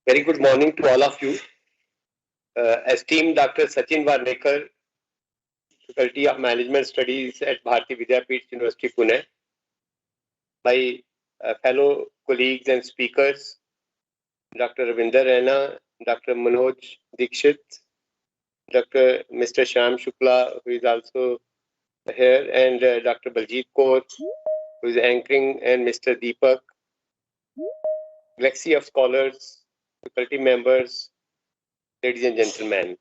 Very good morning to all of you. Esteemed Dr. Sachin Varnekar, Faculty of Management Studies at Bharati Vidyapeeth University, Pune, my fellow colleagues and speakers, Dr. Ravinder Raina, Dr. Manoj Dikshit, Dr. Mr. Shyam Shukla, who is also here, and Dr. Baljit Kaur, who is anchoring, and Mr. Deepak, galaxy of scholars, faculty members, ladies and gentlemen.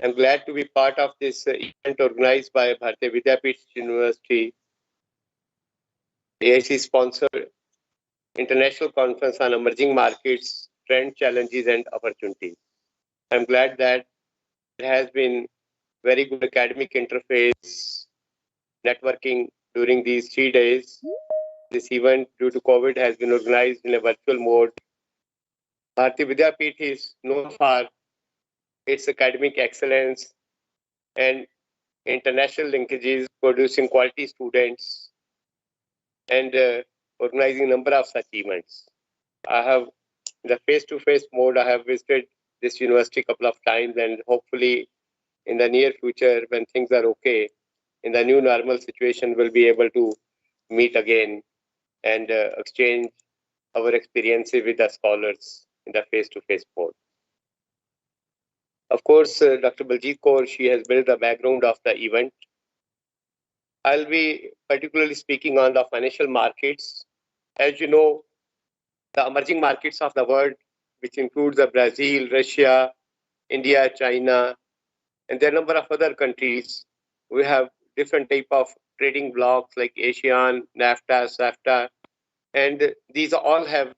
I'm glad to be part of this event organized by Bharati Vidyapeeth University, AIC sponsored International Conference on Emerging Markets, Trend, Challenges and Opportunities. I'm glad that there has been very good academic interface, networking during these 3 days. This event, due to COVID, has been organized in a virtual mode. Bharati Vidyapeeth is known for its academic excellence and international linkages, producing quality students and organizing a number of such events. I have, in the face-to-face mode, I have visited this university a couple of times, and hopefully in the near future, when things are okay, in the new normal situation, we'll be able to meet again and exchange our experiences with the scholars in the face-to-face mode. Of course, Dr. Baljit Kaur, she has built the background of the event. I'll be particularly speaking on the financial markets. As you know, the emerging markets of the world, which includes the Brazil, Russia, India, China, and there are a number of other countries. We have different type of trading blocks like ASEAN, NAFTA, SAFTA, and these all have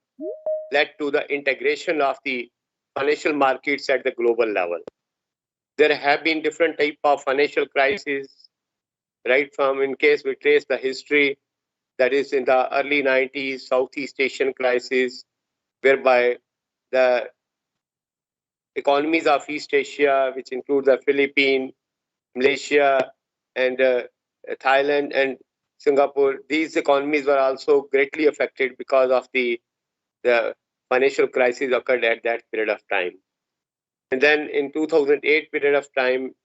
led to the integration of the financial markets at the global level. There have been different type of financial crises, right from in case we trace the history, that is in the early 90s, Southeast Asian crisis, whereby the economies of East Asia, which include the Philippines, Malaysia, and Thailand and Singapore, these economies were also greatly affected because of the financial crisis occurred at that period of time. And then in 2008 period of time,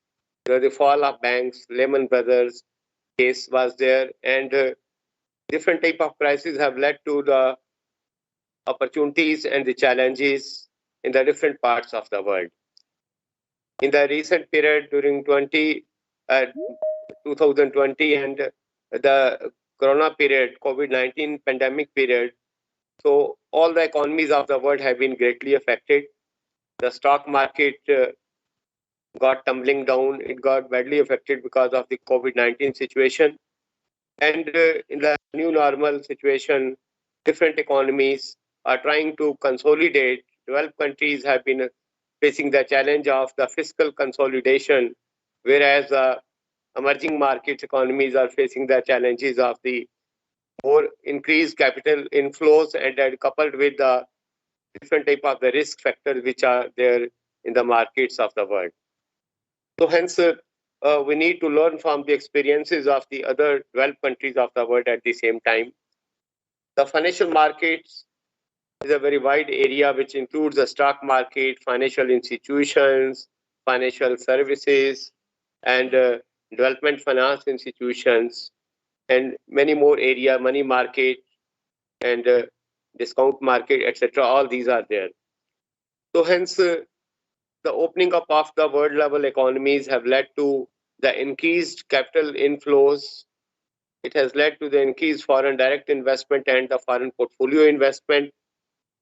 the fall of banks, Lehman Brothers case was there, and different type of crises have led to the opportunities and the challenges in the different parts of the world. In the recent period during 2020 and the corona period, COVID-19 pandemic period, so all the economies of the world have been greatly affected. The stock market got tumbling down. It got badly affected because of the COVID-19 situation. And in the new normal situation, different economies are trying to consolidate. Developed countries have been facing the challenge of the fiscal consolidation, whereas emerging market economies are facing the challenges of the more increased capital inflows and coupled with the different type of the risk factors which are there in the markets of the world. So hence, we need to learn from the experiences of the other 12 countries of the world at the same time. The financial markets is a very wide area which includes the stock market, financial institutions, financial services, and development finance institutions, and many more area, money market and discount market, etc. All these are there. So hence, the opening up of the world level economies have led to the increased capital inflows. It has led to the increased foreign direct investment and the foreign portfolio investment.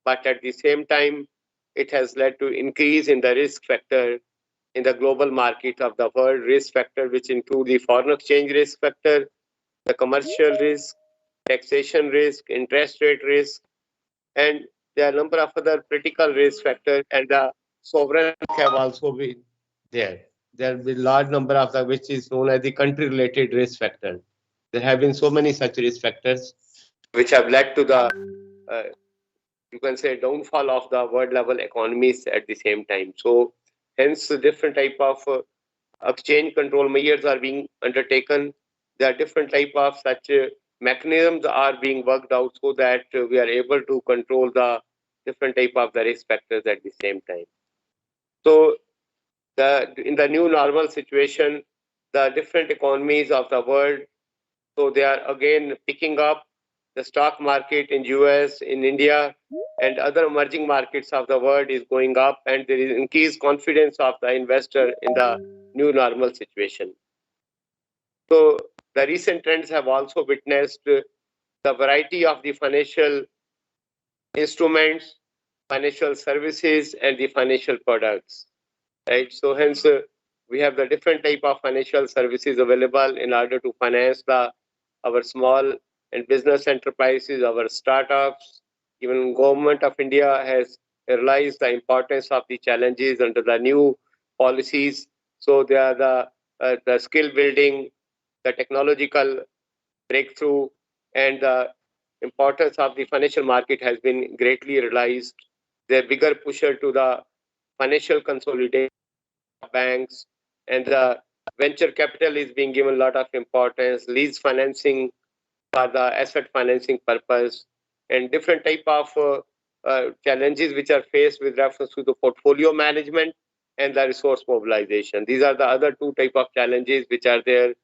But at the same time, it has led to increase in the risk factor in the global market of the world, risk factor which include the foreign exchange risk factor, the commercial risk, taxation risk, interest rate risk, and there are a number of other critical risk factors, and the sovereign have also been there. There will be large number of the which is known as the country related risk factor. There have been so many such risk factors which have led to the you can say downfall of the world level economies at the same time. So hence different type of exchange control measures are being undertaken. There are different type of such mechanisms are being worked out so that we are able to control the different type of the risk factors at the same time. So in the new normal situation, the different economies of the world, so they are again picking up the stock market in US, in India, and other emerging markets of the world is going up, and there is increased confidence of the investor in the new normal situation. So the recent trends have also witnessed the variety of the financial instruments, financial services, and the financial products. Right. So hence we have the different type of financial services available in order to finance our small and business enterprises, our startups. Even government of India has realized the importance of the challenges under the new policies. So they are the skill building, the technological breakthrough, and the importance of the financial market has been greatly realized. They're bigger pusher to the financial consolidation of banks, and the venture capital is being given a lot of importance, lease financing for the asset financing purpose, and different type of challenges which are faced with reference to the portfolio management and the resource mobilization. These are the other two type of challenges which are there,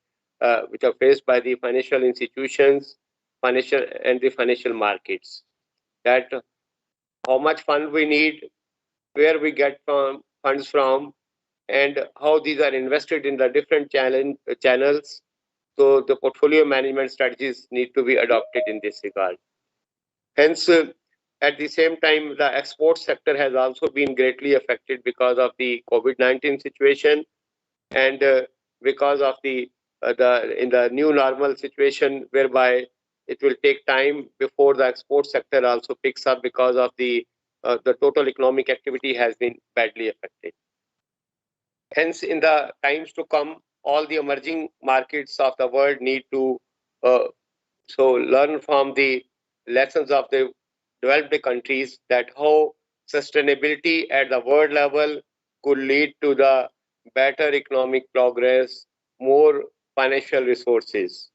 which are faced by the financial institutions, financial and the financial markets. That how much fund we need, where we get funds from, and how these are invested in the different channels, So the portfolio management strategies need to be adopted in this regard. Hence, at the same time, the export sector has also been greatly affected because of the COVID-19 situation, and because of the in the new normal situation, whereby it will take time before the export sector also picks up because of the total economic activity has been badly affected. Hence, in the times to come, all the emerging markets of the world need to uh, learn from the lessons of the developed countries, that how sustainability at the world level could lead to the better economic progress, more financial resources.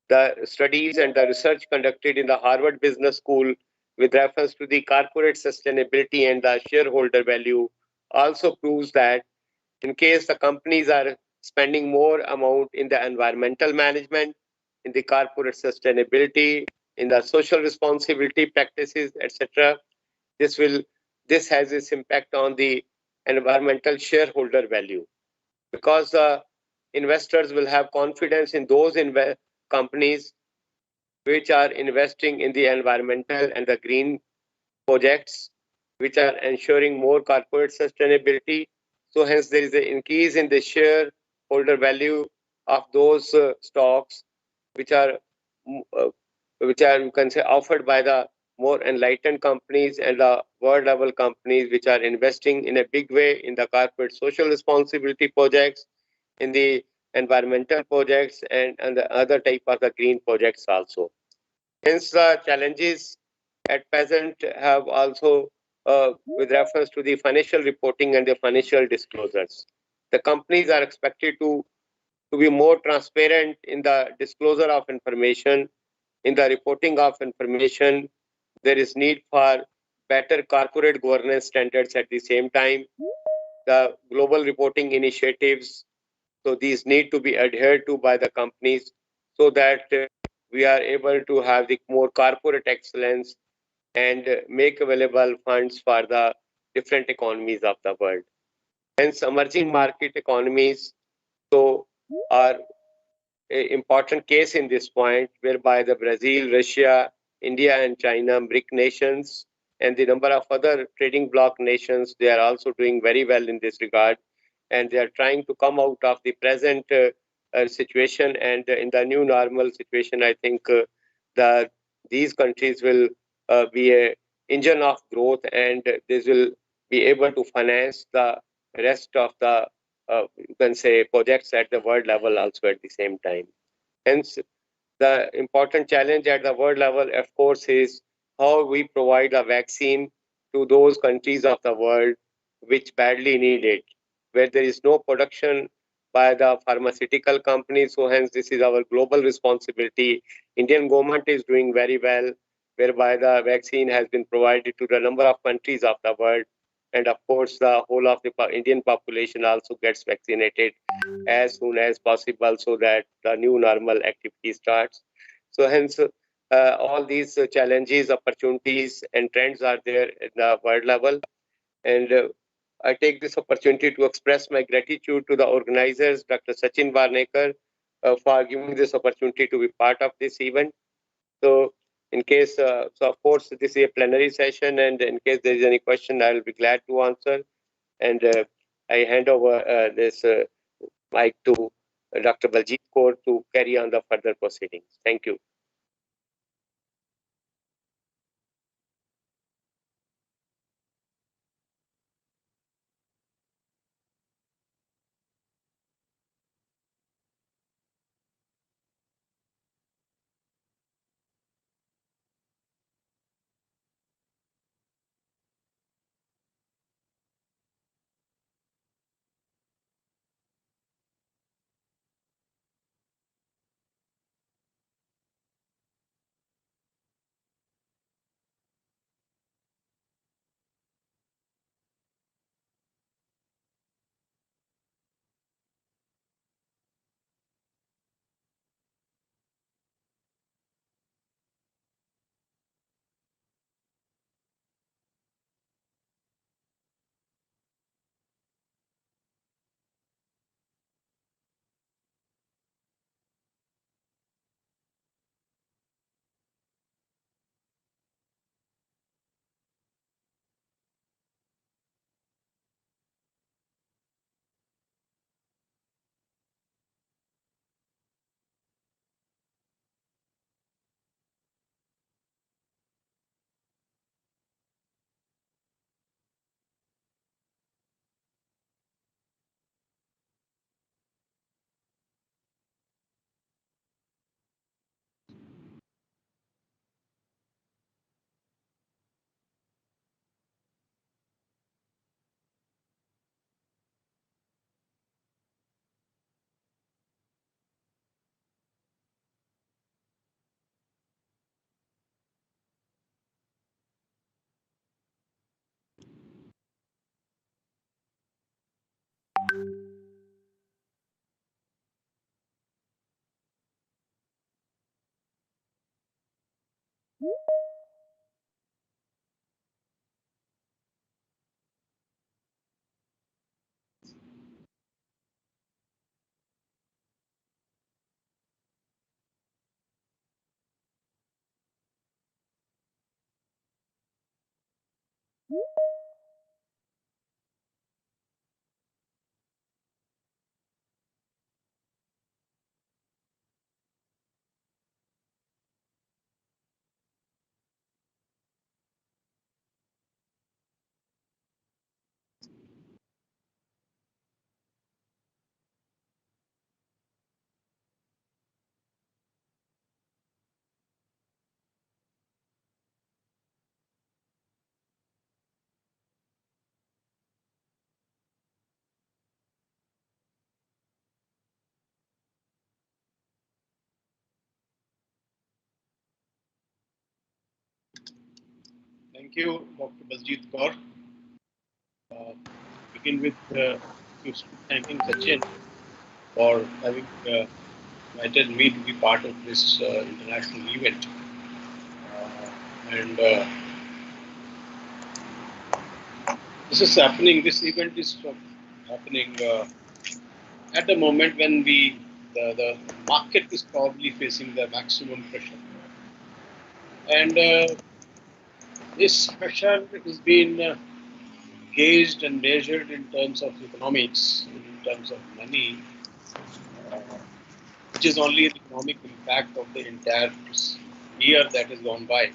The studies and the research conducted in the Harvard Business School with reference to the corporate sustainability and the shareholder value also proves that in case the companies are spending more amount in the environmental management, in the corporate sustainability, in the social responsibility practices, etc., this will this has its impact on the environmental shareholder value, because investors will have confidence in those companies which are investing in the environmental and the green projects, which are ensuring more corporate sustainability. So hence there is an increase in the shareholder value of those stocks which are uh, you can say offered by the more enlightened companies and the world level companies which are investing in a big way in the corporate social responsibility projects, in the environmental projects, and the other type of the green projects also. Hence, the challenges at present have also, with reference to the financial reporting and the financial disclosures. The companies are expected to be more transparent in the disclosure of information, in the reporting of information. There is need for better corporate governance standards at the same time. The global reporting initiatives, so these need to be adhered to by the companies so that we are able to have the more corporate excellence and make available funds for the different economies of the world. Hence, emerging market economies so are an important case in this point, whereby the Brazil, Russia, India, and China, BRIC nations, and the number of other trading bloc nations, they are also doing very well in this regard, and they are trying to come out of the present situation, and in the new normal situation, I think that these countries will be a engine of growth, and this will be able to finance the rest of the you can say projects at the world level also at the same time. Hence, the important challenge at the world level, of course, is how we provide a vaccine to those countries of the world which badly need it, where there is no production by the pharmaceutical companies. So hence, this is our global responsibility. Indian government is doing very well, whereby the vaccine has been provided to the number of countries of the world. And of course, the whole of the Indian population also gets vaccinated as soon as possible so that the new normal activity starts. So hence, all these challenges, opportunities, and trends are there at the world level. And I take this opportunity to express my gratitude to the organizers, Dr. Sachin Varnekar, for giving this opportunity to be part of this event. So, in case, so of course, this is a plenary session, and in case there is any question, I will be glad to answer. And I hand over this mic to Dr. Baljeet Kaur to carry on the further proceedings. Thank you. Thank you, Dr. Baljeet Kaur. Begin with thanking Sachin for having invited me to be part of this international event. And this is happening. This event is happening at the moment when the market is probably facing the maximum pressure, and this pressure is being gauged and measured in terms of economics, in terms of money, uh, which is only the economic impact of the entire year that has gone by,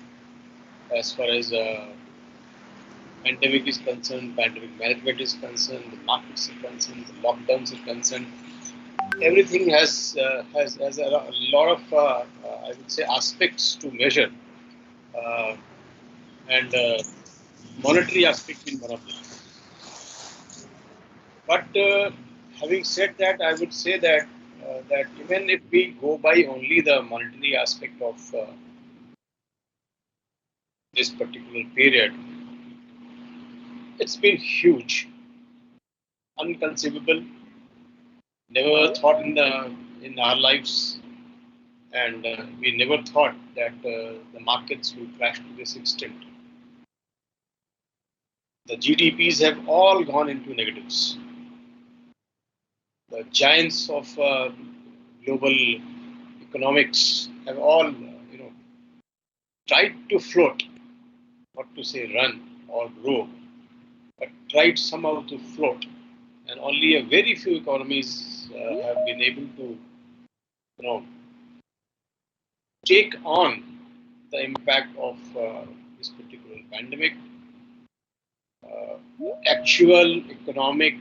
as far as pandemic is concerned, pandemic management is concerned, the markets are concerned, the lockdowns are concerned. Everything has a lot of I would say aspects to measure, uh, and monetary aspect in one of them. But having said that, I would say that that even if we go by only the monetary aspect of this particular period, it's been huge, unconceivable, never thought in our lives, and we never thought that the markets will crash to this extent. The GDPs have all gone into negatives. The giants of global economics have all, tried to float, not to say run or grow, but tried somehow to float. And only a very few economies have been able to, take on the impact of this particular pandemic. Actual economic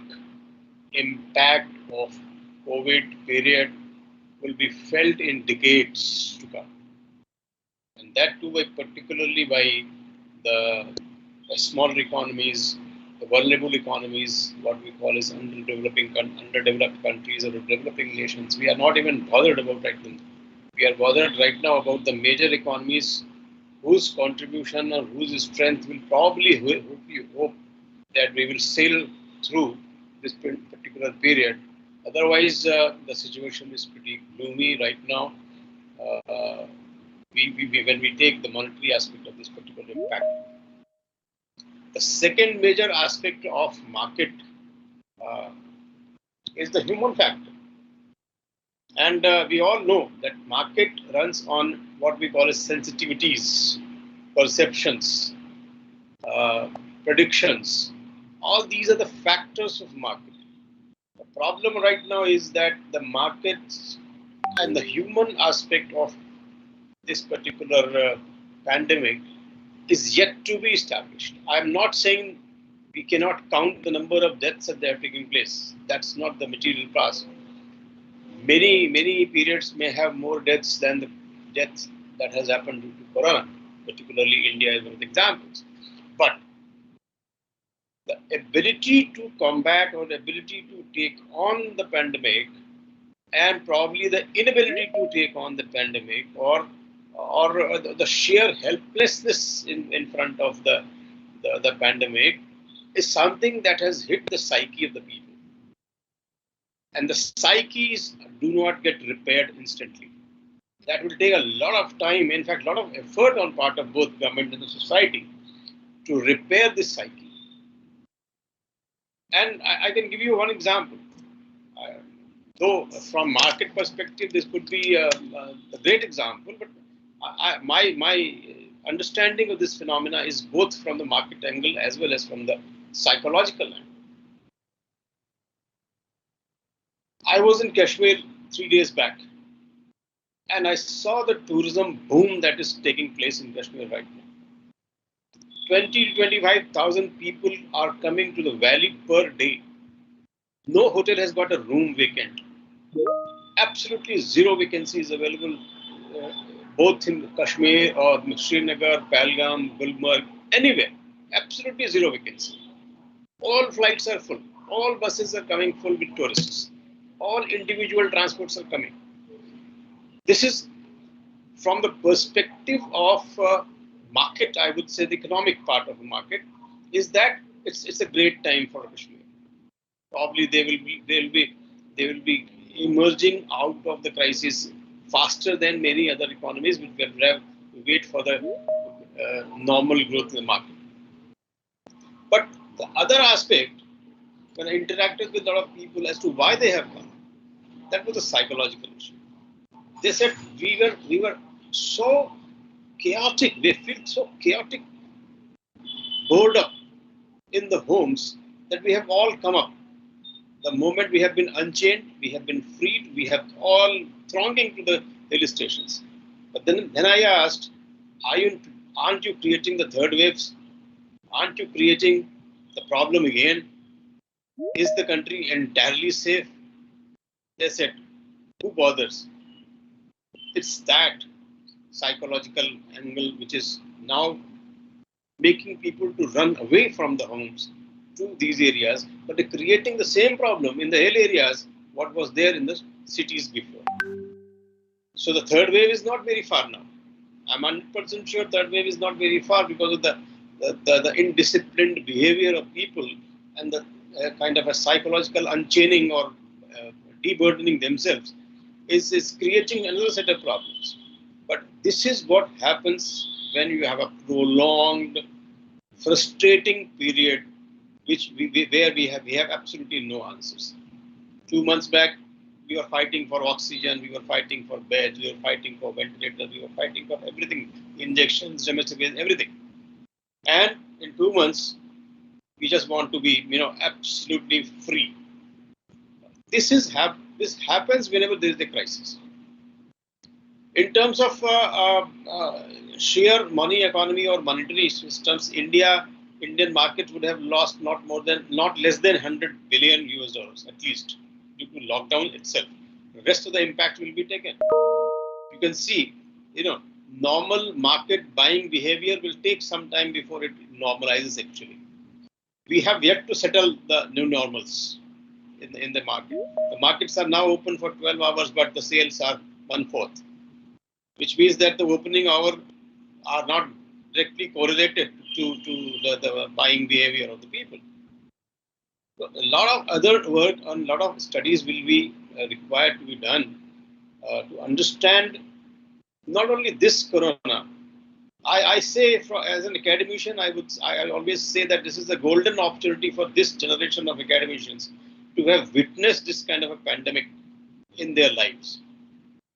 impact of COVID period will be felt in decades to come, and that too by particularly by the smaller economies, the vulnerable economies, what we call as underdeveloped countries or developing nations. We are not even bothered about right now. We are bothered right now about the major economies whose contribution or whose strength will probably hope that we will sail through this particular period. Otherwise, the situation is pretty gloomy right now. Uh, when we take the monetary aspect of this particular impact. The second major aspect of market uh, is the human factor. And we all know that market runs on what we call as sensitivities, perceptions, uh, predictions. All these are the factors of market. The problem right now is that the markets and the human aspect of this particular pandemic is yet to be established. I'm not saying we cannot count the number of deaths that are taking place. That's not the material task. Many periods may have more deaths than the deaths that has happened due to corona. Particularly India is one of the examples. But the ability to combat or the ability to take on the pandemic, and probably the inability to take on the pandemic, or the sheer helplessness in front of the pandemic, is something that has hit the psyche of the people. And the psyches do not get repaired instantly. That will take a lot of time, in fact, a lot of effort on part of both government and the society to repair this cycle. And I can give you one example. Uh, though from market perspective, this could be a great example, but my understanding of this phenomena is both from the market angle as well as from the psychological angle. I was in Kashmir 3 days back, and I saw the tourism boom that is taking place in Kashmir right now. 20 to 25,000 people are coming to the valley per day. No hotel has got a room vacant. Absolutely zero vacancies available, uh, both in Kashmir or Srinagar, Pahalgam, Gulmarg, anywhere. Absolutely zero vacancy. All flights are full. All buses are coming full with tourists. All individual transports are coming. This is from the perspective of market. I would say the economic part of the market is that it's a great time for Kashmir. Probably they will be emerging out of the crisis faster than many other economies which will have to wait for the normal growth in the market. But the other aspect, when I interacted with a lot of people as to why they have come, that was a psychological issue. They said we were so chaotic. We feel so chaotic, bored up in the homes that we have all come up. The moment we have been unchained, we have been freed, we have all thronging to the hill stations. But then I asked, aren't you creating the third waves? Aren't you creating the problem again? Is the country entirely safe? They said, who bothers? It's that psychological angle which is now making people to run away from the homes to these areas, but creating the same problem in the hill areas what was there in the cities before. So the third wave is not very far now. I'm 100% sure third wave is not very far because of the indisciplined behavior of people and the kind of a psychological unchaining or deburdening themselves is creating another set of problems. But this is what happens when you have a prolonged, frustrating period where we have absolutely no answers. 2 months back, we were fighting for oxygen, we were fighting for beds, we were fighting for ventilators, we were fighting for everything, injections, domestic, everything. And in 2 months, we just want to be, absolutely free. This happens whenever there is a crisis. In terms of sheer money economy or monetary systems, Indian market would have lost not less than 100 billion US dollars at least due to lockdown itself. The rest of the impact will be taken. You can see, normal market buying behavior will take some time before it normalizes actually. We have yet to settle the new normals in the market. The markets are now open for 12 hours, but the sales are 1/4, which means that the opening hour are not directly correlated to the buying behavior of the people. So a lot of other work and a lot of studies will be required to be done to understand not only this corona. I say as an academician, I always say that this is a golden opportunity for this generation of academicians to have witnessed this kind of a pandemic in their lives.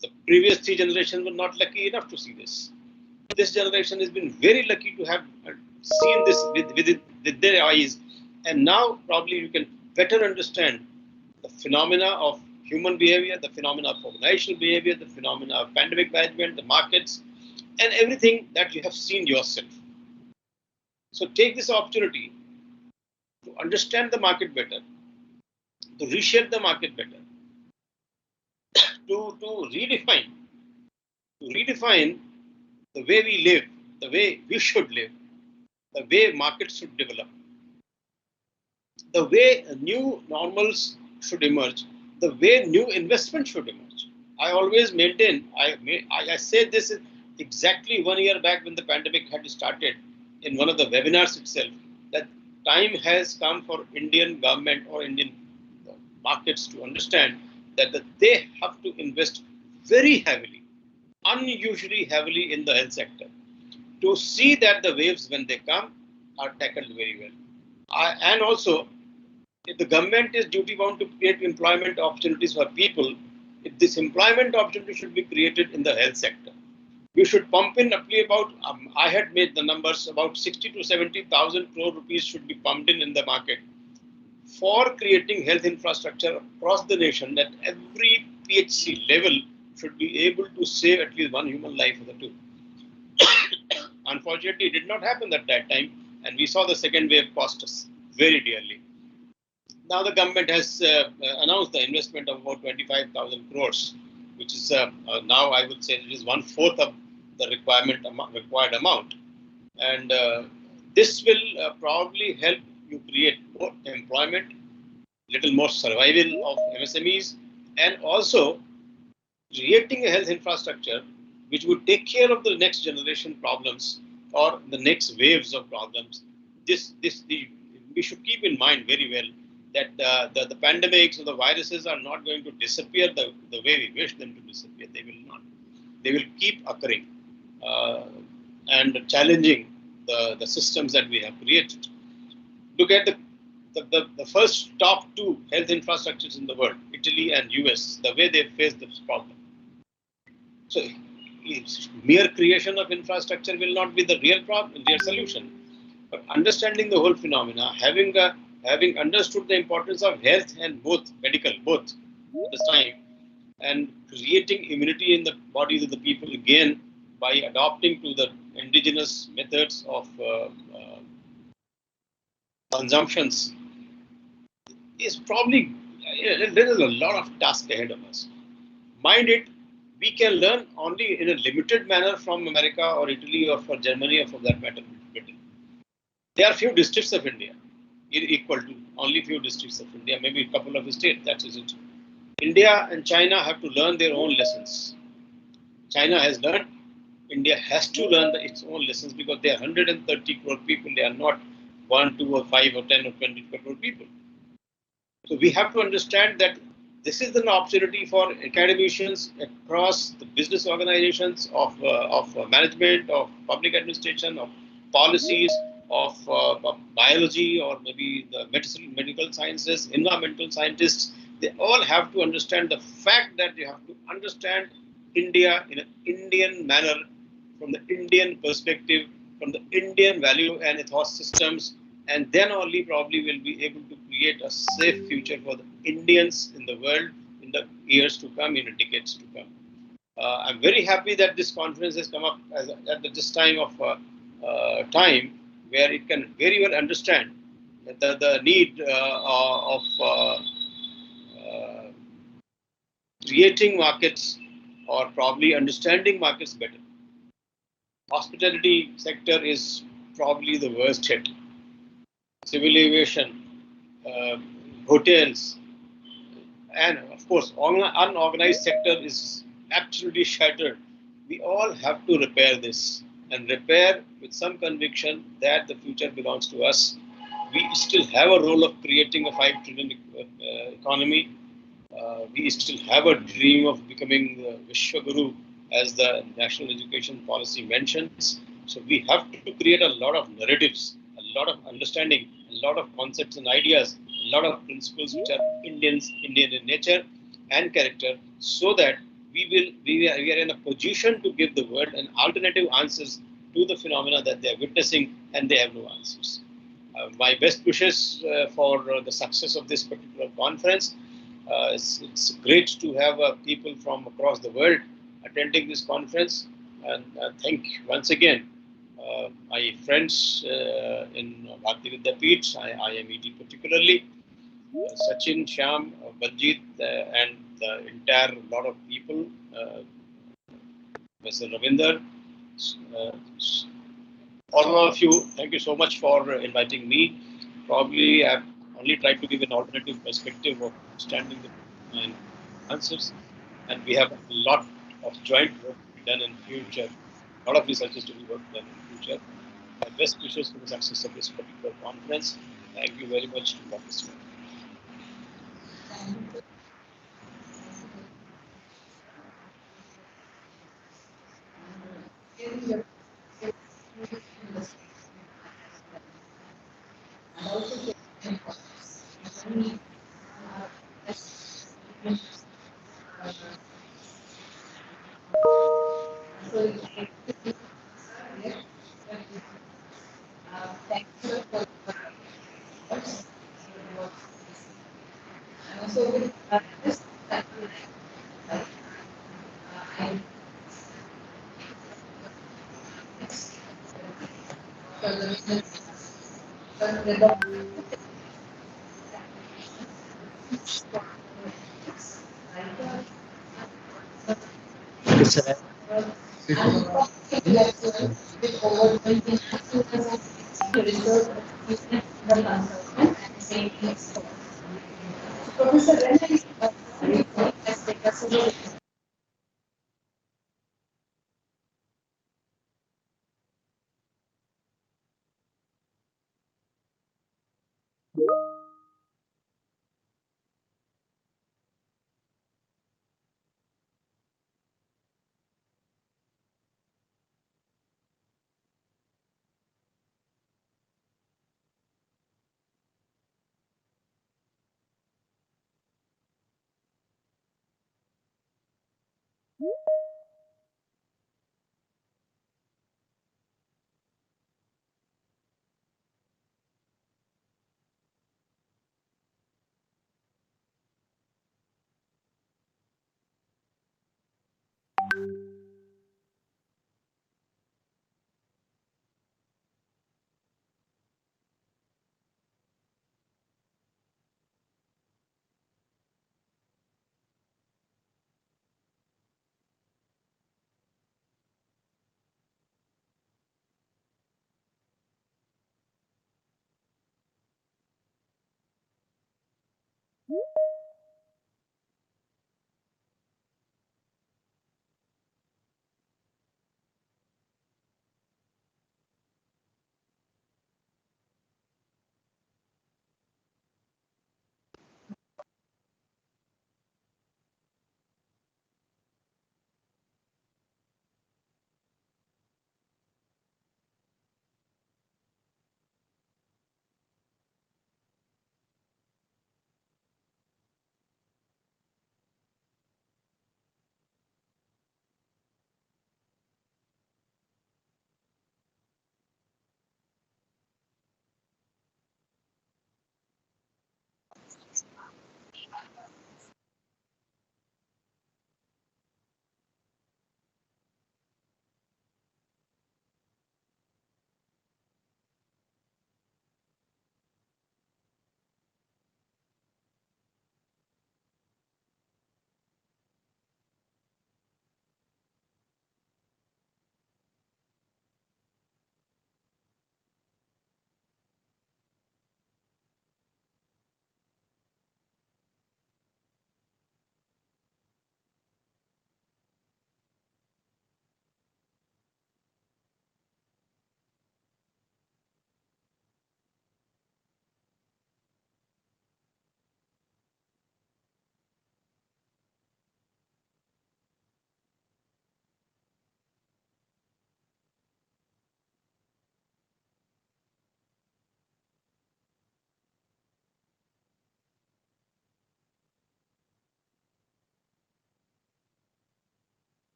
The previous 3 generations were not lucky enough to see this. This generation has been very lucky to have seen this with their eyes, and now probably you can better understand the phenomena of human behavior, the phenomena of organizational behavior, the phenomena of pandemic management, the markets, and everything that you have seen yourself. So take this opportunity to understand the market better, to reshape the market better, to redefine the way we live, the way we should live, the way markets should develop, the way new normals should emerge, the way new investment should emerge. I always maintain, I said this exactly 1 year back when the pandemic had started in one of the webinars itself, that time has come for Indian government or Indian markets to understand that they have to invest very heavily unusually heavily in the health sector to see that the waves, when they come, are tackled very well. And also, if the government is duty bound to create employment opportunities for people, if this employment opportunity should be created in the health sector, we should pump in roughly about, I had made the numbers, about 60 to 70,000 crore rupees should be pumped in the market for creating health infrastructure across the nation, that every PHC level should be able to save at least one human life for the two. Unfortunately, it did not happen at that time, and we saw the second wave cost us very dearly. Now the government has announced the investment of about 25,000 crores, which is now I would say it is 1/4 of the required amount, and this will probably help you create more employment, little more survival of MSMEs, and also creating a health infrastructure which would take care of the next generation problems or the next waves of problems. We should keep in mind very well that the pandemics or the viruses are not going to disappear the way we wish them to disappear. They will not. They will keep occurring and challenging the systems that we have created. Look at the first top two health infrastructures in the world, Italy and US, the way they faced this problem. So mere creation of infrastructure will not be the real problem, real solution. But understanding the whole phenomena, having understood the importance of health and both medical, both at the time, and creating immunity in the bodies of the people again by adopting to the indigenous methods of consumptions is probably, there is a lot of task ahead of us. Mind it, we can learn only in a limited manner from America or Italy or for Germany or for that matter, Britain. There are few districts of India equal to only few districts of India, maybe a couple of states, that is it. India and China have to learn their own lessons. China has learned, India has to learn its own lessons because they are 130 crore people. They are not 1, 2 or 5 or 10 or 20 crore people. So we have to understand that this is an opportunity for academicians across the business organizations of management, of public administration, of policies, of biology, or maybe the medical sciences, environmental scientists. They all have to understand the fact that you have to understand India in an Indian manner, from the Indian perspective, from the Indian value and ethos systems, and then only probably will be able to create a safe future for the Indians in the world in the years to come, in the decades to come. I'm very happy that this conference has come up at this time of time where it can very well understand the need of creating markets or probably understanding markets better. Hospitality sector is probably the worst hit. Civil aviation, hotels, and of course, unorganized sector is absolutely shattered. We all have to repair this and repair with some conviction that the future belongs to us. We still have a role of creating a 5 trillion economy. We still have a dream of becoming the Vishwaguru, as the National Education Policy mentions. So we have to create a lot of narratives, a lot of understanding, a lot of concepts and ideas, a lot of principles which are Indian in nature and character, so that we are in a position to give the world an alternative answers to the phenomena that they are witnessing, and they have no answers. My best wishes for the success of this particular conference. It's great to have people from across the world attending this conference, and thank once again my friends in Bharati Vidyapeeth, IMED particularly, Sachin, Shyam, Baljit, and the entire lot of people, Mr. Ravinder, all of you, thank you so much for inviting me. Probably I've only tried to give an alternative perspective of understanding the answers, and we have a lot of joint work to be done in future. A lot of research is to be worked done in future. My best wishes for the success of this particular conference. Thank you very much to participate.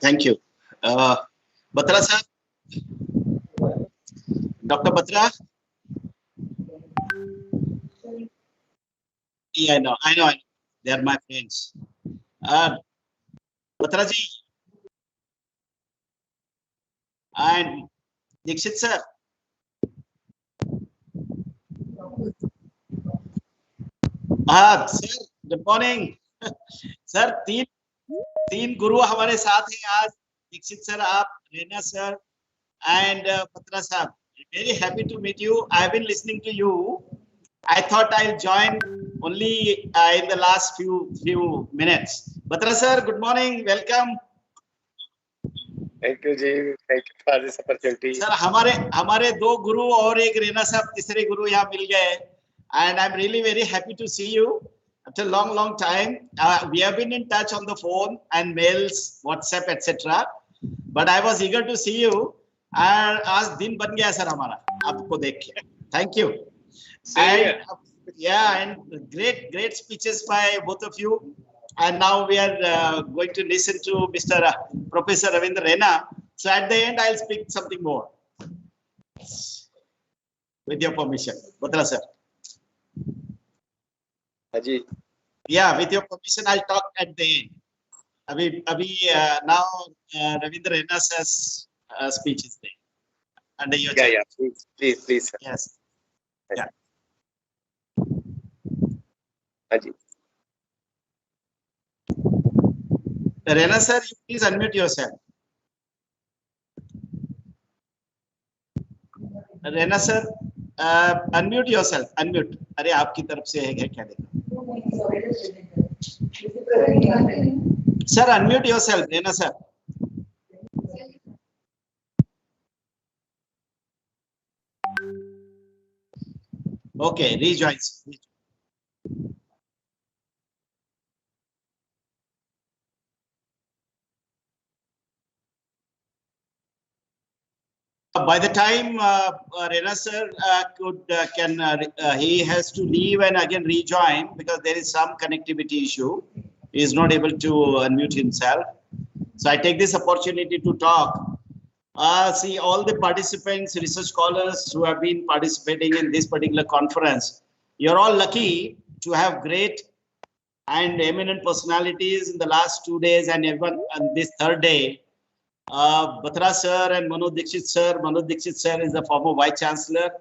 Thank you. Batra sir, Dr. Batra. Yeah, I know. They are my friends. Batra ji and Dixit sir. Sir good morning sir तीन गुरु हमारे साथ हैं आज Dixit sir आप Raina sir and पत्रा साहब very happy to meet you. I've been listening to you. I thought I'll join only in the last few minutes. Batra sir, good morning, welcome. Thank you ji, thank you for this opportunity. Sir हमारे दो गुरु और एक रेना साहब तीसरे गुरु यहाँ मिल गए and I'm really very happy to see you after a long time. We have been in touch on the phone and mails, WhatsApp, etc. But I was eager to see you. और आज दिन बन गया sir हमारा आपको देख के. Thank you. And yeah, and great speeches by both of you. And now we are going to listen to Mr. Professor Ravindra Rena. So at the end, I'll speak something more. With your permission, Batra sir. Haji. Yeah, with your permission, I'll talk at the end. Abhi now Ravindra Rena sir's speech is there. Under your yeah, please. Sir. Yes. Yeah. Haji. Rena sir, you please unmute yourself. Rena sir, unmute yourself. Unmute. अरे आपकी तरफ से है क्या देखा? Sir, unmute yourself, Rena sir. Okay, rejoin. By the time Rena sir he has to leave and again rejoin because there is some connectivity issue. He is not able to unmute himself. So I take this opportunity to talk. See all the participants, research scholars who have been participating in this particular conference. You're all lucky to have great and eminent personalities in the last 2 days and even on this third day. Batra sir and Manoj Dixit sir. Manoj Dixit sir is the former Vice Chancellor.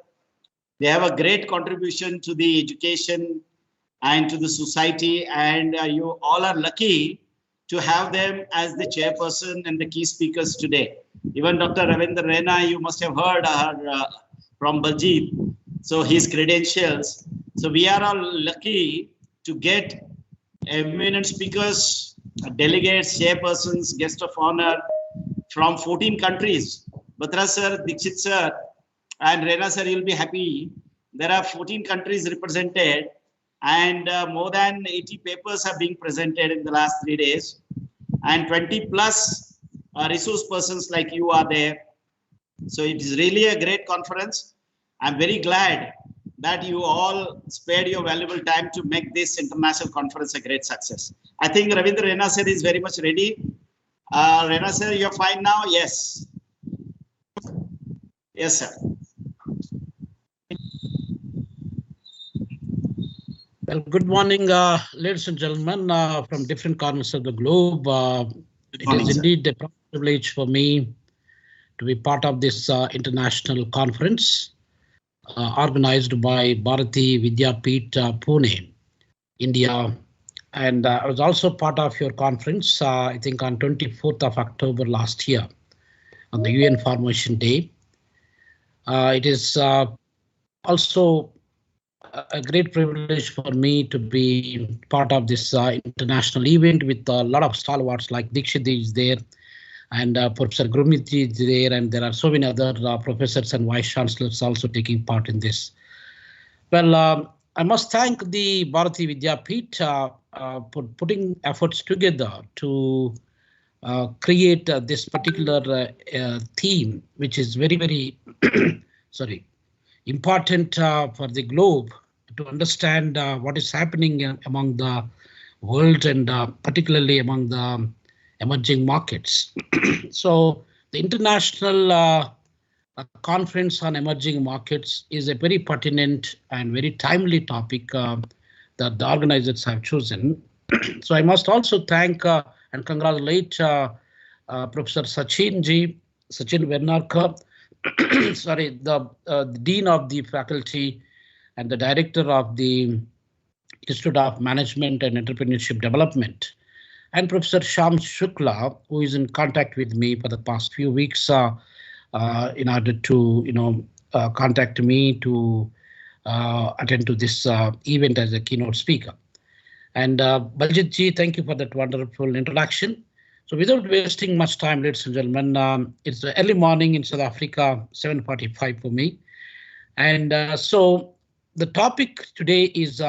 They have a great contribution to the education and to the society, and you all are lucky to have them as the chairperson and the key speakers today. Even Dr. Ravindra Rena, you must have heard from Bvdu, so his credentials. So we are all lucky to get eminent speakers, delegates, chairpersons, guests of honor from 14 countries. Batra sir, Dixit sir, and Rena sir, you'll be happy. There are 14 countries represented, and more than 80 papers are being presented in the last 3 days, and 20 plus resource persons like you are there. So it is really a great conference. I'm very glad that you all spared your valuable time to make this international conference a great success. I think Ravindra Rena sir is very much ready. Rena sir, you're fine now? Yes. Yes, sir. Well, good morning, ladies and gentlemen from different corners of the globe. It is indeed a privilege for me to be part of this international conference organized by Bharati Vidyapeeth Pune, India. And I was also part of your conference, I think on 24th of October last year on the UN Formation Day. It is also a great privilege for me to be part of this international event with a lot of stalwarts like Dixit is there and Professor Gurmiti is there, and there are so many other professors and vice chancellors also taking part in this. Well, I must thank the Bharati Vidyapeeth for putting efforts together to create this particular theme, which is very, very, sorry, important for the globe to understand what is happening among the world and particularly among the emerging markets. So the International Conference on Emerging Markets is a very pertinent and very timely topic that the organizers have chosen. So I must also thank and congratulate Professor Sachin Vernarkar, sorry, the Dean of the Faculty and the Director of the Institute of Management and Entrepreneurship Development, and Professor Sham Shukla, who is in contact with me for the past few weeks in order to contact me to attend to this event as a keynote speaker. And Baljit ji, thank you for that wonderful introduction. So without wasting much time, ladies and gentlemen, it's the early morning in South Africa, 7:45 for me. And so the topic today is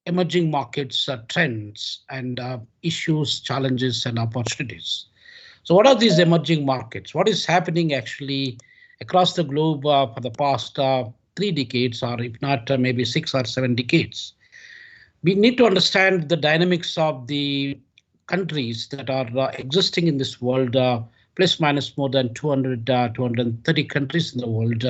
emerging markets trends and issues, challenges and opportunities. So what are these emerging markets? What is happening actually across the globe for the past 3 decades, or if not maybe 6 or 7 decades? We need to understand the dynamics of the countries that are existing in this world, plus minus more than 230 countries in the world.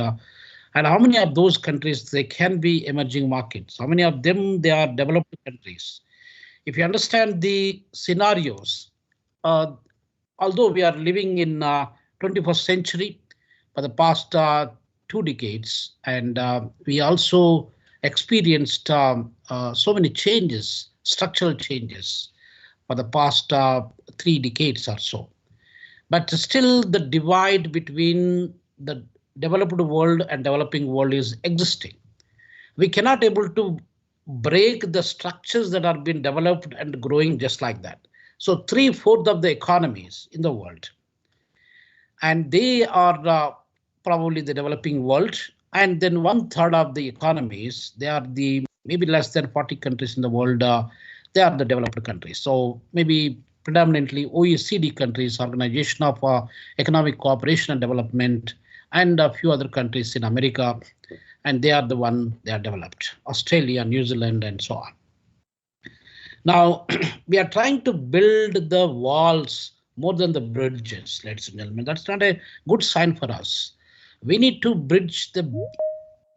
And how many of those countries they can be emerging markets? How many of them they are developed countries? If you understand the scenarios, although we are living in 21st century for the past 2 decades, and we also experienced so many changes, structural changes for the past 3 decades or so. But still the divide between the developed world and developing world is existing. We cannot able to break the structures that are being developed and growing just like that. So 3/4 of the economies in the world, and they are probably the developing world, and then 1/3 of the economies, they are the maybe less than 40 countries in the world, they are the developed countries. So maybe predominantly OECD countries, Organization of Economic Cooperation and Development, and a few other countries in America, and they are the one they are developed, Australia, New Zealand, and so on. Now, we are trying to build the walls more than the bridges, ladies and gentlemen. That's not a good sign for us. We need to bridge the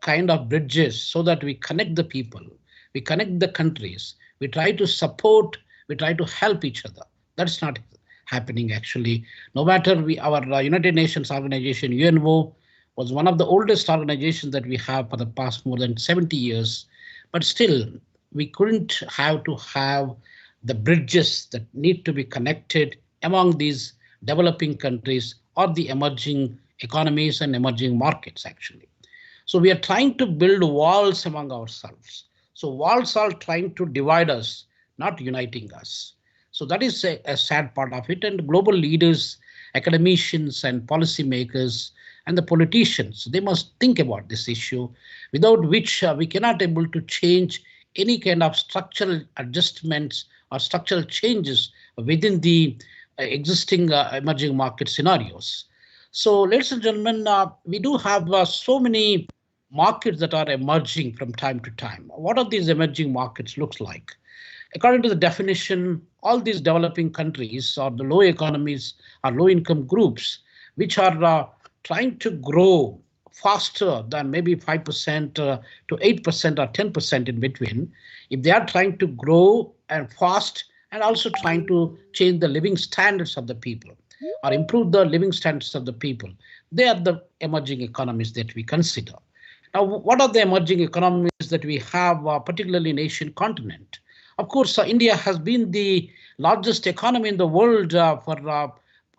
kind of bridges so that we connect the people, we connect the countries, we try to support, we try to help each other. That's not happening actually. No matter our United Nations organization, UNO, was one of the oldest organizations that we have for the past more than 70 years, but still we couldn't have the bridges that need to be connected among these developing countries or the emerging economies and emerging markets actually. So we are trying to build walls among ourselves. So walls are trying to divide us, not uniting us. So that is a sad part of it, and global leaders, academicians and policymakers and the politicians, they must think about this issue, without which we cannot able to change any kind of structural adjustments or structural changes within the existing emerging market scenarios. So ladies and gentlemen, we do have so many markets that are emerging from time to time. What are these emerging markets looks like? According to the definition, all these developing countries or the low economies or low income groups, which are trying to grow faster than maybe 5% to 8% or 10% in between, if they are trying to grow and fast and also trying to change the living standards of the people or improve the living standards of the people, they are the emerging economies that we consider. Now, what are the emerging economies that we have, particularly in Asian continent? Of course, India has been the largest economy in the world for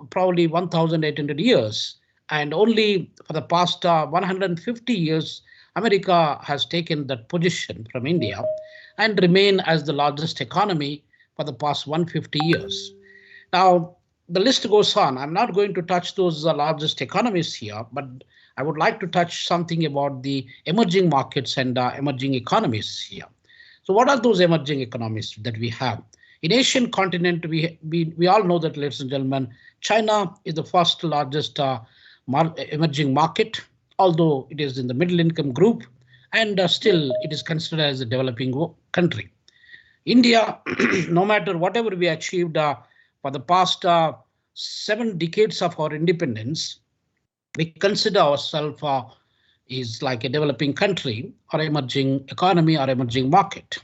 probably 1,800 years. And only for the past 150 years, America has taken that position from India and remain as the largest economy for the past 150 years. Now, the list goes on. I'm not going to touch those largest economies here, but I would like to touch something about the emerging markets and emerging economies here. So what are those emerging economies that we have? In Asian continent, we all know that, ladies and gentlemen, China is the first largest emerging market, although it is in the middle income group, and still it is considered as a developing country. India, no matter whatever we achieved for the past 7 decades of our independence, we consider ourselves is like a developing country or emerging economy or emerging market.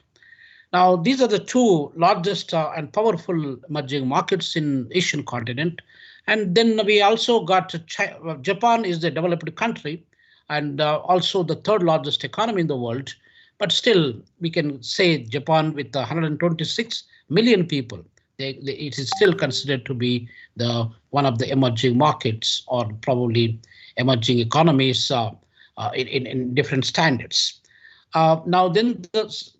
Now, these are the two largest and powerful emerging markets in Asian continent. And then we also got Japan is the developed country and also the third largest economy in the world. But still, we can say Japan with 126 million people, it is still considered to be one of the emerging markets or probably emerging economies in different standards. Now, then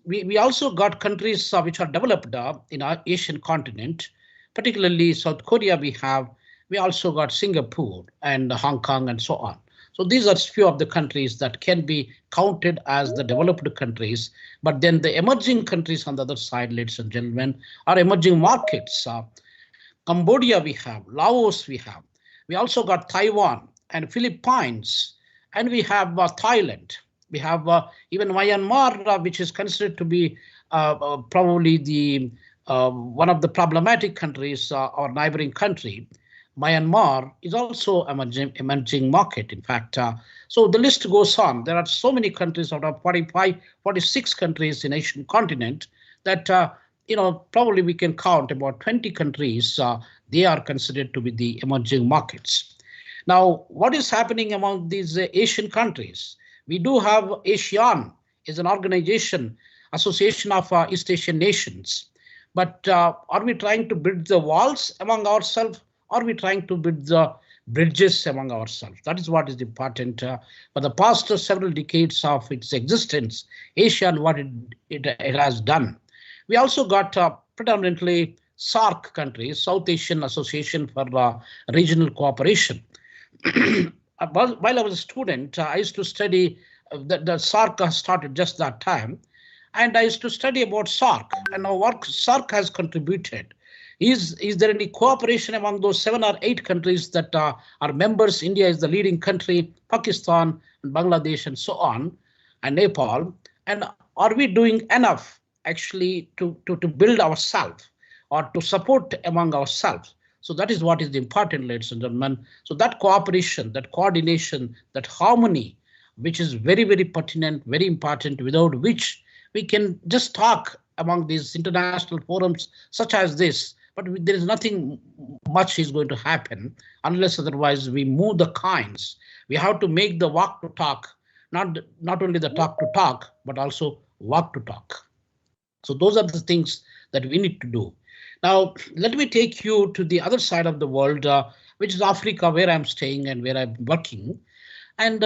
we also got countries which are developed in our Asian continent, particularly South Korea. We also got Singapore and Hong Kong and so on. So these are few of the countries that can be counted as the developed countries. But then the emerging countries on the other side, ladies and gentlemen, are emerging markets. Cambodia we have, Laos we have. We also got Taiwan and Philippines, and we have Thailand. We have even Myanmar, which is considered to be probably the one of the problematic countries, or neighboring country. Myanmar is also emerging market, in fact. So the list goes on. There are so many countries out of 45, 46 countries in Asian continent that, probably we can count about 20 countries. They are considered to be the emerging markets. Now, what is happening among these Asian countries? We do have ASEAN is an organization, association of East Asian nations. But are we trying to build the walls among ourselves? Are we trying to build the bridges among ourselves? That is what is important. For the past several decades of its existence, ASEAN, what it has done. We also got predominantly SAARC countries, South Asian Association for Regional Cooperation. While I was a student, I used to study, the SAARC started just that time, and I used to study about SAARC, and our work SAARC has contributed. Is there any cooperation among those 7 or 8 countries that are members? India is the leading country, Pakistan, and Bangladesh, and so on, and Nepal. And are we doing enough actually to build ourselves or to support among ourselves? So that is what is important, ladies and gentlemen. So that cooperation, that coordination, that harmony, which is very, very pertinent, very important, without which we can just talk among these international forums such as this, but there is nothing much is going to happen unless otherwise we move the coins. We have to make the walk to talk, not only the talk to talk, but also walk to talk. So those are the things that we need to do. Now, let me take you to the other side of the world, which is Africa, where I'm staying and where I'm working. And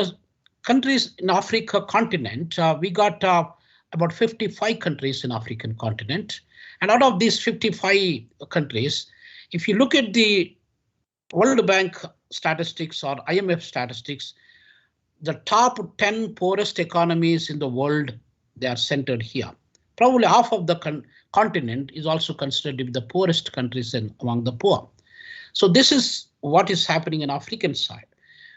countries in Africa continent, we got about 55 countries in African continent. And out of these 55 countries, if you look at the World Bank statistics or IMF statistics, the top 10 poorest economies in the world, they are centered here. Probably half of the continent is also considered to be the poorest countries among the poor. So this is what is happening in African side.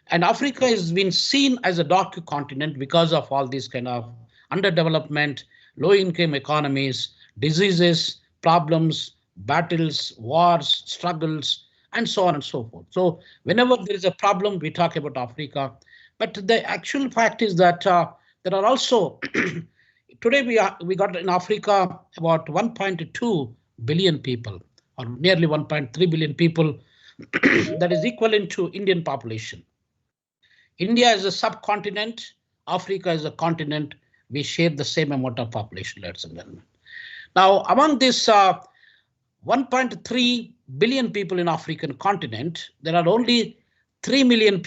And Africa has been seen as a dark continent because of all these kind of underdevelopment, low income economies, diseases, problems, battles, wars, struggles, and so on and so forth. So whenever there is a problem, we talk about Africa. But the actual fact is that there are also today we got in Africa about 1.2 billion people, or nearly 1.3 billion people. That is equivalent to Indian population. India is a subcontinent. Africa is a continent. We share the same amount of population, ladies and gentlemen. Now, among this 1.3 billion people in African continent, there are only 300 million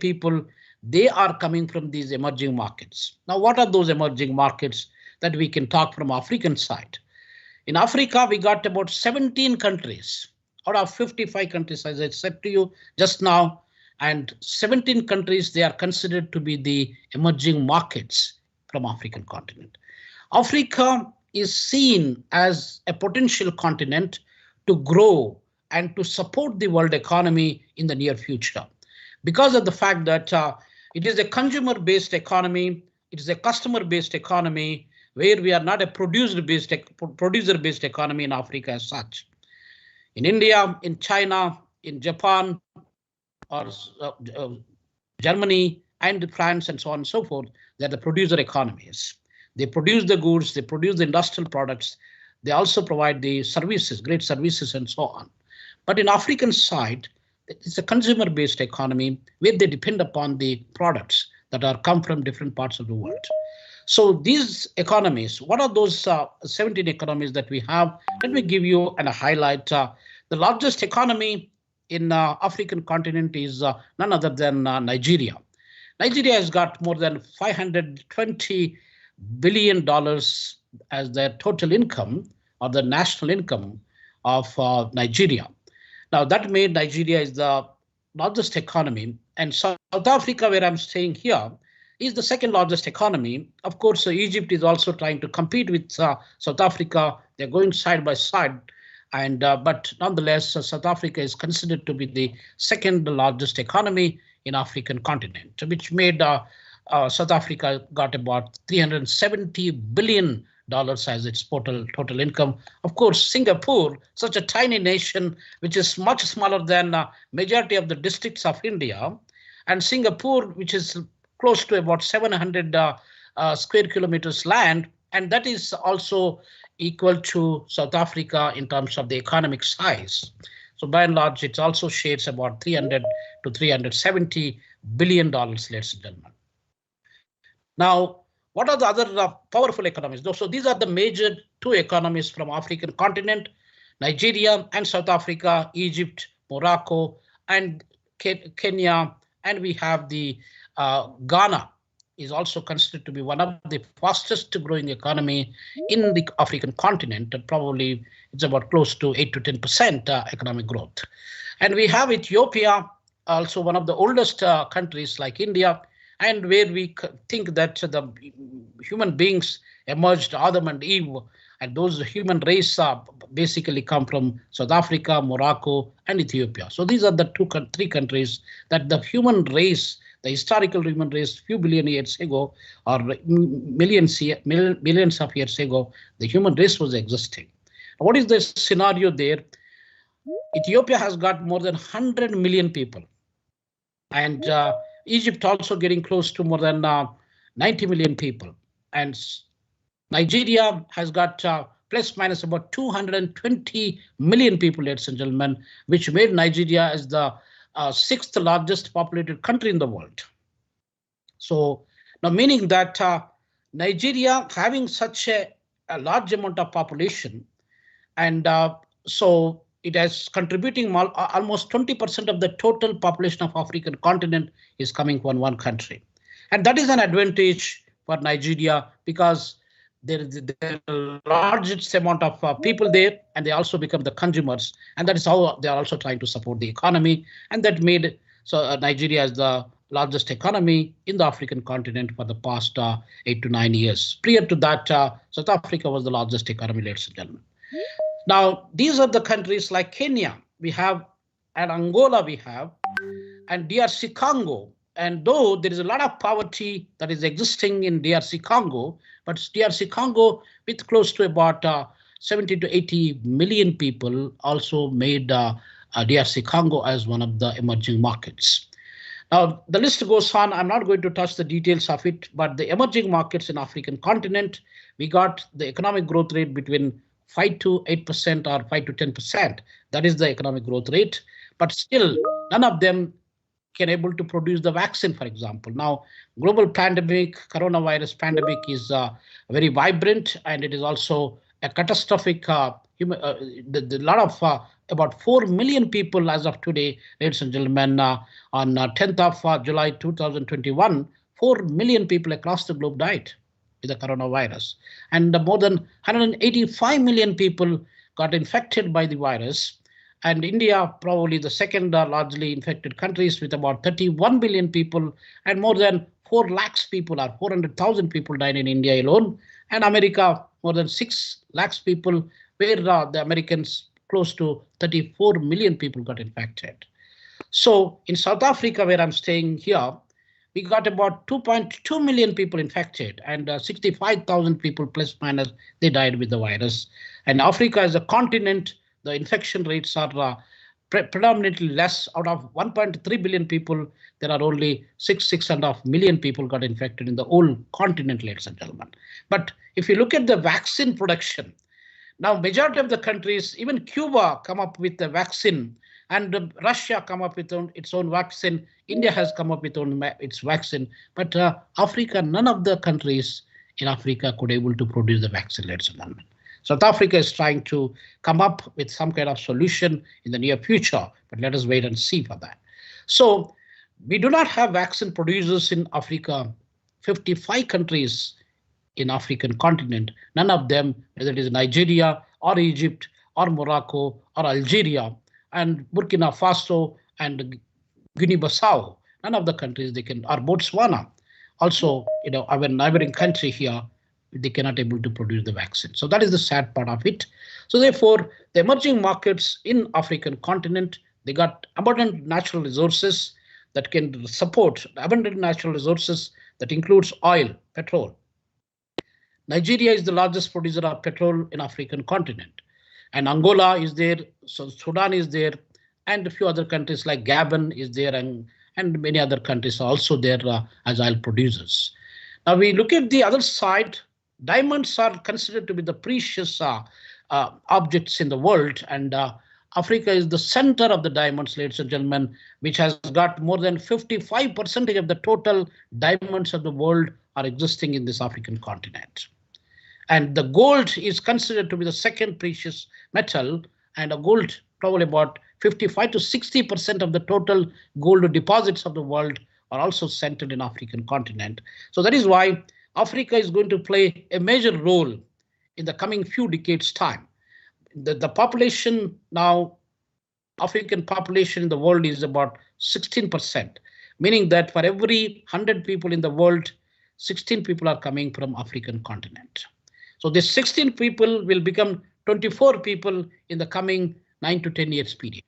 people. They are coming from these emerging markets. Now, what are those emerging markets that we can talk from African side? In Africa, we got about 17 countries out of 55 countries, as I said to you just now, and 17 countries, they are considered to be the emerging markets from African continent. Africa is seen as a potential continent to grow and to support the world economy in the near future. because of the fact that it is a consumer-based economy, it is a customer-based economy, where we are not a producer-based economy in Africa as such. In India, in China, in Japan, or Germany and France and so on and so forth, they're the producer economies. They produce the goods, they produce the industrial products, they also provide the services, great services and so on. But in African side, it's a consumer-based economy where they depend upon the products that are come from different parts of the world. So these economies, what are those 17 economies that we have? Let me give you a highlight. The largest economy in African continent is none other than Nigeria. Nigeria has got more than $520 billion as their total income, or the national income of Nigeria. Now that made Nigeria is the largest economy, and South Africa, where I'm staying here, is the second largest economy. Of course, Egypt is also trying to compete with South Africa. They're going side by side. And but nonetheless, South Africa is considered to be the second largest economy in African continent, which made South Africa got about $370 billion as its total income. Of course, Singapore, such a tiny nation, which is much smaller than majority of the districts of India, and Singapore, which is close to about 700 square kilometers land, and that is also equal to South Africa in terms of the economic size. So by and large, it also shares about 300 to $370 billion, ladies and gentlemen. Now, what are the other powerful economies? So these are the major two economies from African continent, Nigeria and South Africa, Egypt, Morocco, and Kenya, and we have the Ghana is also considered to be one of the fastest growing economy in the African continent. Probably it's about close to 8 to 10% economic growth. And we have Ethiopia, also one of the oldest countries like India, and where we think that the human beings emerged, Adam and Eve, and those human race basically come from South Africa, Morocco, and Ethiopia. So these are the three countries that the human race, the historical human race, few billion years ago, or millions of years ago, the human race was existing. What is the scenario there? Ethiopia has got more than 100 million people, and Egypt also getting close to more than 90 million people, and Nigeria has got plus minus about 220 million people, ladies and gentlemen, which made Nigeria as the sixth largest populated country in the world. So now meaning that Nigeria having such a large amount of population, and so it is contributing almost 20% of the total population of African continent is coming from one country. And that is an advantage for Nigeria because there is the largest amount of people there, and they also become the consumers, and that is how they are also trying to support the economy, and that made Nigeria as the largest economy in the African continent for the past 8 to 9 years. Prior to that, South Africa was the largest economy, ladies and gentlemen. Now, these are the countries like Kenya we have, and Angola we have, and DRC Congo. And though there is a lot of poverty that is existing in DRC Congo, but DRC Congo with close to about 70 to 80 million people also made DRC Congo as one of the emerging markets. Now, the list goes on. I'm not going to touch the details of it, but the emerging markets in African continent, we got the economic growth rate between 5 to 8% or 5 to 10%. That is the economic growth rate, but still none of them can able to produce the vaccine, for example. Now, global pandemic, coronavirus pandemic is very vibrant, and it is also a catastrophic, the lot of about 4 million people as of today, ladies and gentlemen, on 10th of July 2021, 4 million people across the globe died with the coronavirus. And more than 185 million people got infected by the virus. And India, probably the second largely infected countries with about 31 billion people, and more than 4 lakhs people or 400,000 people died in India alone. And America, more than 6 lakhs people, where the Americans close to 34 million people got infected. So in South Africa, where I'm staying here, we got about 2.2 million people infected and 65,000 people plus minus, they died with the virus. And Africa as a continent, the infection rates are predominantly less. Out of 1.3 billion people, there are only 6.5 million people got infected in the whole continent, ladies and gentlemen. But if you look at the vaccine production, now majority of the countries, even Cuba come up with the vaccine, and Russia come up with its own vaccine. India has come up with its vaccine, but Africa, none of the countries in Africa could able to produce the vaccine, ladies and gentlemen. South Africa is trying to come up with some kind of solution in the near future, but let us wait and see for that. So we do not have vaccine producers in Africa. 55 countries in African continent, none of them, whether it is Nigeria or Egypt or Morocco or Algeria and Burkina Faso and Guinea-Bissau, none of the countries they can, or Botswana, also, our neighboring country here, they cannot able to produce the vaccine. So that is the sad part of it. So therefore, the emerging markets in African continent, they got abundant natural resources that can support abundant natural resources that includes oil, petrol. Nigeria is the largest producer of petrol in African continent, and Angola is there, so Sudan is there, and a few other countries like Gabon is there, and many other countries are also there as oil producers. Now we look at the other side. Diamonds are considered to be the precious objects in the world, and Africa is the center of the diamonds, ladies and gentlemen, which has got more than 55% of the total diamonds of the world are existing in this African continent. And the gold is considered to be the second precious metal, and a gold, probably about 55 to 60% of the total gold deposits of the world are also centered in African continent. So that is why Africa is going to play a major role in the coming few decades time. The population now, African population in the world is about 16%, meaning that for every 100 people in the world, 16 people are coming from African continent. So this 16 people will become 24 people in the coming 9 to 10 years period.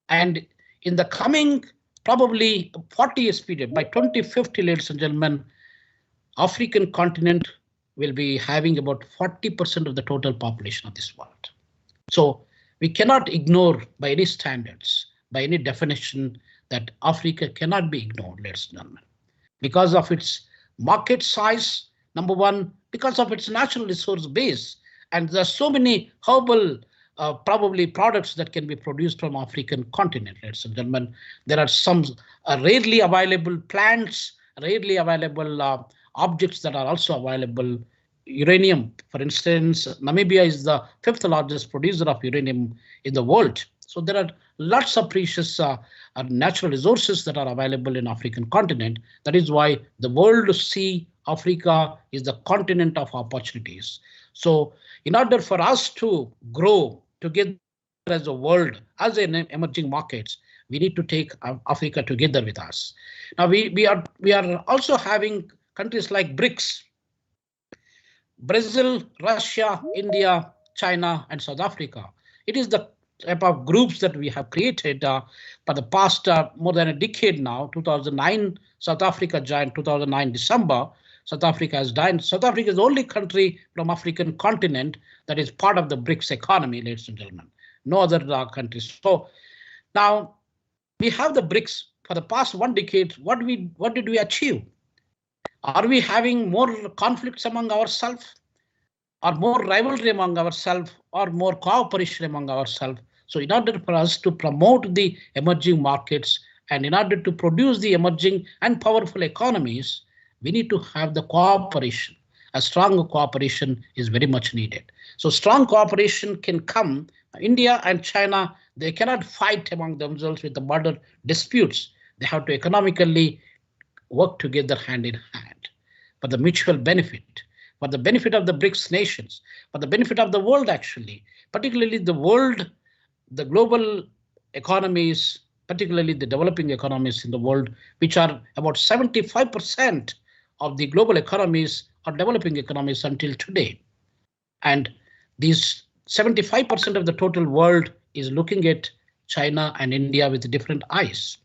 And in the coming probably 40 years period, by 2050, ladies and gentlemen, African continent will be having about 40% of the total population of this world. So we cannot ignore by any standards, by any definition, that Africa cannot be ignored, ladies and gentlemen, because of its market size, number one, because of its natural resource base. And there are so many herbal probably products that can be produced from African continent, ladies and gentlemen. There are some rarely available plants, rarely available objects that are also available. Uranium, for instance, Namibia is the 5th largest producer of uranium in the world. So there are lots of precious natural resources that are available in African continent. That is why the world see Africa is the continent of opportunities. So in order for us to grow together as a world, as in emerging markets, we need to take Africa together with us. Now we are also having countries like BRICS, Brazil, Russia, India, China, and South Africa. It is the type of groups that we have created for the past more than a decade now. 2009, South Africa joined 2009 December. South Africa has joined. South Africa is the only country from African continent that is part of the BRICS economy, ladies and gentlemen. No other countries. So now we have the BRICS. For the past 1 decade, what did we achieve? Are we having more conflicts among ourselves, or more rivalry among ourselves, or more cooperation among ourselves? So in order for us to promote the emerging markets, and in order to produce the emerging and powerful economies, we need to have the cooperation. A strong cooperation is very much needed. So strong cooperation can come. India and China, they cannot fight among themselves with the border disputes. They have to economically work together hand in hand for the mutual benefit, for the benefit of the BRICS nations, for the benefit of the world actually, particularly the world, the global economies, particularly the developing economies in the world, which are about 75% of the global economies are developing economies until today. And these 75% of the total world is looking at China and India with different eyes.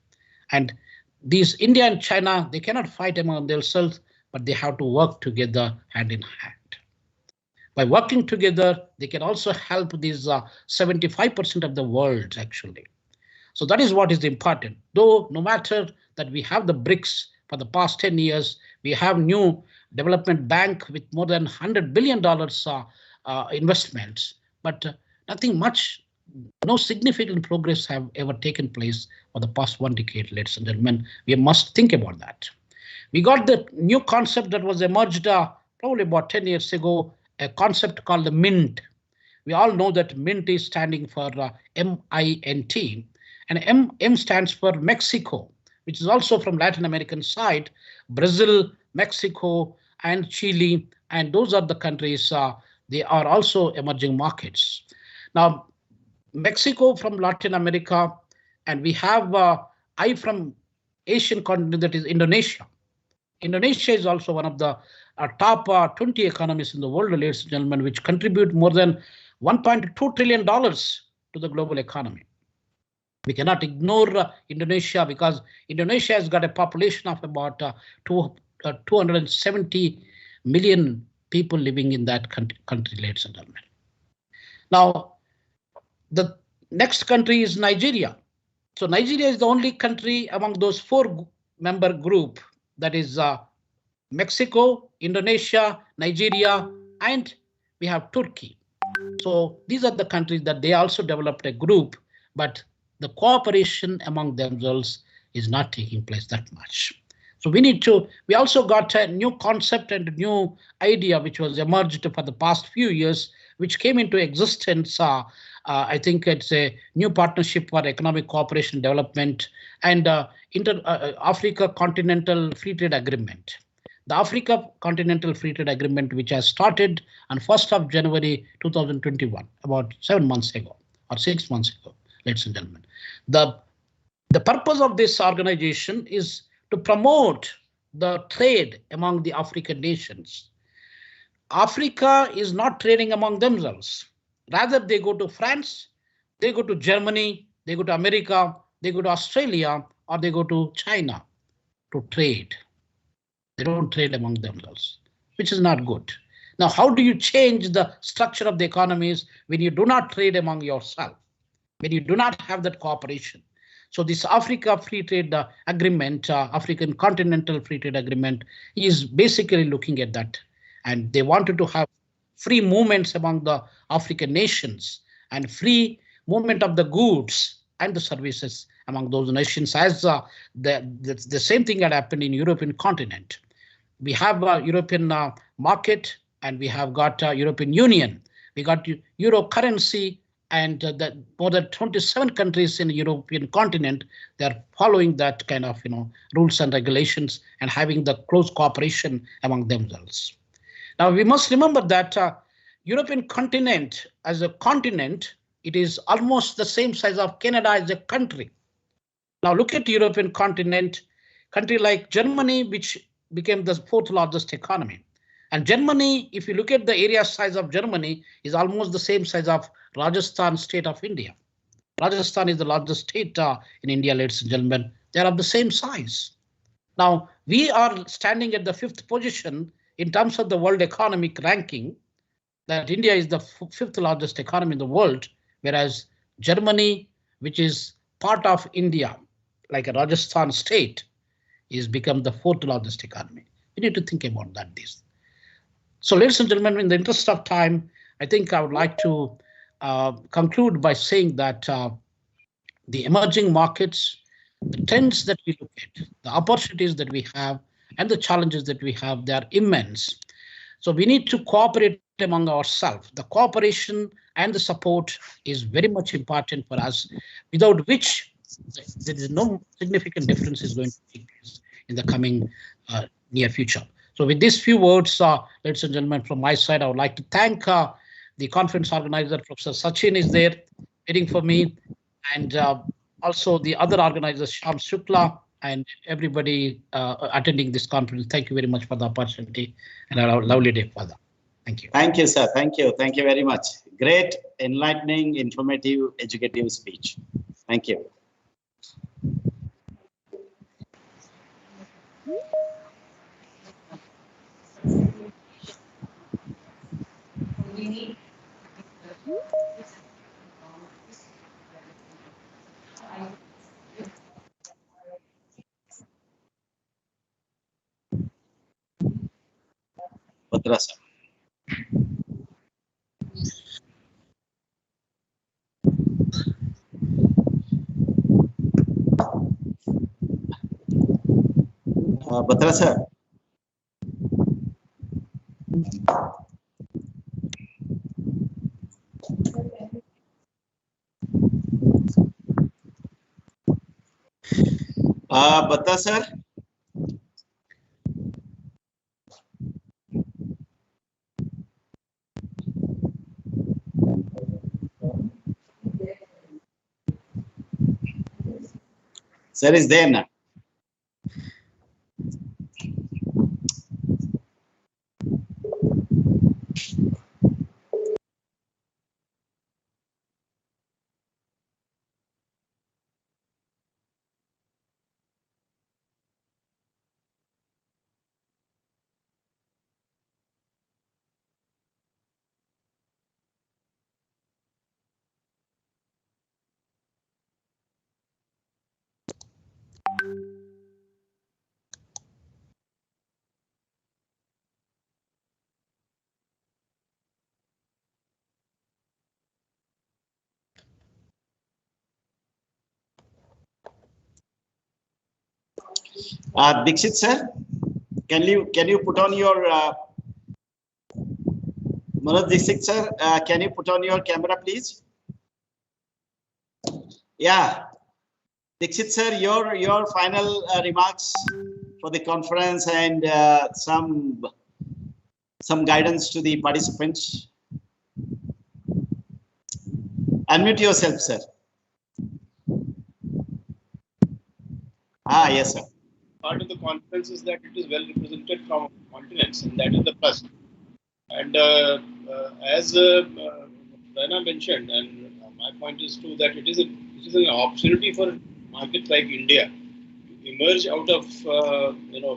And these India and China, they cannot fight among themselves, but they have to work together hand in hand. By working together, they can also help these 75% of the world, actually. So that is what is important. Though no matter that we have the BRICS for the past 10 years, we have new development bank with more than $100 billion investments, but nothing much, no significant progress have ever taken place for the past 1 decade, ladies and gentlemen. We must think about that. We got the new concept that was emerged probably about 10 years ago, a concept called the MINT. We all know that MINT is standing for M-I-N-T, and M stands for Mexico, which is also from Latin American side, Brazil, Mexico, and Chile, and those are the countries, they are also emerging markets. Now, Mexico from Latin America, and we have I from Asian continent, that is Indonesia. Indonesia is also one of the top 20 economies in the world, ladies and gentlemen, which contribute more than $1.2 trillion to the global economy. We cannot ignore Indonesia because Indonesia has got a population of about 270 million people living in that country, ladies and gentlemen. Now, the next country is Nigeria. So Nigeria is the only country among those 4-member group, that is Mexico, Indonesia, Nigeria, and we have Turkey. So these are the countries that they also developed a group, but the cooperation among themselves is not taking place that much. So we also got a new concept and a new idea which was emerged for the past few years, which came into existence. I think it's a new partnership for economic cooperation development and Africa Continental Free Trade Agreement. The Africa Continental Free Trade Agreement, which has started on 1st of January 2021, about 7 months ago or 6 months ago, ladies and gentlemen. The purpose of this organization is to promote the trade among the African nations. Africa is not trading among themselves. Rather, they go to France, they go to Germany, they go to America, they go to Australia, or they go to China to trade. They don't trade among themselves, which is not good. Now, how do you change the structure of the economies when you do not trade among yourself, when you do not have that cooperation? So this Africa Free Trade Agreement, African Continental Free Trade Agreement, is basically looking at that. And they wanted to have free movements among the African nations and free movement of the goods and the services among those nations, as the same thing had happened in European continent. We have a European market, and we have got European Union. We got Euro currency, and more than 27 countries in the European continent, they are following that kind of rules and regulations and having the close cooperation among themselves. Now we must remember that European continent as a continent, it is almost the same size of Canada as a country. Now look at the European continent, country like Germany, which became the 4th largest economy. And Germany, if you look at the area size of Germany, is almost the same size of Rajasthan state of India. Rajasthan is the largest state in India, ladies and gentlemen. They are of the same size. Now, we are standing at the 5th position in terms of the world economic ranking, that India is the 5th largest economy in the world, whereas Germany, which is part of India, like a Rajasthan state, is become the 4th largest economy. We need to think about that. So, ladies and gentlemen, in the interest of time, I think I would like to conclude by saying that the emerging markets, the trends that we look at, the opportunities that we have, and the challenges that we have, they are immense. So we need to cooperate among ourselves. The cooperation and the support is very much important for us, without which there is no significant difference is going to take place in the coming near future. So with these few words, ladies and gentlemen, from my side, I would like to thank the conference organizer, Professor Sachin is there waiting for me, and also the other organizers, Sham Shukla, and everybody attending this conference. Thank you very much for the opportunity, and have a lovely day further. Thank you. Thank you, sir. Thank you. Thank you very much. Great, enlightening, informative, educative speech. Thank you. Batra sir. Batra sir. Batra sir. Sir is there now. Dixit sir, can you put on your Manoj Dixit sir, can you put on your camera please? Yeah, Dixit sir, your final remarks for the conference and some guidance to the participants. Unmute yourself, sir. Yes, sir. Part of the conference is that it is well represented from continents, and that is the plus. And as Rana mentioned, and my point is too, that it is an opportunity for markets like India to emerge out of the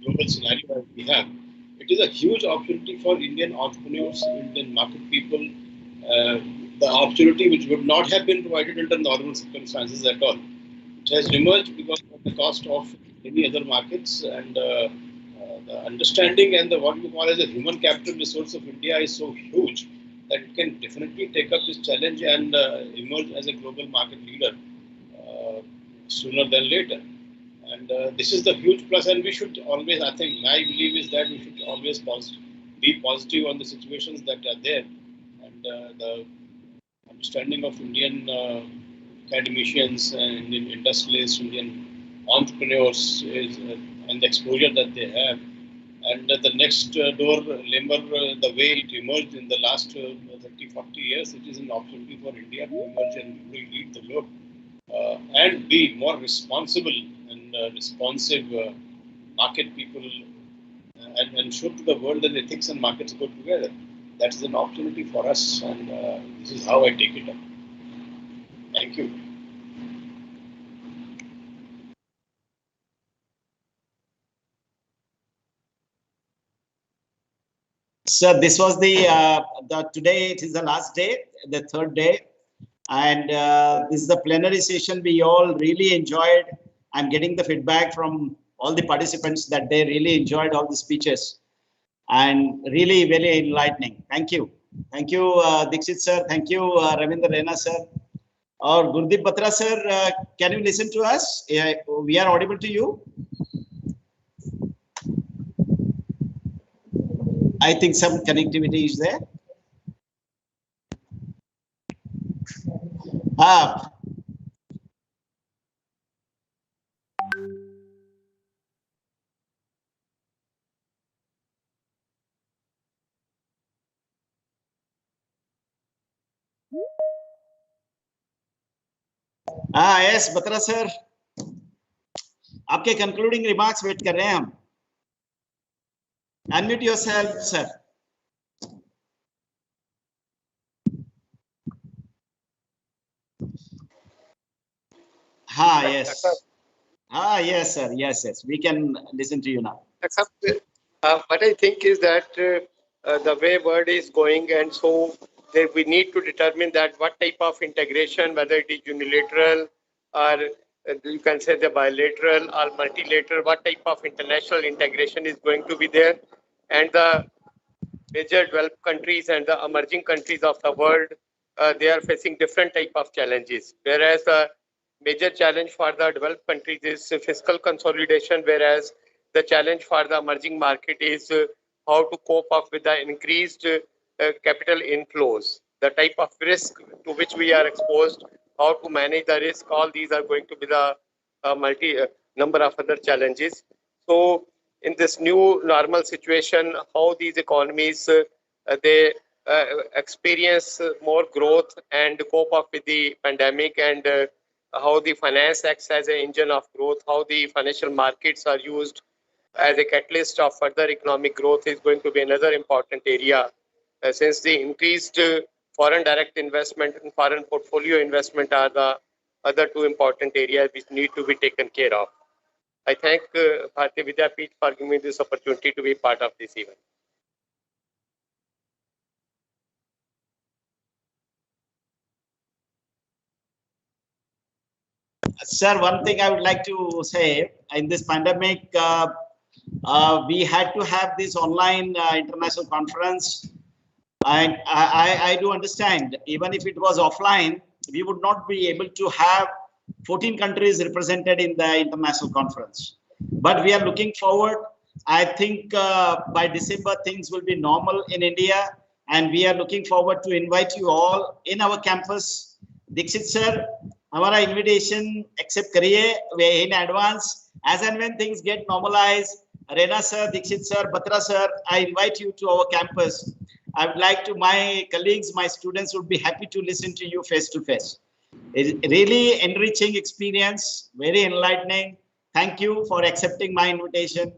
global scenario that we have. It is a huge opportunity for Indian entrepreneurs, Indian market people. The opportunity which would not have been provided under normal circumstances at all. It has emerged because of the cost of many other markets, and the understanding and the what you call as a human capital resource of India is so huge that it can definitely take up this challenge and emerge as a global market leader sooner than later. And this is the huge plus, and we should always, I think, my belief is that we should always be positive on the situations that are there, and the understanding of Indian academicians and Indian industrialists, Indian entrepreneurs is, and the exposure that they have. And the next door limber, the way it emerged in the last 30, 40 years, it is an opportunity for India to emerge and lead the load and be more responsible and responsive market people and show to the world that ethics and markets go together. That is an opportunity for us, and this is how I take it up. Thank you. Sir, this was the today. It is the last day, the third day, and this is the plenary session we all really enjoyed. I'm getting the feedback from all the participants that they really enjoyed all the speeches, and really very enlightening. Thank you, Dixit sir. Thank you, Ravindra Rena sir. Or Gurdeep Batra sir, can you listen to us? We are audible to you. I think some connectivity is there. Yes, Batra sir. आपके concluding remarks wait कर रहे हैं हम. Unmute yourself, sir. Yes. Yes, sir. Yes, yes. We can listen to you now. What I think is that the way world is going, and so we need to determine that what type of integration, whether it is unilateral or you can say the bilateral or multilateral, what type of international integration is going to be there, and the major developed countries and the emerging countries of the world, they are facing different type of challenges. Whereas the major challenge for the developed countries is fiscal consolidation, whereas the challenge for the emerging market is how to cope up with the increased capital inflows, the type of risk to which we are exposed, how to manage the risk. All these are going to be the number of other challenges. So in this new normal situation, how these economies they experience more growth and cope up with the pandemic, and how the finance acts as an engine of growth, how the financial markets are used as a catalyst of further economic growth is going to be another important area, since the increased foreign direct investment and foreign portfolio investment are the other two important areas which need to be taken care of. I thank Bharatiya Vidyapeeth for giving me this opportunity to be part of this event. Sir, one thing I would like to say, in this pandemic, we had to have this online international conference. And I do understand, even if it was offline, we would not be able to have 14 countries represented in the international conference. But we are looking forward. I think by December, things will be normal in India. And we are looking forward to invite you all in our campus. Dixit sir, हमारा invitation accept करिए in advance. As and when things get normalized, Rena sir, Dixit sir, Batra sir, I invite you to our campus. I would like to, my colleagues, my students would be happy to listen to you face to face. It's really enriching experience, very enlightening. Thank you for accepting my invitation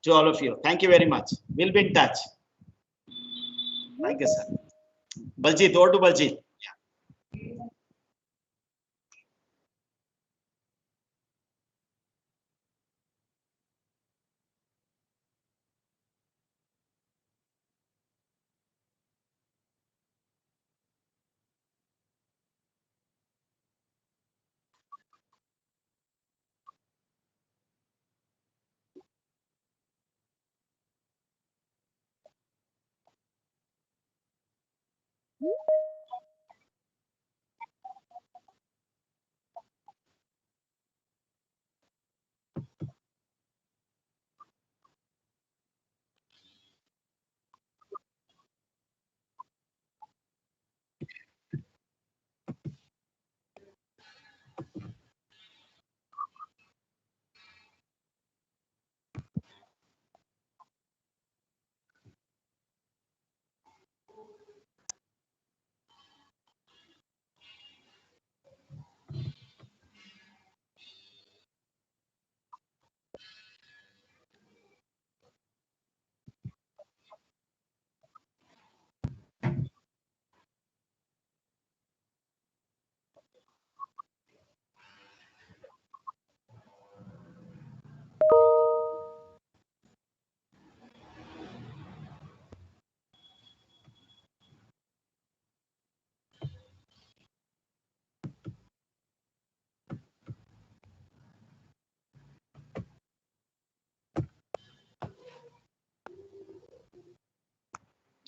to all of you. Thank you very much. We'll be in touch. Thank you, sir. Baljit, over to Baljit.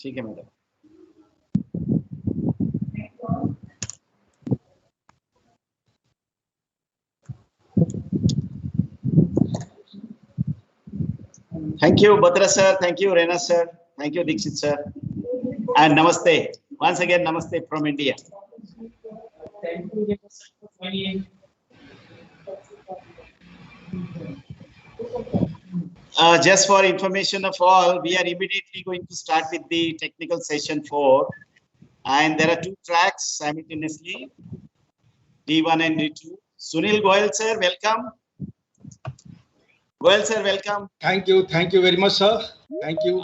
ठीक है madam. Thank you, Batra sir. Thank you, Rena sir. Thank you, Dixit sir. And namaste. Once again, namaste from India. Thank you for joining. Just for information of all, we are immediately going to start with the technical session 4. And there are 2 tracks simultaneously, D1 and D2. Sunil Goyal sir, welcome. Goyal sir, welcome. Thank you very much, sir. Thank you.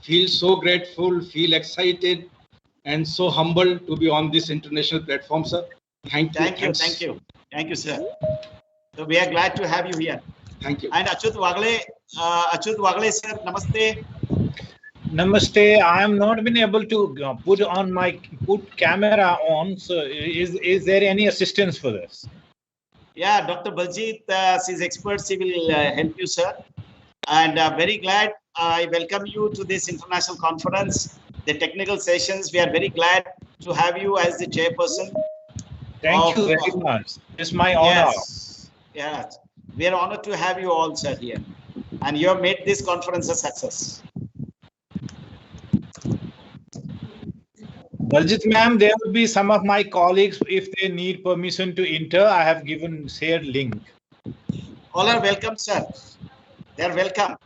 Feel so grateful, feel excited, and so humbled to be on this international platform, sir. Thank you. Thank you. Thank you, sir. So we are glad to have you here. Thank you. And Achut Wagle, sir, namaste. Namaste. I am not been able to put camera on. So is there any assistance for this? Yeah, Dr. Baljit, she's expert. She will help you, sir. And very glad I welcome you to this international conference, the technical sessions. We are very glad to have you as the chairperson. Thank you very much. It's my honor. Yes, we are honored to have you all, sir, here. And you have made this conference a success. Baljit ma'am, there will be some of my colleagues, if they need permission to enter, I have given shared link. All are welcome, sir. They are welcome.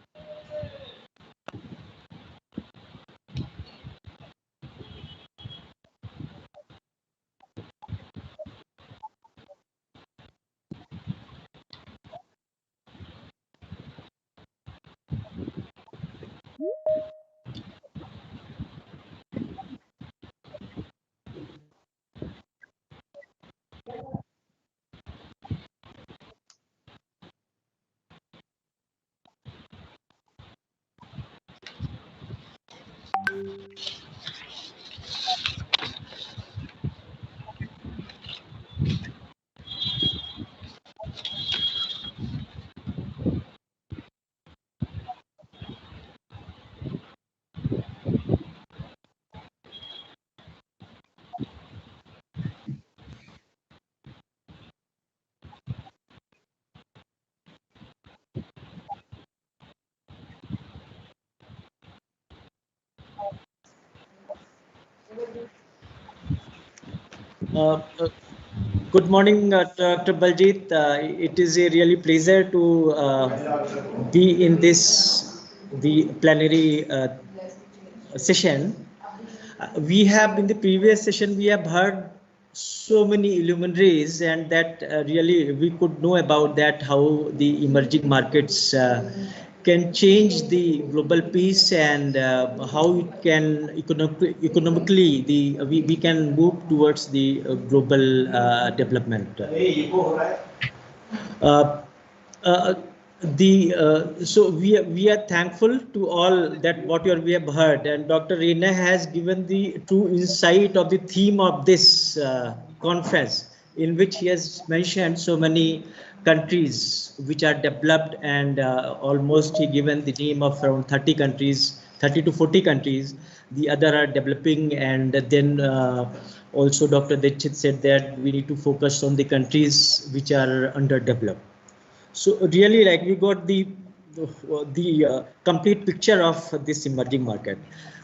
Good morning, Dr. Baljit. It is a really pleasure to be in the plenary session. We have in the previous session we have heard so many luminaries, and that really we could know about that how the emerging markets can change the global peace, and how it can economically we can move towards the global development. Uh, so we are thankful to all that whatever we have heard, and Dr. Reena has given the true insight of the theme of this conference, in which he has mentioned so many countries which are developed, and almost he given the name of around 30 countries, 30 to 40 countries. The other are developing, and then also Dr. Dixit said that we need to focus on the countries which are underdeveloped. So really, like, we got the complete picture of this emerging market.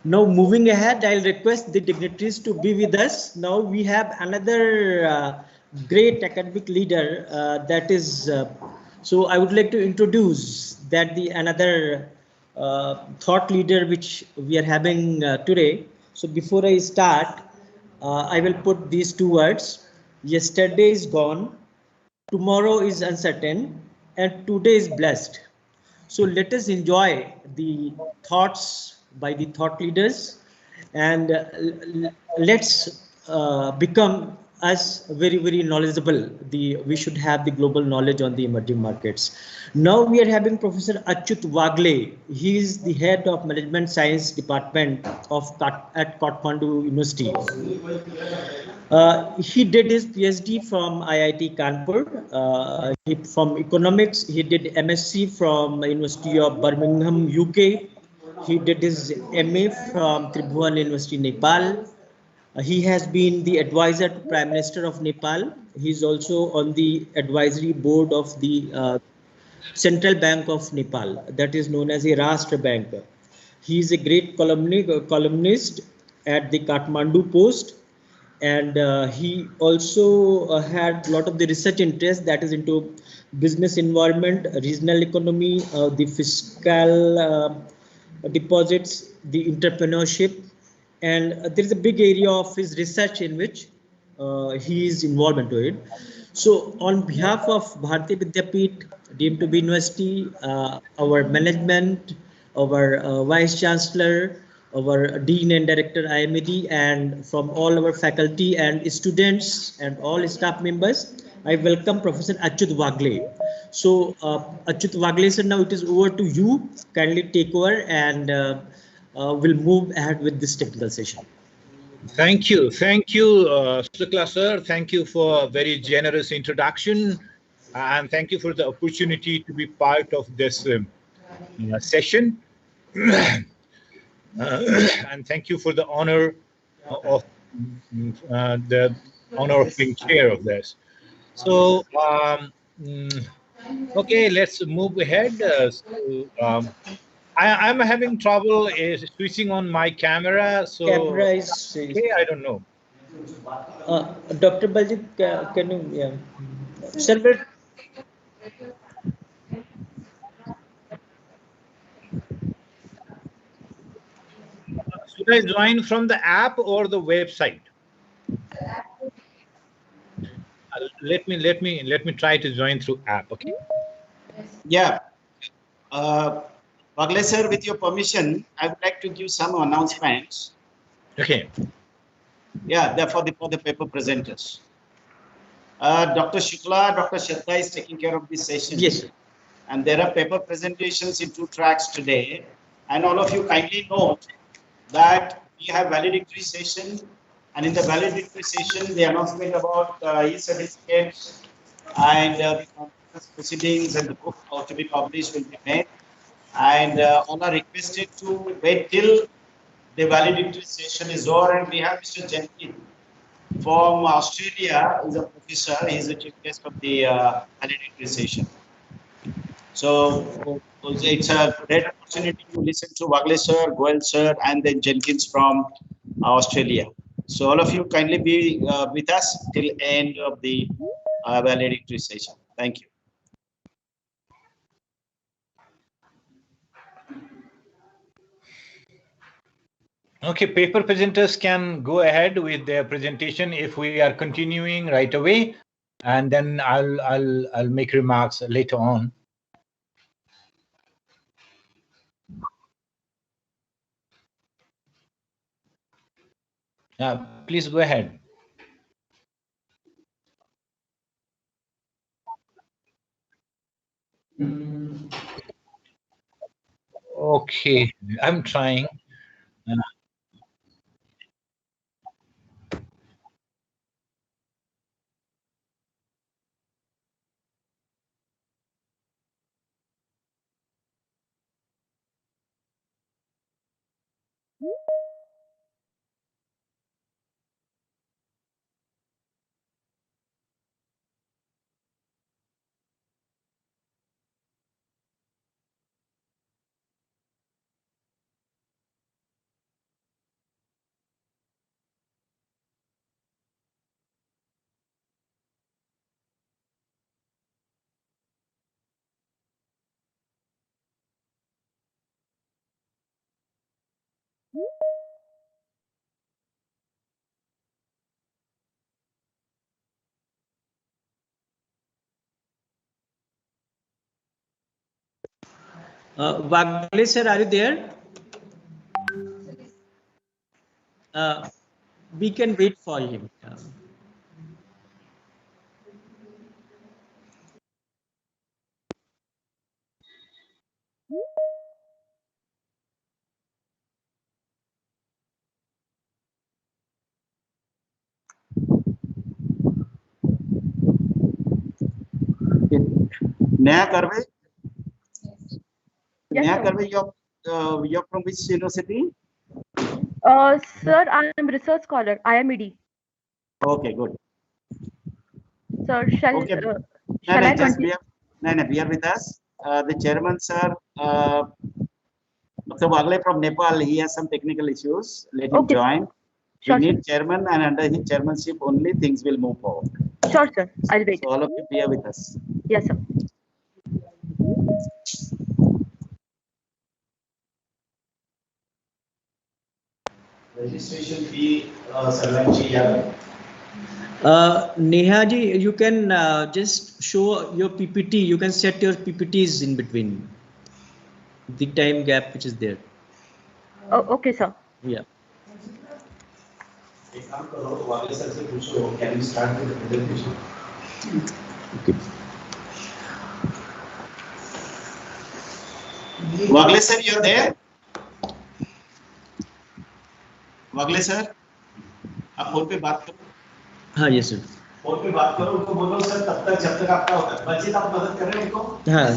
Now moving ahead, I'll request the dignitaries to be with us. Now we have another great academic leader, that is, so I would like to introduce that the another thought leader which we are having today. So before I start, I will put these two words: yesterday is gone, tomorrow is uncertain, and today is blessed. So let us enjoy the thoughts by the thought leaders, and let's become us very knowledgeable. We should have the global knowledge on the emerging markets. Now we are having Professor Achut Wagle. He is the head of Management Science Department at Kathmandu University. He did his PhD from IIT Kanpur. From economics, he did MSc from University of Birmingham, UK. He did his MA from Tribhuvan University, Nepal. He has been the advisor to Prime Minister of Nepal. He is also on the advisory board of the Central Bank of Nepal, that is known as a Rashtra Bank. He is a great columnist at the Kathmandu Post, and he also had a lot of the research interest that is into business environment, regional economy, the fiscal deposits, the entrepreneurship, and there is a big area of his research in which he is involved into it. So on behalf of Bharati Vidyapeeth, DMTB University, our management, our Vice Chancellor, our Dean and Director IMED, and from all our faculty and students and all staff members, I welcome Professor Achyut Wagle. So Achyut Wagle sir, now it is over to you. Kindly take over and we'll move ahead with this technical session. Thank you, Shukla sir. Thank you for a very generous introduction, and thank you for the opportunity to be part of this session. And thank you for the honor of being chair of this. So, okay, let's move ahead. I'm having trouble switching on my camera. So, camera is okay, I don't know. Dr. Baljit, can you, yeah. Sir, should I join from the app or the website? Let me try to join through app. Okay. Yeah. Wagle sir, with your permission, I would like to give some announcements. Okay. Yeah, for the paper presenters. Dr. Shukla, Dr. Sharda is taking care of this session. Yes. And there are paper presentations in 2 tracks today. And all of you kindly note that we have valedictory session. And in the valedictory session, the announcement about e-certificates and the conference proceedings and the book to be published will be made. And all are requested to wait till the valedictory session is over. And we have Mr. Jenkins from Australia, is a professor. He is the chief guest of the valedictory session. So it's a great opportunity to listen to Wagle sir, Goel sir, and then Jenkins from Australia. So all of you kindly be with us till end of the valedictory session. Thank you. Okay, paper presenters can go ahead with their presentation if we are continuing right away, and then I'll make remarks later on. Please go ahead. Okay, I'm trying. Wagle sir, are you there? We can wait for him. Neha Karve? Yes, Neha Karve, you're from which university? Sir, I am research scholar, Imed. Okay, good. Sir, shall I continue? Bear with us. The chairman, sir, Dr. Wagle from Nepal, he has some technical issues. Let him join. Sure, we need chairman, and under his chairmanship only things will move forward. Sure, sir. I'll wait. So all of you bear with us. Yes, sir. Registration fee, Neha ji, you can just show your PPT. You can set your PPTs in between the time gap which is there. Oh, okay, sir. Yeah. Can we start with the presentation? Okay. Wagle sir, you're there? Wagle sir, आप phone पे बात करो। हाँ, yes sir. Phone पे बात करो, उनको बोलो सर तब तक जब तक आपका होता है। बच्चे आप मदद कर रहे हैं उनको? हाँ.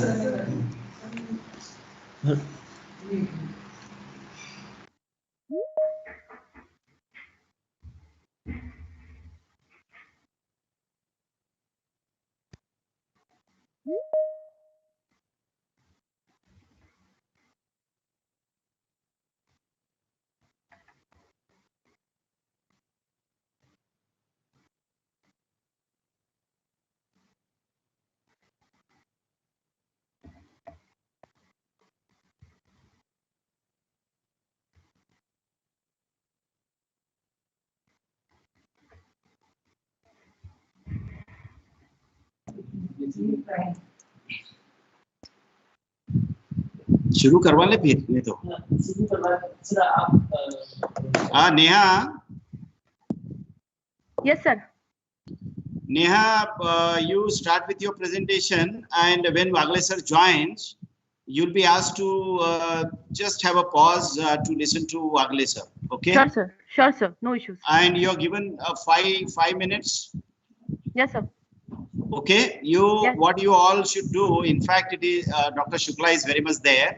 शुरू करवा ले फिर नहीं तो। हाँ Neha. Yes, sir. Neha, you start with your presentation, and when Wagle sir joins, you'll be asked to just have a pause to listen to Wagle sir. Okay? Sure, sir. Sure, sir. No issues. And you're given 5 minutes. Yes, sir. Okay. Yes. What you all should do. In fact, it is Dr. Shukla is very much there.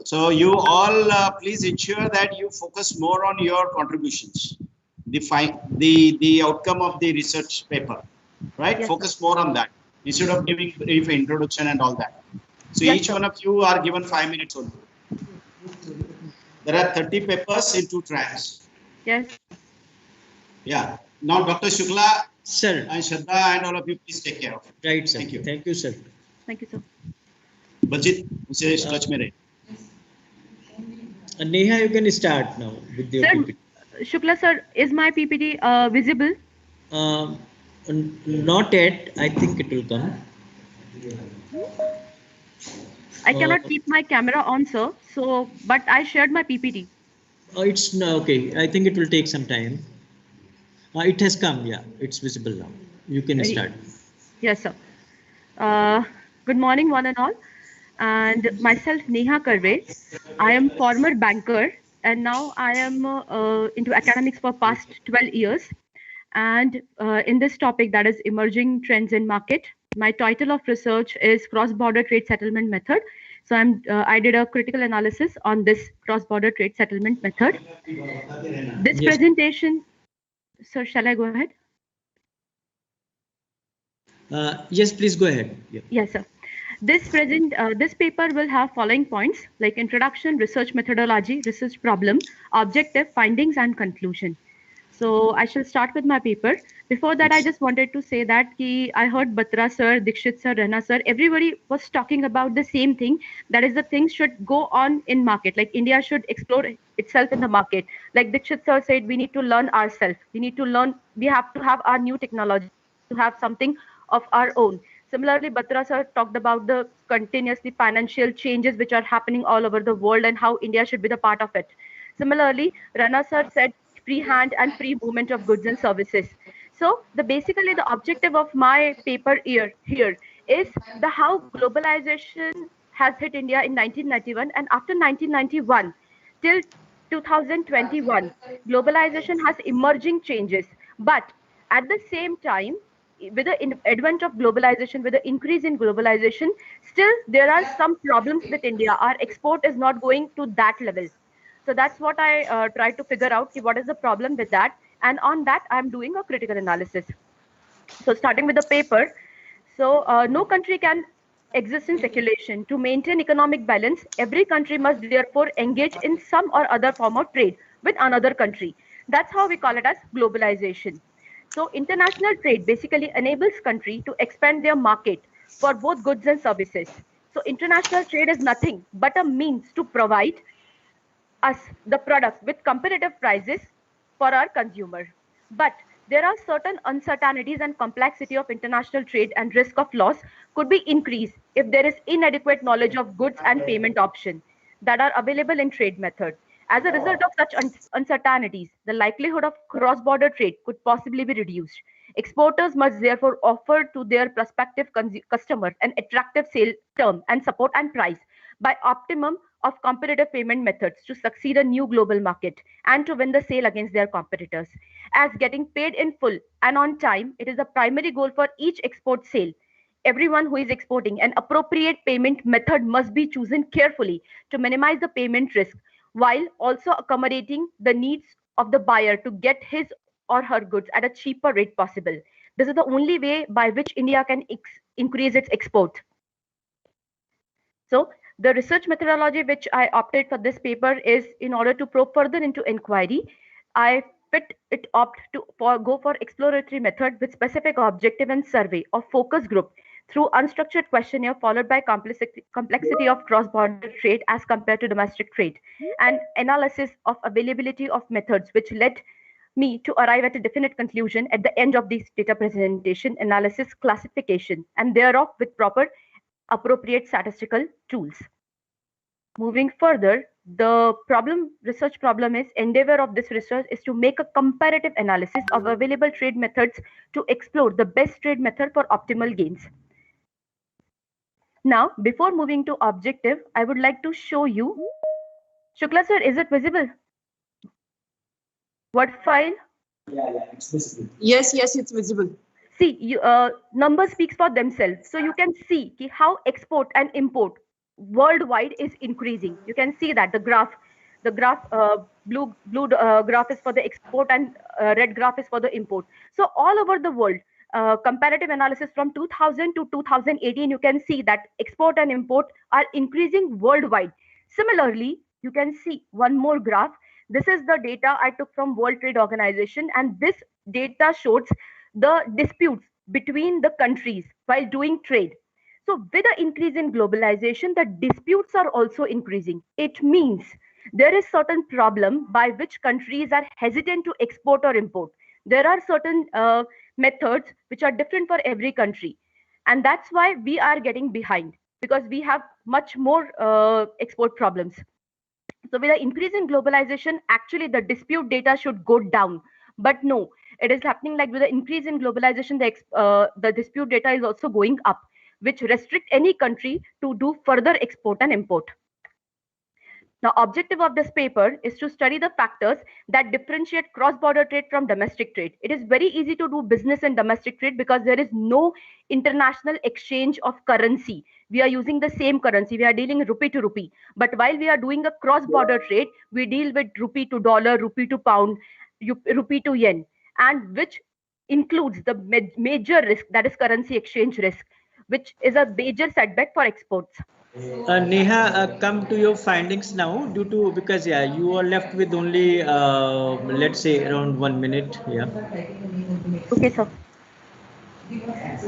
So you all please ensure that you focus more on your contributions. The outcome of the research paper, right? Yes, Focus more on that instead of giving brief introduction and all that. So yes, each sir. one of you are given 5 minutes only. There are 30 papers in 2 tracks. Yes. Yeah. Now Dr. Shukla, Sir. And Shraddha and all of you, please take care of it. Right, sir. Thank you. Thank you, sir. Thank you, sir. Baljeet, उसे touch में रहे. Neha, you can start now with your Sir, PPT. Shukla sir, is my PPT visible? Not yet. I think it will come. I cannot keep my camera on, sir. So, but I shared my PPT. Oh, it's no, okay. I think it will take some time. It has come. Yeah, it's visible now. You can start. Yes, sir. Good morning, one and all. And myself, Neha Karve. I am former banker, and now I am into academics for past 12 years. And in this topic, that is emerging trends in market, my title of research is cross-border trade settlement method. So I did a critical analysis on this cross-border trade settlement method. This presentation, sir, shall I go ahead? Yes, please go ahead. Yeah. Yes, sir. This paper will have following points like introduction, research methodology, research problem, objective, findings, and conclusion. So I shall start with my paper. Before that, I just wanted to say that I heard Batra sir, Dikshit sir, Rana sir, everybody was talking about the same thing. That is, the things should go on in market. Like India should explore itself in the market. Like Dikshit sir said, we need to learn ourselves. We need to learn. We have to have our new technology, to have something of our own. Similarly, Batra sir talked about the continuously financial changes which are happening all over the world and how India should be the part of it. Similarly, Rana sir said free hand and free movement of goods and services. So basically the objective of my paper here is the how globalization has hit India in 1991, and after 1991 till 2021, globalization has emerging changes. But at the same time, with the advent of globalization, with the increase in globalization, still there are some problems with India. Our export is not going to that level. So that's what I tried to figure out, what is the problem with that. And on that, I'm doing a critical analysis. So starting with the paper. So no country can exist in speculation. To maintain economic balance, every country must therefore engage in some or other form of trade with another country. That's how we call it as globalization. So international trade basically enables country to expand their market for both goods and services. So international trade is nothing but a means to provide us the products with competitive prices for our consumer. But there are certain uncertainties and complexity of international trade, and risk of loss could be increased if there is inadequate knowledge of goods and payment options that are available in trade methods. As a result of such uncertainties, the likelihood of cross-border trade could possibly be reduced. Exporters must therefore offer to their prospective customers an attractive sale term and support and price by optimum of competitive payment methods to succeed a new global market and to win the sale against their competitors. As getting paid in full and on time, it is a primary goal for each export sale. Everyone who is exporting an appropriate payment method must be chosen carefully to minimize the payment risk while also accommodating the needs of the buyer to get his or her goods at a cheaper rate possible. This is the only way by which India can increase its export. So the research methodology which I opted for this paper is, in order to probe further into inquiry, I opt to go for exploratory method with specific objective and survey of focus group through unstructured questionnaire followed by complexity of cross-border trade as compared to domestic trade, and analysis of availability of methods which led me to arrive at a definite conclusion at the end of this data presentation, analysis, classification, and thereof with proper appropriate statistical tools. Moving further, the research problem is endeavor of this research is to make a comparative analysis of available trade methods to explore the best trade method for optimal gains. Now, before moving to objective, I would like to show you. Shukla sir, is it visible? Word file? Yeah, it's visible. Yes, it's visible. See, numbers speaks for themselves. So you can see how export and import worldwide is increasing. You can see that the graph, blue graph is for the export and red graph is for the import. So all over the world, comparative analysis from 2000 to 2018, you can see that export and import are increasing worldwide. Similarly, you can see one more graph. This is the data I took from World Trade Organization, and this data shows the disputes between the countries while doing trade. So with the increase in globalization, the disputes are also increasing. It means there is certain problem by which countries are hesitant to export or import. There are certain methods which are different for every country. And that's why we are getting behind, because we have much more export problems. So with the increase in globalization, actually the dispute data should go down. But no, it is happening like with the increase in globalization, the dispute data is also going up, which restrict any country to do further export and import. Now, objective of this paper is to study the factors that differentiate cross-border trade from domestic trade. It is very easy to do business in domestic trade because there is no international exchange of currency. We are using the same currency. We are dealing rupee to rupee. But while we are doing a cross-border trade, we deal with rupee to dollar, rupee to pound, rupee to yen, and which includes the major risk, that is currency exchange risk, which is a major setback for exports. Neha, come to your findings now, because you are left with only let's say around 1 minute. Yeah. Okay, sir.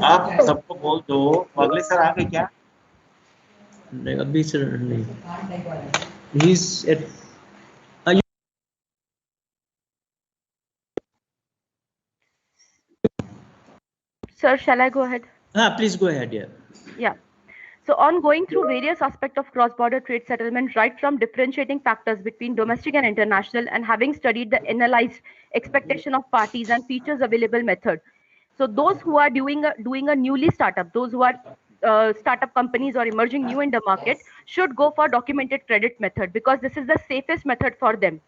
आप सबको बोल दो, अगले sir आ गए क्या? अभी sir नहीं. He's at. Sir, shall I go ahead? Please go ahead. Yeah. So on going through various aspects of cross-border trade settlement, right from differentiating factors between domestic and international, and having studied the analyzed expectation of parties and features available method. So those who are doing a newly startup, those who are startup companies or emerging new in the market, should go for documented credit method, because this is the safest method for them.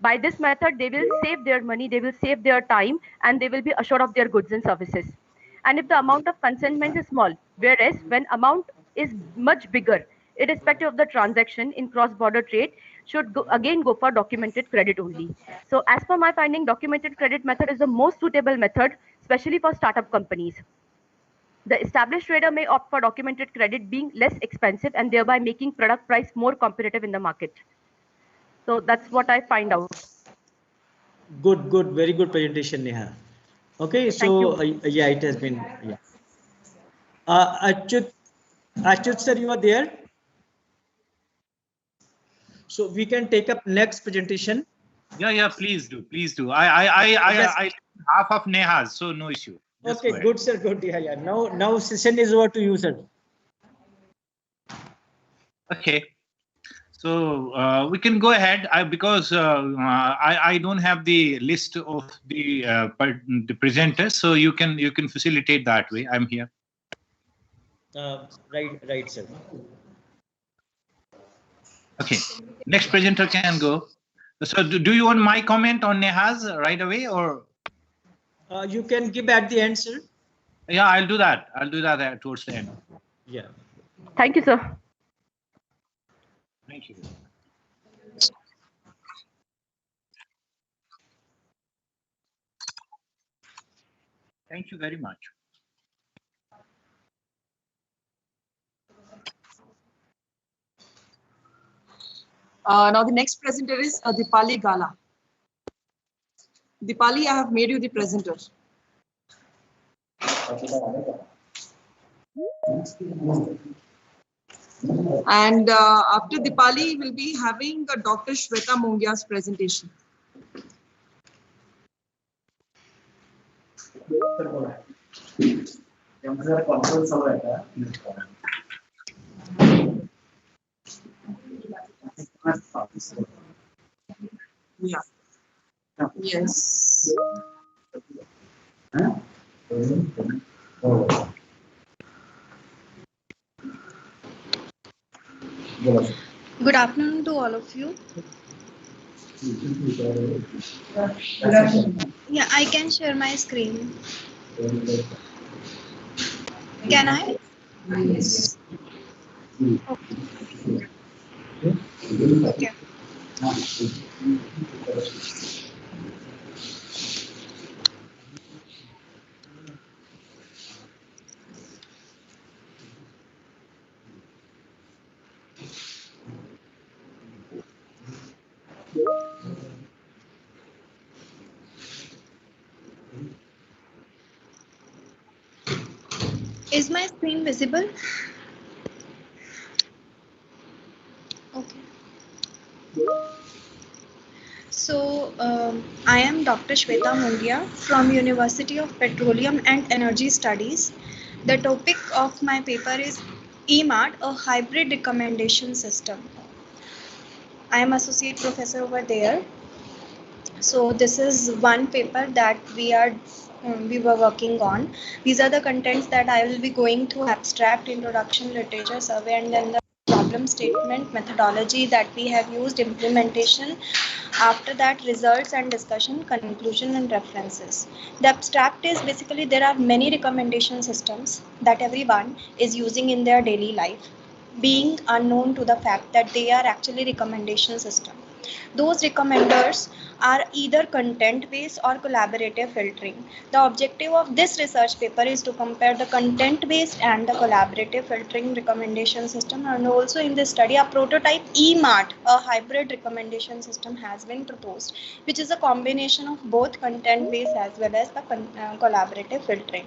By this method, they will save their money, they will save their time, and they will be assured of their goods and services. And if the amount of consignment is small, whereas when amount is much bigger, irrespective of the transaction in cross-border trade, should again go for documented credit only. So as per my finding, documented credit method is the most suitable method, especially for startup companies. The established trader may opt for documented credit, being less expensive and thereby making product price more competitive in the market. So that's what I find out. Good, very good presentation, Neha. Okay, so yeah, it has been. Yeah. Achyut sir, you are there. So we can take up next presentation. Yeah, please do. I half of Neha's, so no issue. Just okay, good sir, good. Yeah. Now session is over to you, sir. Okay. So we can go ahead because I don't have the list of the presenters, so you can facilitate that way. I'm here. Right, sir. Okay, next presenter can go. So do you want my comment on Nehaz right away, or you can give at the end, sir? Yeah, I'll do that. I'll do that towards the end. Yeah. Thank you, sir. Thank you. Thank you very much. Now the next presenter is Dipali Gala. Dipali, I have made you the presenter. And after Dipali, we'll be having Dr. Shweta Mongia's presentation. Yeah. Yes. Good afternoon to all of you. Yeah, I can share my screen. Can I? Yes. Okay. Is my screen visible? Okay. So, I am Dr. Shweta Mongia from University of Petroleum and Energy Studies. The topic of my paper is Imed, a hybrid recommendation system. I am associate professor over there. So this is one paper that we were working on. These are the contents that I will be going through: abstract, introduction, literature survey, and then the problem statement, methodology that we have used, implementation. After that, results and discussion, conclusion and references. The abstract is basically there are many recommendation systems that everyone is using in their daily life, being unknown to the fact that they are actually recommendation system. Those recommenders are either content-based or collaborative filtering. The objective of this research paper is to compare the content-based and the collaborative filtering recommendation system, and also in this study a prototype Imed, a hybrid recommendation system, has been proposed, which is a combination of both content-based as well as the collaborative filtering.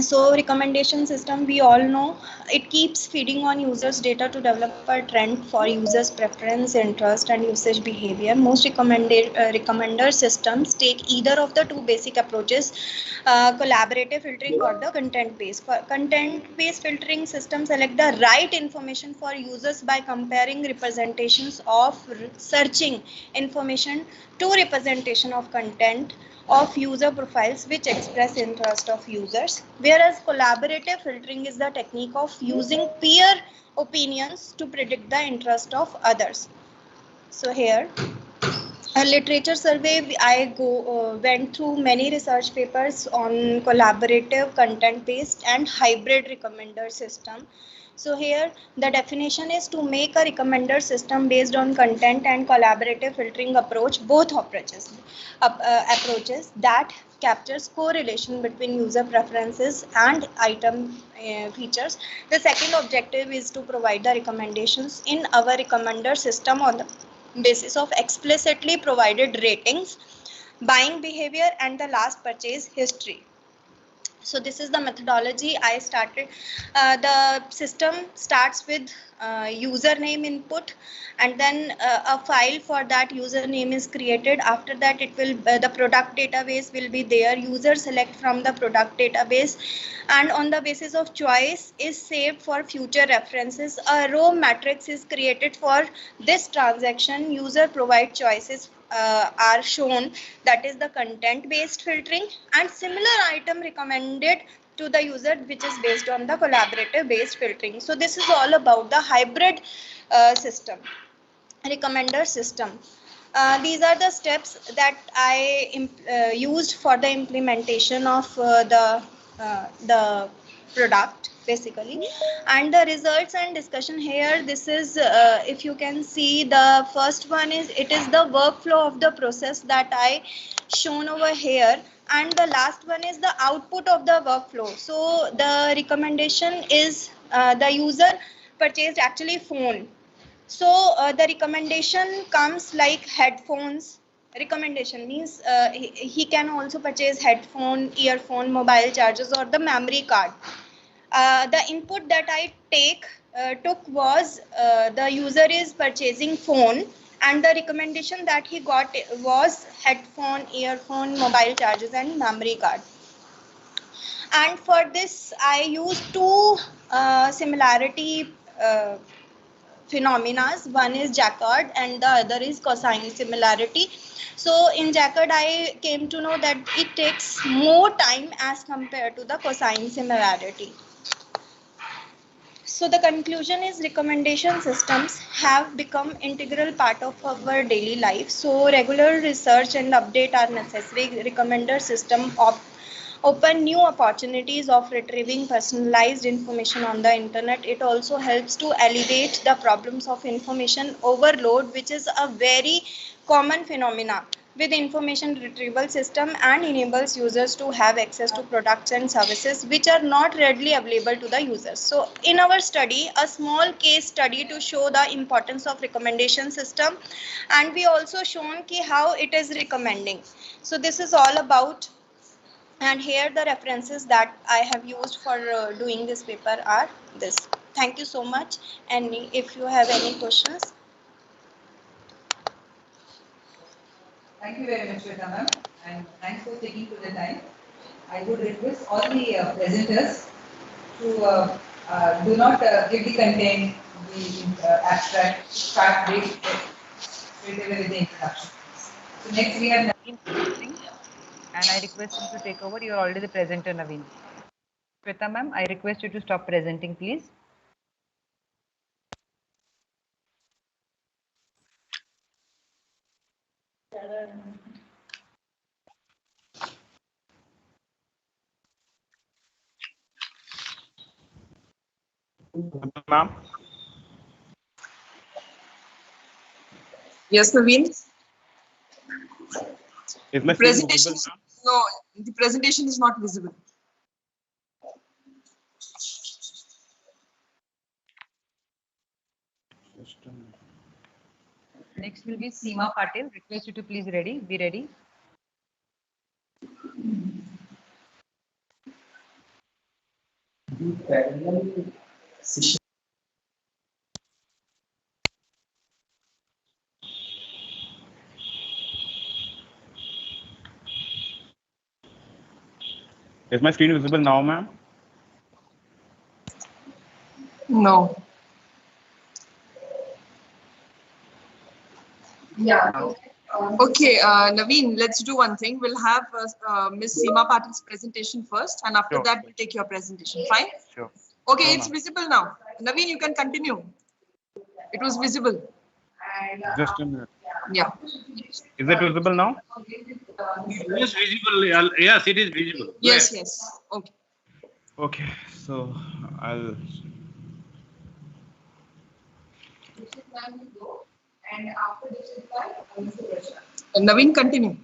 So recommendation system, we all know, it keeps feeding on users data to develop a trend for users preference, interest and usage behavior. Most recommender systems take either of the two basic approaches, collaborative filtering or the content based. Content based filtering system select the right information for users by comparing representations of searching information to representation of content of user profiles which express interest of users, whereas collaborative filtering is the technique of using peer opinions to predict the interest of others. So here a literature survey, I went through many research papers on collaborative, content-based and hybrid recommender system. So here the definition is to make a recommender system based on content and collaborative filtering approach, both approaches that captures correlation between user preferences and item features. The second objective is to provide the recommendations in our recommender system on the basis of explicitly provided ratings, buying behavior and the last purchase history. So this is the methodology I started. The system starts with username input, and then a file for that username is created. After that, it will the product database will be there. User select from the product database, and on the basis of choice is saved for future references. A row matrix is created for this transaction. User provide choices are shown, that is the content based filtering, and similar item recommended to the user, which is based on the collaborative based filtering. So this is all about the hybrid system, recommender system. These are the steps that I used for the implementation of the product basically, and the results and discussion here. This is if you can see, the first one is, it is the workflow of the process that I shown over here, and the last one is the output of the workflow. So the recommendation is the user purchased actually phone. So the recommendation comes like headphones. Recommendation means he can also purchase headphone, earphone, mobile chargers, or the memory card. The input that I took was the user is purchasing phone, and the recommendation that he got was headphone, earphone, mobile chargers, and memory card. And for this, I used two similarity phenomena. One is Jacquard and the other is cosine similarity. So in Jacquard, I came to know that it takes more time as compared to the cosine similarity. So the conclusion is, recommendation systems have become integral part of our daily life. So regular research and update are necessary. Recommender system open new opportunities of retrieving personalized information on the internet. It also helps to alleviate the problems of information overload, which is a very common phenomena with information retrieval system, and enables users to have access to products and services which are not readily available to the users. So in our study, a small case study to show the importance of recommendation system, and we also shown how it is recommending. So this is all about, and here the references that I have used for doing this paper are this. Thank you so much, and if you have any questions. Thank you very much, Shweta ma'am, and thanks for taking to the time. I would request all the presenters to do not give the content, the abstract, start straight away with the introduction. So next we have Naveen presenting, and I request him to take over. You are already the presenter, Naveen. Shweta ma'am, I request you to stop presenting, please. Ma'am. Yes, Naveen. Is my presentation visible, no, the presentation is not visible. Next will be Seema Patil. Request you to please be ready. Is my screen visible now, ma'am? No. Yeah. Okay, Naveen, let's do one thing. We'll have Ms. Seema Patil's presentation first, and after that, we'll take your presentation. Fine? Sure. Okay, sure, it's visible now. Naveen, you can continue. It was visible. Just a minute. Yeah. Is it visible now? It is visible. Yes, it is visible. Yes, yes. Okay. Okay, so I'll. And after this, Naveen, continue.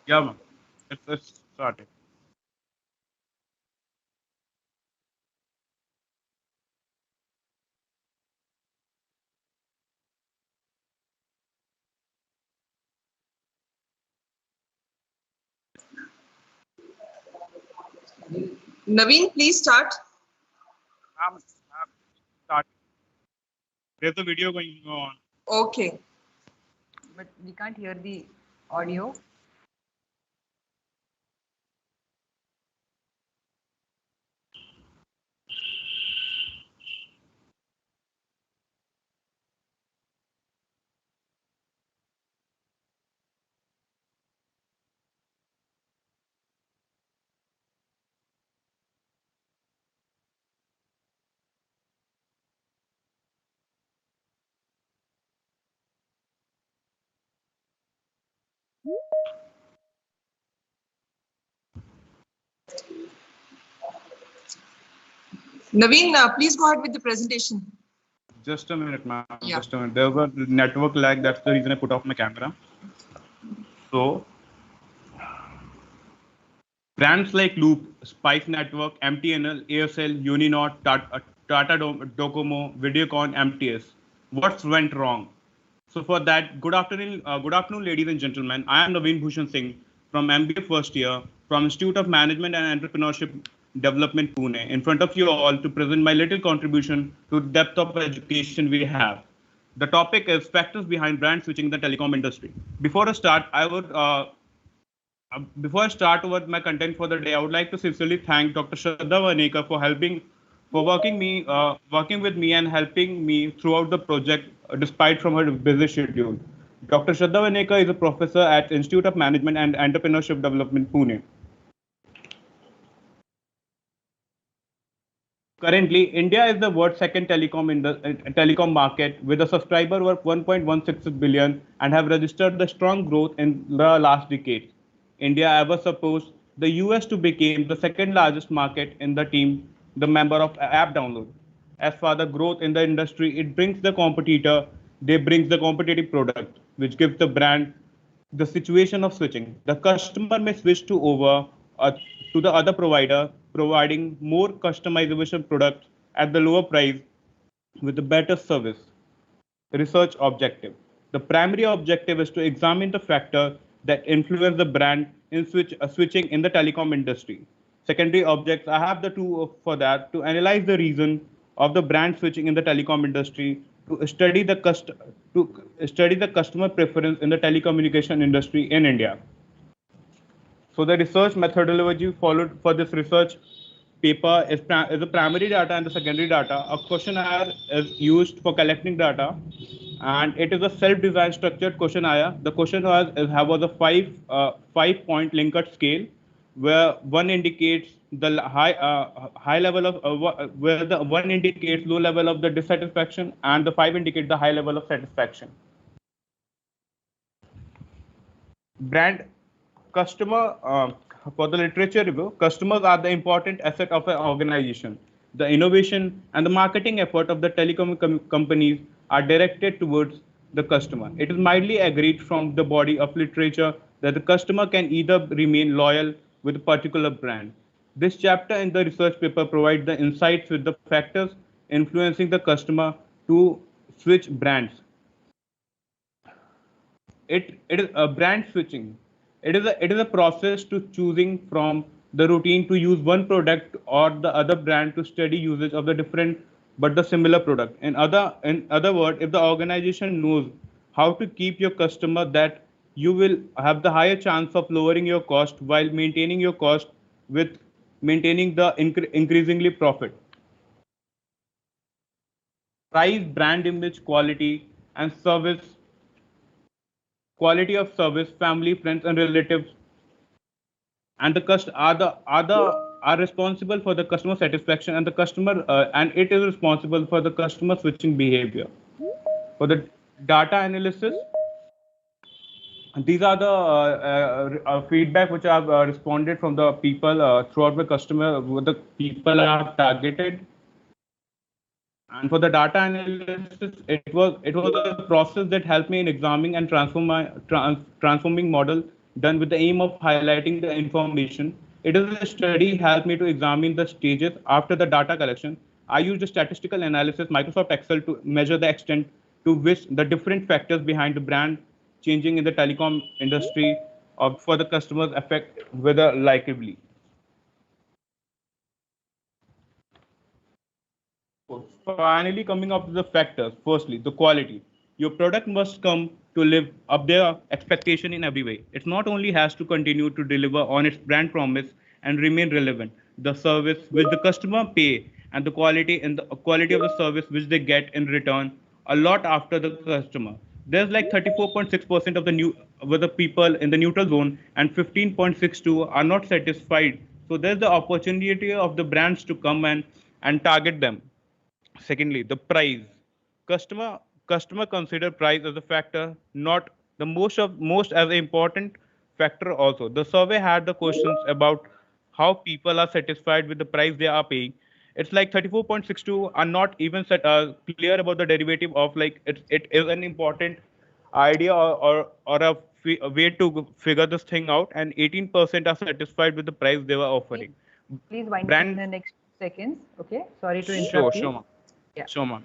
Yeah, ma'am. Let's start it. Naveen, please start. Start. There's a video going on. Okay. But we can't hear the audio. Naveen, please go ahead with the presentation. Just a minute, ma'am. Yeah. Just a minute. There was a network lag. That's the reason I put off my camera. So, brands like Loop, Spice Network, MTNL, ASL, Uninot, Tata Docomo, Videocon, MTS. What went wrong? So for that, good afternoon, ladies and gentlemen. I am Naveen Bhushan Singh from MBA first year from Institute of Management and Entrepreneurship Development, Pune, in front of you all to present my little contribution to the depth of education we have. The topic is factors behind brand switching in the telecom industry. Before I start with my content for the day, I would like to sincerely thank Dr. Shraddha Vanekar for working with me and helping me throughout the project, despite from her busy schedule. Dr. Shraddha Vanekar is a professor at Institute of Management and Entrepreneurship Development, Pune. Currently, India is the world's second telecom market with a subscriber of 1.16 billion and have registered the strong growth in the last decade. India ever supposed the US to become the second largest market in the member of app download. As for the growth in the industry, they brings the competitive product, which gives the brand the situation of switching. The customer may switch to the other provider, providing more customization products at the lower price with a better service. Research objective. The primary objective is to examine the factor that influence the brand in switching in the telecom industry. Secondary objects, I have the two for that, to analyze the reason of the brand switching in the telecom industry, to study the customer preference in the telecommunication industry in India. So the research methodology followed for this research paper is a primary data and the secondary data. A questionnaire is used for collecting data, and it is a self-designed structured questionnaire. The questionnaire was a five-point Likert scale, where one indicates the high level of where the one indicates low level of the dissatisfaction, and the five indicate the high level of satisfaction. Brand customer for the literature review, customers are the important asset of an organization. The innovation and the marketing effort of the telecom companies are directed towards the customer. It is widely agreed from the body of literature that the customer can either remain loyal with a particular brand. This chapter in the research paper provides the insights with the factors influencing the customer to switch brands. It is a brand switching. It is a process to choosing from the routine to use one product or the other brand to steady usage of the different but the similar product. In other words, if the organization knows how to keep your customer, that you will have the higher chance of lowering your cost while maintaining your cost with maintaining the increasingly profit. Price, brand image, quality, and service quality of service, family, friends, and relatives, and the are responsible for the customer satisfaction and the customer and it is responsible for the customer switching behavior. For the data analysis, these are the feedback which I've responded from the people throughout the customer, the people I have targeted. And for the data analysis, it was a process that helped me in examining and transforming model done with the aim of highlighting the information. It is a study helped me to examine the stages after the data collection. I used a statistical analysis, Microsoft Excel, to measure the extent to which the different factors behind the brand changing in the telecom industry for the customers affect whether likely. Finally, coming up with the factors. Firstly, the quality. Your product must come to live up their expectation in every way. It not only has to continue to deliver on its brand promise and remain relevant, the service which the customer pay and the quality of the service which they get in return a lot after the customer. There's like 34.6% of the new with the people in the neutral zone and 15.62 are not satisfied. So there's the opportunity of the brands to come and target them. Secondly, the price. Customer consider price as a factor, not the most as an important factor also. The survey had the questions about how people are satisfied with the price they are paying. It's like 34.62 are not even clear about the derivative of like it is an important idea or a way to figure this thing out, and 18% are satisfied with the price they were offering. Please wind up in the next seconds. Okay, sorry to interrupt you. Sure, ma'am. Yeah. Sure, ma'am.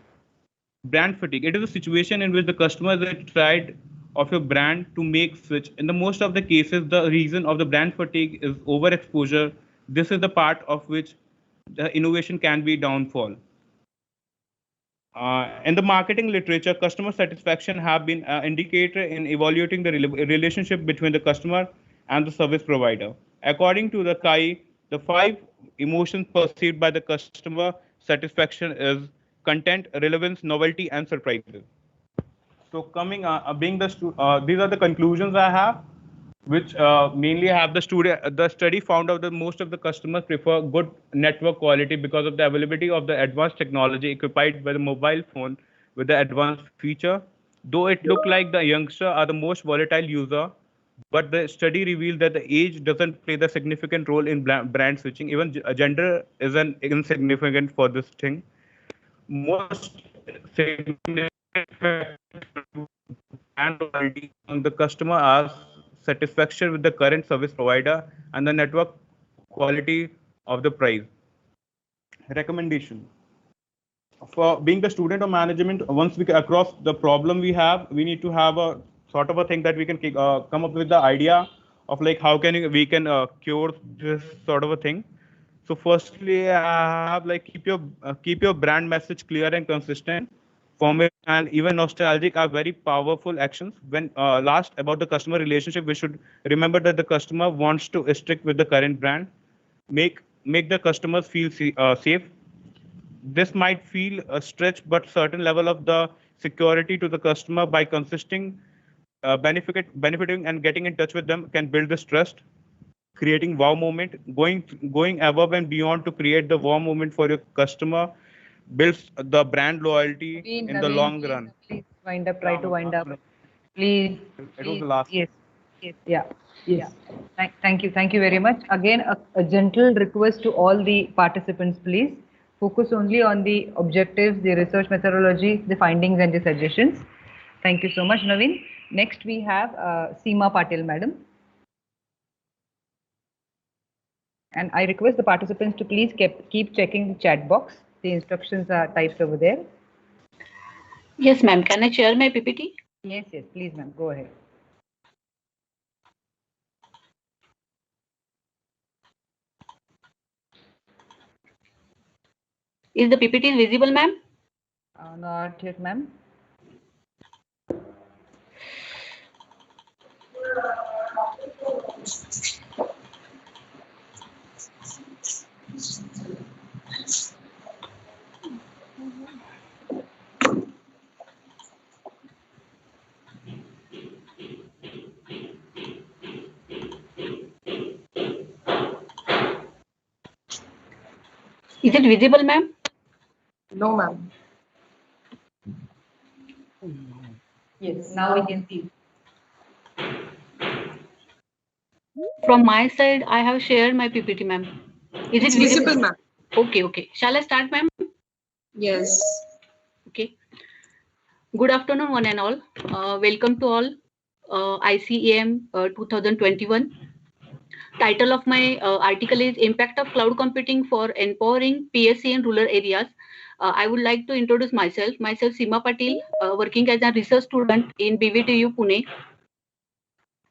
Brand fatigue. It is a situation in which the customer is tried of your brand to make switch. In the most of the cases, the reason of the brand fatigue is overexposure. This is the part of which the innovation can be downfall. In the marketing literature, customer satisfaction have been an indicator in evaluating the relationship between the customer and the service provider. According to the CAI, the 5 emotions perceived by the customer satisfaction is content, relevance, novelty, and surprises. So coming, these are the conclusions I have, which mainly have the study found out that most of the customers prefer good network quality because of the availability of the advanced technology equipped by the mobile phone with the advanced feature. Though it looked like the youngster are the most volatile user, but the study revealed that the age doesn't play the significant role in brand switching. Even gender is an insignificant for this thing. Most significant and loyalty on the customer are satisfaction with the current service provider and the network quality of the price. Recommendation. For being the student of management, once we across the problem we have, we need to have a sort of a thing that we can come up with the idea of like how can we can cure this sort of a thing. So firstly, I have like keep your brand message clear and consistent. Formal and even nostalgic are very powerful actions. When last about the customer relationship, we should remember that the customer wants to stick with the current brand. Make the customers feel safe. This might feel a stretch, but certain level of the security to the customer by consisting, benefiting and getting in touch with them can build this trust. Creating wow moment, going above and beyond to create the wow moment for your customer builds the brand loyalty in the long run. Please wind up. Try to wind up. Please. It was the last. Yes. Yes. Yeah. Yes. Yeah. Thank you. Thank you very much. Again, a gentle request to all the participants, please. Focus only on the objectives, the research methodology, the findings and the suggestions. Thank you so much, Naveen. Next, we have Seema Patil, madam. And I request the participants to please keep checking the chat box. The instructions are typed over there. Yes, ma'am. Can I share my PPT? Yes, yes, please, ma'am. Go ahead. Is the PPT visible, ma'am? Not yet, ma'am. Is it visible, ma'am? No, ma'am. Yes, now we can see. From my side, I have shared my PPT, ma'am. Is it visible, ma'am? Okay, okay. Shall I start, ma'am? Yes. Okay. Good afternoon, one and all. Welcome to all Icem 2021. Title of my article is Impact of Cloud Computing for Empowering PSC in Rural Areas. I would like to introduce myself. Myself, Seema Patil, working as a research student in Bvdu, Pune.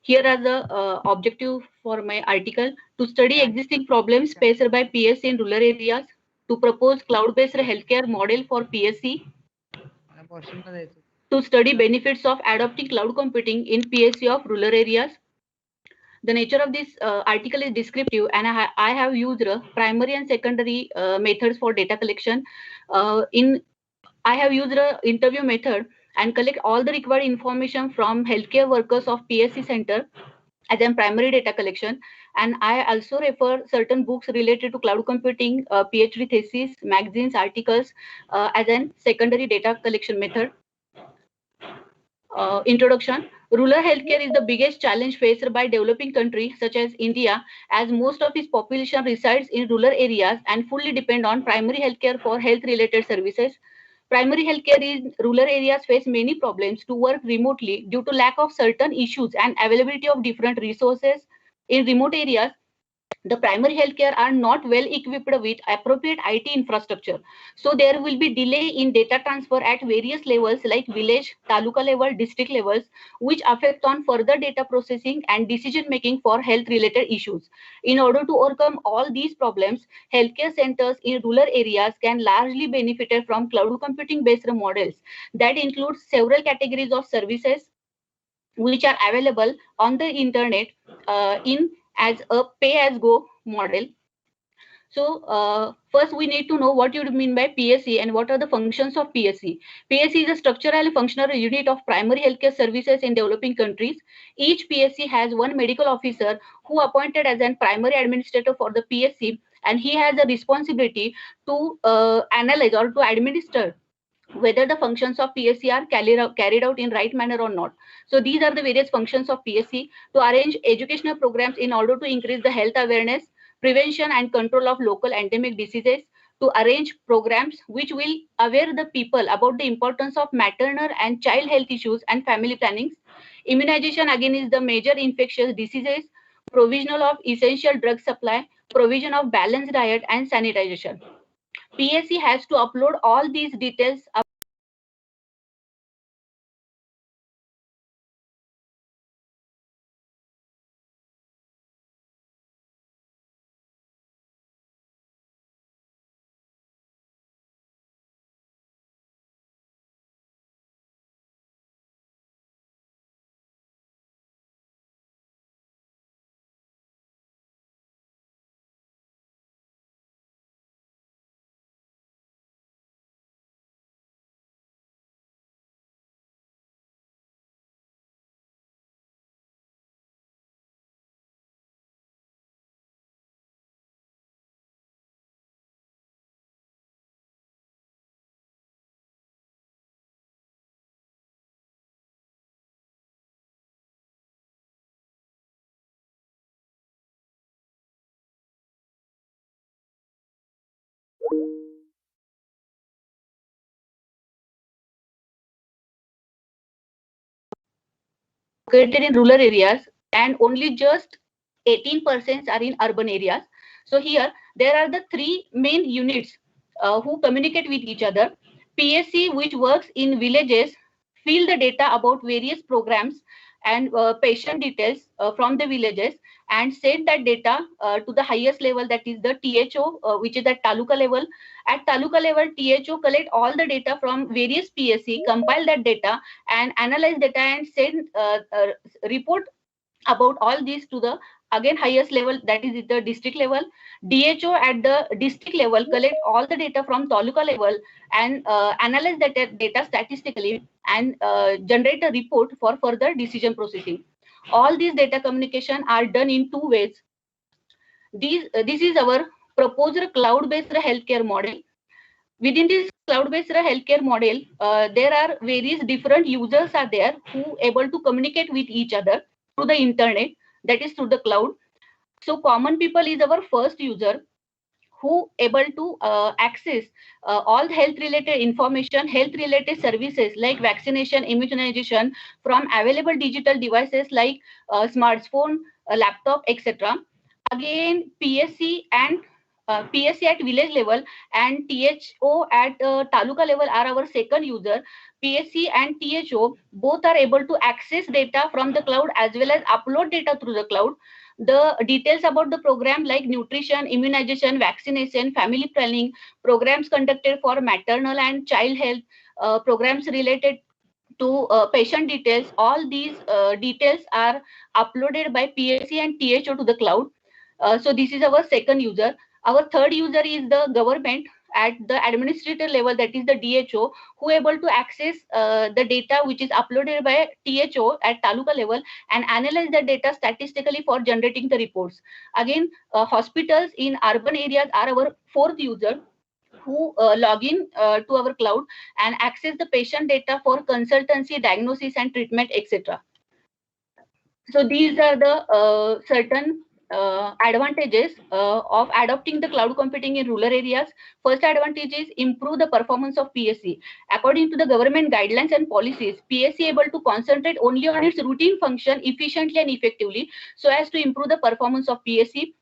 Here are the objective for my article: to study existing problems faced by PSC in rural areas, to propose cloud-based healthcare model for PSC to study benefits of adopting cloud computing in PSC of rural areas. The nature of this article is descriptive, and I have used primary and secondary methods for data collection. I have used an interview method and collect all the required information from healthcare workers of PSC center as a primary data collection. And I also refer certain books related to cloud computing, PhD thesis, magazines, articles as a secondary data collection method. Introduction. Rural healthcare is the biggest challenge faced by developing countries such as India, as most of its population resides in rural areas and fully depend on primary healthcare for health-related services. Primary healthcare in rural areas face many problems to work remotely due to lack of certain issues and availability of different resources. In remote areas, the primary healthcare are not well equipped with appropriate IT infrastructure. So there will be delay in data transfer at various levels like village, taluka level, district levels, which affect on further data processing and decision making for health related issues. In order to overcome all these problems, healthcare centers in rural areas can largely benefit from cloud computing based models that include several categories of services which are available on the internet in as a pay-as-go model. So first we need to know what you mean by PSC and what are the functions of PSC. PSC is a structural and functional unit of primary healthcare services in developing countries. Each PSC has one medical officer who appointed as a primary administrator for the PSC, and he has a responsibility to analyze or to administer whether the functions of PSC are carried out in right manner or not. So these are the various functions of PSC: to arrange educational programs in order to increase the health awareness, prevention and control of local endemic diseases, to arrange programs which will aware the people about the importance of maternal and child health issues and family planning, immunization against the major infectious diseases, provisional of essential drug supply, provision of balanced diet and sanitization. PSC has to upload all these details located in rural areas, and only just 18% are in urban areas. So here there are the three main units who communicate with each other. PSC, which works in villages, fill the data about various programs and patient details from the villages and send that data to the highest level, that is the THO, which is at taluka level. At taluka level, THO collect all the data from various PSC, compile that data and analyze data and send report about all these to the again highest level, that is the district level. DHO at the district level collect all the data from taluka level and analyze that data statistically and generate a report for further decision processing. All these data communication are done in two ways. This is our proposed cloud-based healthcare model. Within this cloud-based healthcare model, there are various different users are there who able to communicate with each other through the internet, that is through the cloud. So common people is our first user who able to access all health related information, health related services like vaccination, immunization from available digital devices like smartphone, laptop, etc. Again, PSC and PSC at village level and THO at taluka level are our second user. PSC and THO both are able to access data from the cloud as well as upload data through the cloud. The details about the program like nutrition, immunization, vaccination, family planning, programs conducted for maternal and child health, programs related to patient details, all these details are uploaded by PSC and THO to the cloud. So this is our second user. Our third user is the government at the administrator level, that is the DHO, who able to access the data which is uploaded by THO at taluka level and analyze the data statistically for generating the reports. Again, hospitals in urban areas are our fourth user, who log in to our cloud and access the patient data for consultancy, diagnosis and treatment, etc. So these are the certain advantages of adopting the cloud computing in rural areas. First advantage is improve the performance of PSC. According to the government guidelines and policies, PSC able to concentrate only on its routine function efficiently and effectively so as to improve the performance of PSC.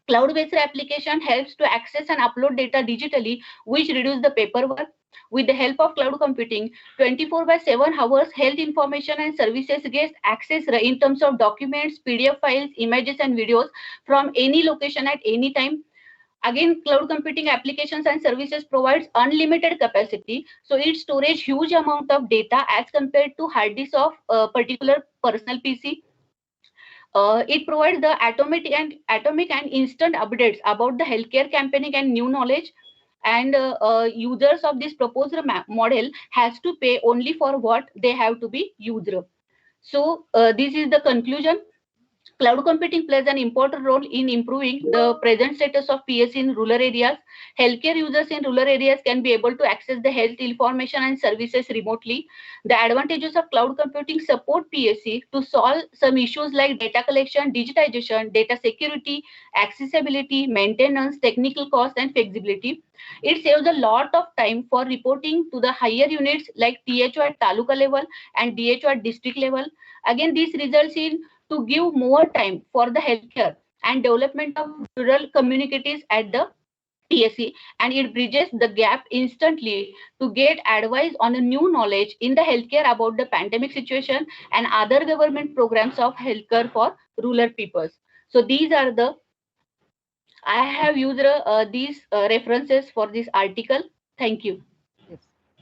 Cloud-based application helps to access and upload data digitally, which reduce the paperwork. With the help of cloud computing, 24/7 hours health information and services get access in terms of documents, PDF files, images and videos from any location at any time. Again, cloud computing applications and services provides unlimited capacity, so it stores huge amount of data as compared to hard disk of a particular personal PC. It provides the atomic and instant updates about the healthcare campaigning and new knowledge. And users of this proposed model has to pay only for what they have to be used. So this is the conclusion. Cloud computing plays an important role in improving the present status of PSC in rural areas. Healthcare users in rural areas can be able to access the health information and services remotely. The advantages of cloud computing support PSC to solve some issues like data collection, digitization, data security, accessibility, maintenance, technical cost, and flexibility. It saves a lot of time for reporting to the higher units like THO at taluka level and DHO at district level. Again, this results in to give more time for the healthcare and development of rural communities at the PSC, and it bridges the gap instantly to get advice on a new knowledge in the healthcare about the pandemic situation and other government programs of healthcare for rural peoples. So these are the, I have used these references for this article. Thank you. Yes.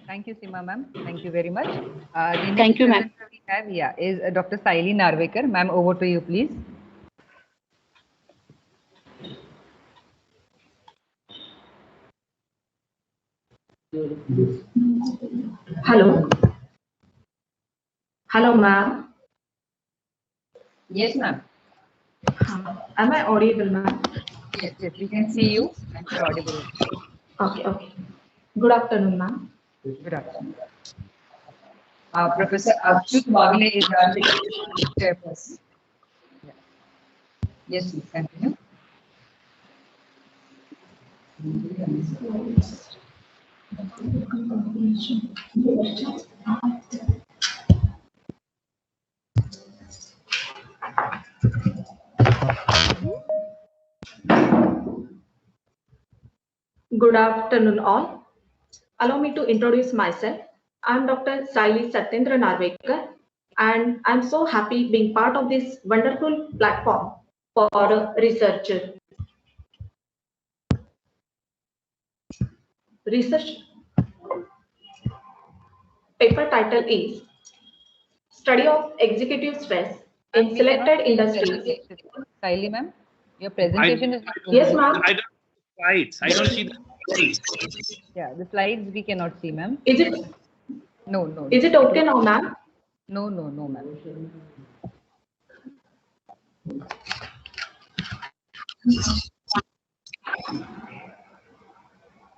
Thank you, Seema ma'am. Thank you very much. Thank you, ma'am. We have, is Dr. Saili Narvekar. Ma'am, over to you, please. Hello. Hello, ma'am. Yes, ma'am. Am I audible, ma'am? Yes, yes, we can see you and you're audible. Okay. Good afternoon, ma'am. Good afternoon. Professor Achyut Wagle is our chairperson. Yes, please continue. Good afternoon, all. Allow me to introduce myself. I'm Dr. Saili Satyendra Narvekar, and I'm so happy being part of this wonderful platform for research. Research paper title is Study of Executive Stress in Selected Industries. Saili ma'am, your presentation is not Yes, ma'am. I don't see slides. I don't see the slides. Yeah, the slides we cannot see, ma'am. Is it? No. Is it okay now, ma'am? No, ma'am.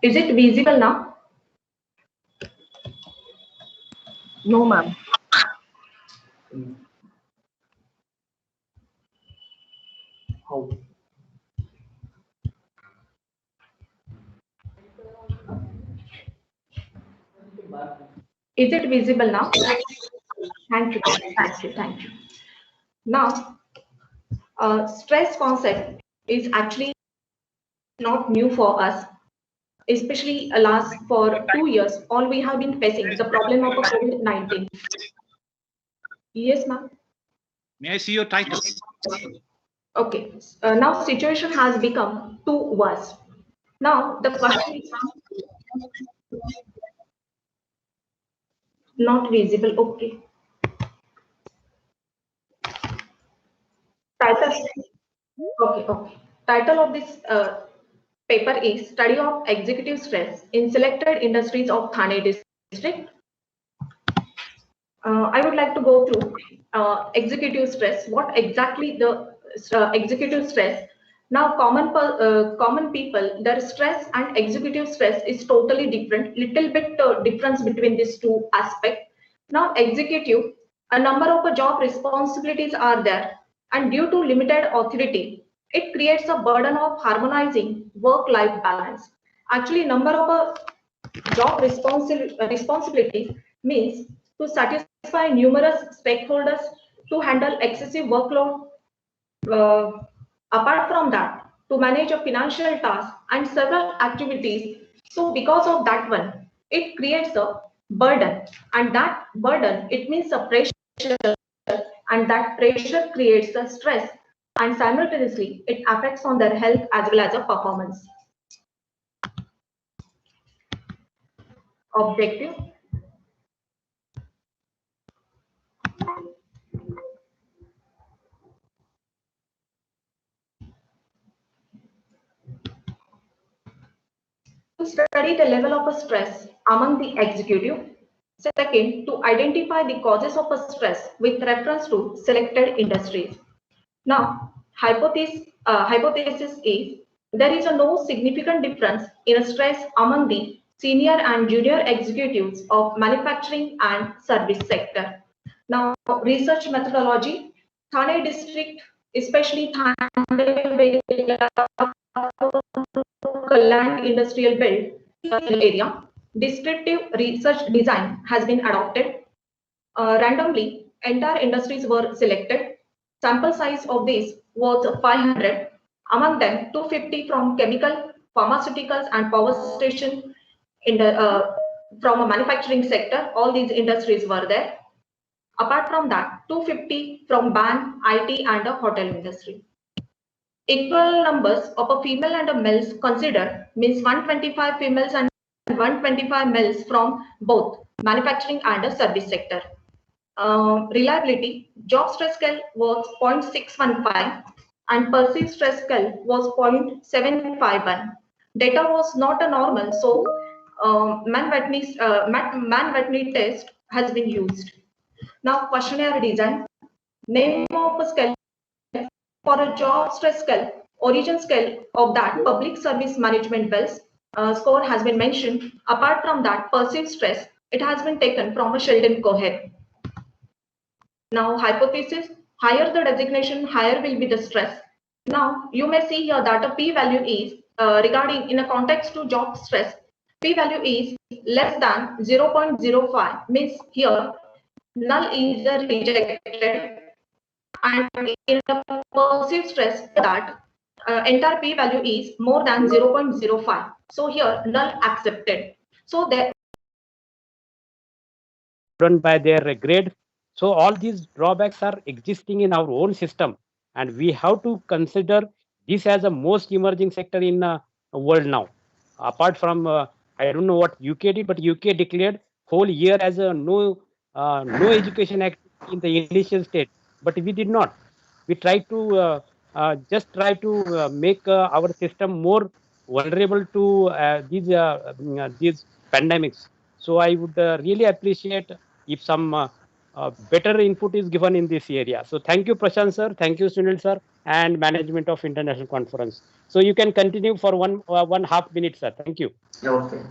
Is it visible now? No, ma'am. How? Is it visible now? Thank you. Now, stress concept is actually not new for us, especially last for 2 years. All we have been facing the problem of COVID-19. Yes, ma'am. May I see your title? Okay, now situation has become too worse. Now the question is not visible. Okay. Title. Okay. Title of this paper is Study of Executive Stress in Selected Industries of Thane District. I would like to go through executive stress. What exactly the executive stress? Now, common people, their stress and executive stress is totally different. Little bit difference between these two aspects. Now, executive, a number of job responsibilities are there, and due to limited authority, it creates a burden of harmonizing work-life balance. Actually, number of job responsibilities means to satisfy numerous stakeholders, to handle excessive workload. Apart from that, to manage a financial task and several activities. So because of that one, it creates a burden, and that burden, it means a pressure, and that pressure creates a stress, and simultaneously it affects on their health as well as a performance. Objective. To study the level of stress among the executive. Second, to identify the causes of stress with reference to selected industries. Now, hypothesis is there is no significant difference in stress among the senior and junior executives of manufacturing and service sector. Now, research methodology, Thane district, especially Thane land industrial belt area, descriptive research design has been adopted. Randomly, entire industries were selected. Sample size of this was 500. Among them, 250 from chemical, pharmaceuticals, and power station in the from a manufacturing sector. All these industries were there. Apart from that, 250 from bank, IT, and a hotel industry. Equal numbers of a female and a males considered means 125 females and 125 males from both manufacturing and a service sector. Reliability, job stress scale was 0.615 and perceived stress scale was 0.751. Data was not a normal, so Mann-Whitney test has been used. Now questionnaire design, name of a scale for a job stress scale, origin scale of that public service management bills score has been mentioned. Apart from that, perceived stress, it has been taken from a Sheldon Cohen. Now hypothesis, higher the designation, higher will be the stress. Now you may see here that a p-value is regarding in a context to job stress, p-value is less than 0.05, means here null is rejected, and in a perceived stress that entire p-value is more than 0.05. So here null accepted. So there by their grade. So all these drawbacks are existing in our own system, and we have to consider this as a most emerging sector in the world now. Apart from I don't know what UK did, but UK declared whole year as a no education activity in the initial state, but we did not. We tried to just try to make our system more vulnerable to these pandemics. So I would really appreciate if some better input is given in this area. So thank you, Prashant sir, thank you, Sunil sir, and management of International Conference. So you can continue for one half minute, sir. Thank you. Okay.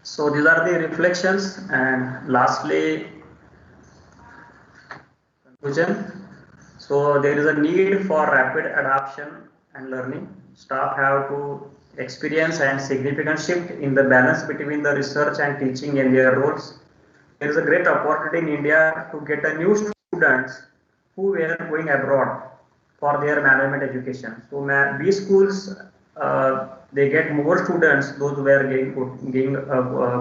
So these are the reflections, and lastly, conclusion. So there is a need for rapid adoption and learning. Staff have to experience and significant shift in the balance between the research and teaching in their roles. There is a great opportunity in India to get a new students who were going abroad for their management education. So B schools, they get more students, those who were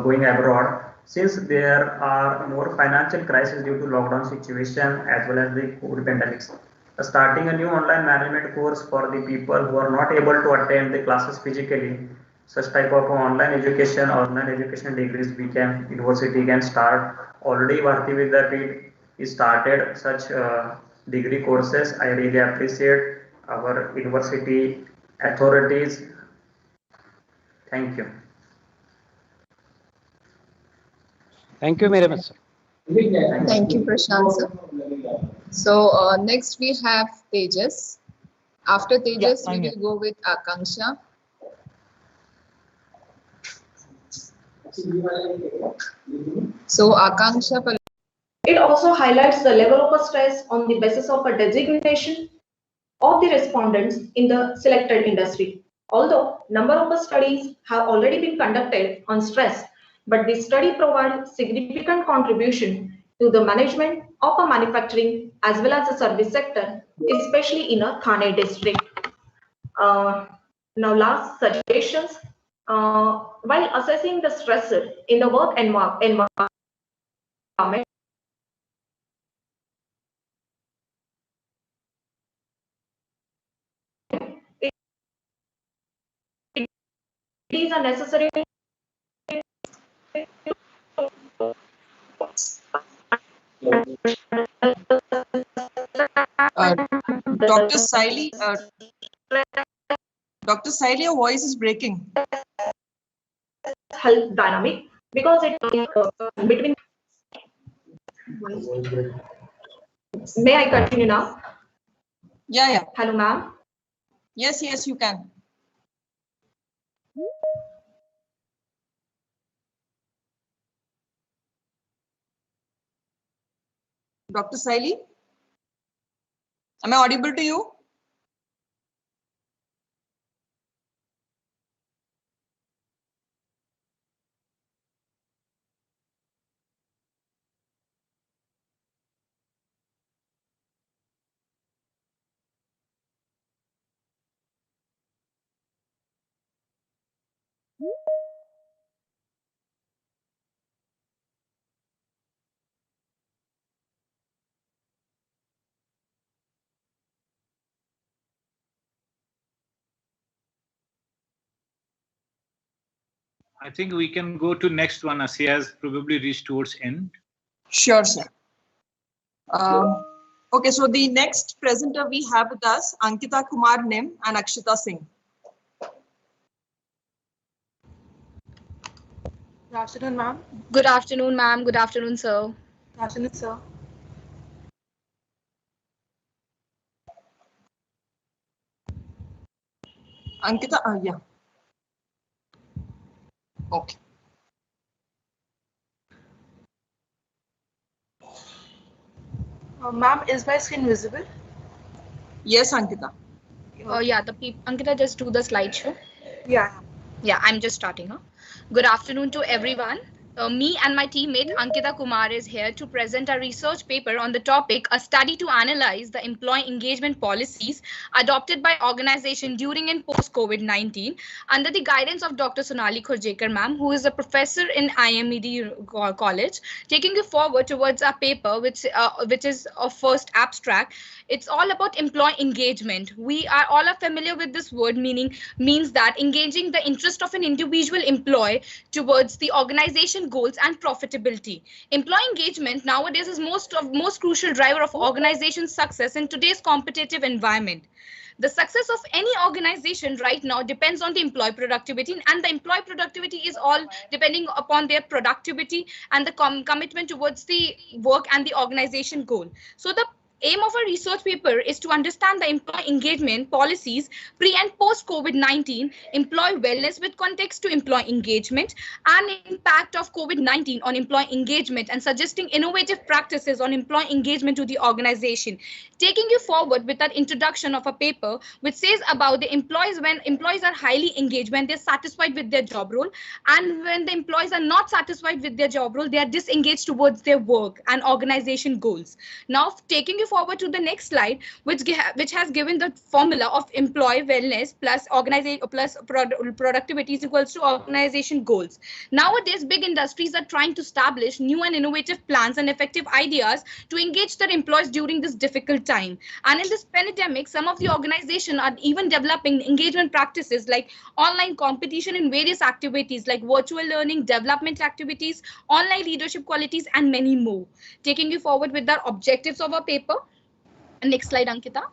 going abroad, since there are more financial crisis due to lockdown situation as well as the COVID pandemics. Starting a new online management course for the people who are not able to attend the classes physically. Such type of online education degrees university can start. Already Bharati Vidyapeeth started such degree courses. I really appreciate our university authorities. Thank you. Thank you very much, sir. Thank you, Prashant, sir. So next we have Tejas. After Tejas, we will go with Akanksha. So Akanksha. It also highlights the level of stress on the basis of a designation of the respondents in the selected industry. Although number of studies have already been conducted on stress, but this study provides significant contribution to the management of a manufacturing as well as the service sector, especially in a Thane district. Now last suggestions. While assessing the stress in the work environment, it is a necessary Dr. Saili, Dr. Saili, your voice is breaking. Health dynamic because it between. May I continue now? Yeah. Hello, ma'am. Yes, you can. Dr. Saili, am I audible to you? I think we can go to next one as he has probably reached towards end. Sure, sir. Okay, so the next presenter we have with us, Ankita Kumar Nim and Akshita Singh. Good afternoon, ma'am. Good afternoon, ma'am. Good afternoon, sir. Good afternoon, sir. Ankita, yeah. Okay. Ma'am, is my screen visible? Yes, Ankita. Yeah, Ankita, just do the slideshow. Yeah. Yeah, I'm just starting. Good afternoon to everyone. Me and my teammate Ankita Kumar is here to present a research paper on the topic, a study to analyze the employee engagement policies adopted by organization during and post COVID-19 under the guidance of Dr. Sonali Khurjekar ma'am, who is a professor in Imed College, taking you forward towards a paper which is a first abstract. It's all about employee engagement. We are all familiar with this word, means that engaging the interest of an individual employee towards the organization goals and profitability. Employee engagement nowadays is most crucial driver of organization success in today's competitive environment. The success of any organization right now depends on the employee productivity, and the employee productivity is all depending upon their productivity and the commitment towards the work and the organization goal. So the aim of a research paper is to understand the employee engagement policies pre and post COVID-19, employee wellness with context to employee engagement, and impact of COVID-19 on employee engagement, and suggesting innovative practices on employee engagement to the organization. Taking you forward with that introduction of a paper which says about the employees, when employees are highly engaged, when they're satisfied with their job role, and when the employees are not satisfied with their job role, they are disengaged towards their work and organization goals. Now, taking you forward to the next slide, which has given the formula of employee wellness plus organization plus productivity is equals to organization goals. Nowadays, big industries are trying to establish new and innovative plans and effective ideas to engage their employees during this difficult time. And in this pandemic, some of the organizations are even developing engagement practices like online competition in various activities like virtual learning, development activities, online leadership qualities, and many more. Taking you forward with the objectives of our paper. Next slide, Ankita.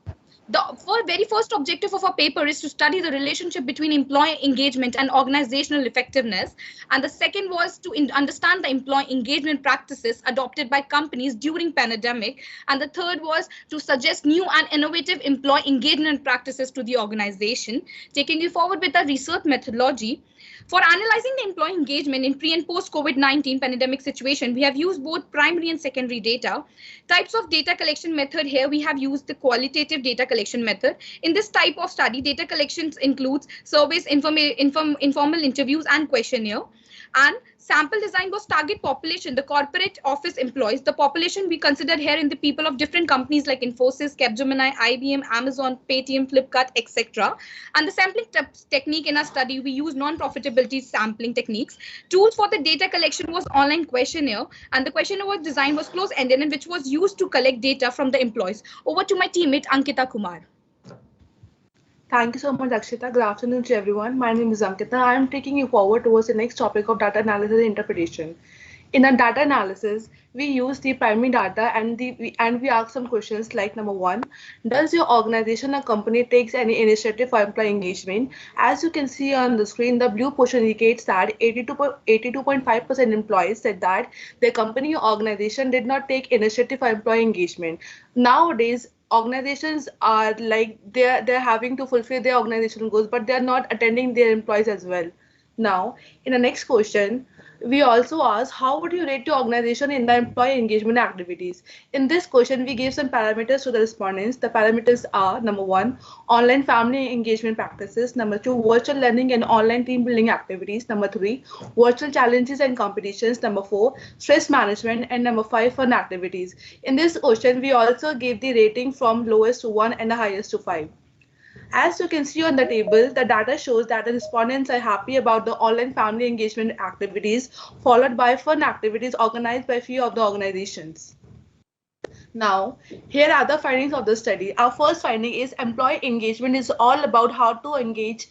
The very first objective of our paper is to study the relationship between employee engagement and organizational effectiveness. And the second was to understand the employee engagement practices adopted by companies during pandemic. And the third was to suggest new and innovative employee engagement practices to the organization. Taking you forward with the research methodology. For analyzing the employee engagement in pre and post COVID-19 pandemic situation, we have used both primary and secondary data. Types of data collection method here, we have used the qualitative data collection method. In this type of study, data collections includes surveys, informal interviews, and questionnaire. And sample design was target population, the corporate office employees, the population we considered here in the people of different companies like Infosys, Capgemini, IBM, Amazon, Paytm, Flipkart, etc. And the sampling technique in our study, we use non-profitability sampling techniques. Tools for the data collection was online questionnaire, and the questionnaire was design was close-ended and which was used to collect data from the employees. Over to my teammate Ankita Kumar. Thank you so much, Akshita. Good afternoon to everyone. My name is Ankita. I am taking you forward towards the next topic of data analysis and interpretation. In our data analysis, we use the primary data and we ask some questions like number one, does your organization or company takes any initiative for employee engagement? As you can see on the screen, the blue portion indicates that 82.5% employees said that their company or organization did not take initiative for employee engagement. Nowadays, organizations are like they're having to fulfill their organizational goals, but they're not attending their employees as well. Now, in the next question, we also ask how would you rate your organization in the employee engagement activities? In this question, we gave some parameters to the respondents. The parameters are number one, online family engagement practices, number two, virtual learning and online team building activities, number three, virtual challenges and competitions, number four, stress management, and number five, fun activities. In this question, we also gave the rating from lowest to 1 and the highest to 5. As you can see on the table, the data shows that the respondents are happy about the online family engagement activities, followed by fun activities organized by few of the organizations. Now, here are the findings of the study. Our first finding is employee engagement is all about how to engage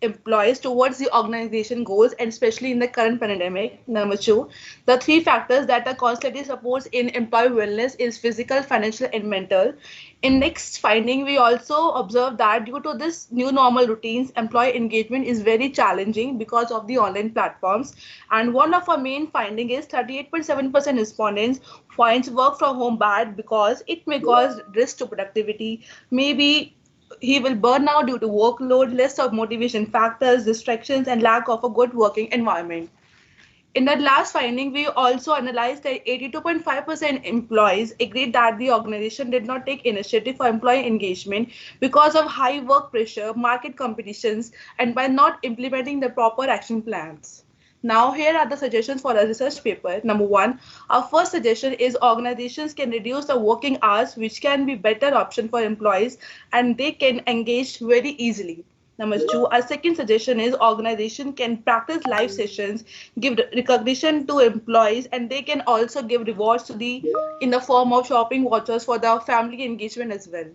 employees towards the organization goals, and especially in the current pandemic. Number two, the three factors that are constantly supports in employee wellness is physical, financial, and mental. In next finding, we also observe that due to this new normal routines, employee engagement is very challenging because of the online platforms. And one of our main finding is 38.7% respondents finds work from home bad because it may cause risk to productivity. Maybe he will burn out due to workload, less of motivation factors, distractions, and lack of a good working environment. In that last finding, we also analyzed that 82.5% employees agreed that the organization did not take initiative for employee engagement because of high work pressure, market competitions, and by not implementing the proper action plans. Now, here are the suggestions for a research paper. Number one, our first suggestion is organizations can reduce the working hours, which can be better option for employees, and they can engage very easily. Number two, our second suggestion is organization can practice live sessions, give recognition to employees, and they can also give rewards to in the form of shopping vouchers for the family engagement as well.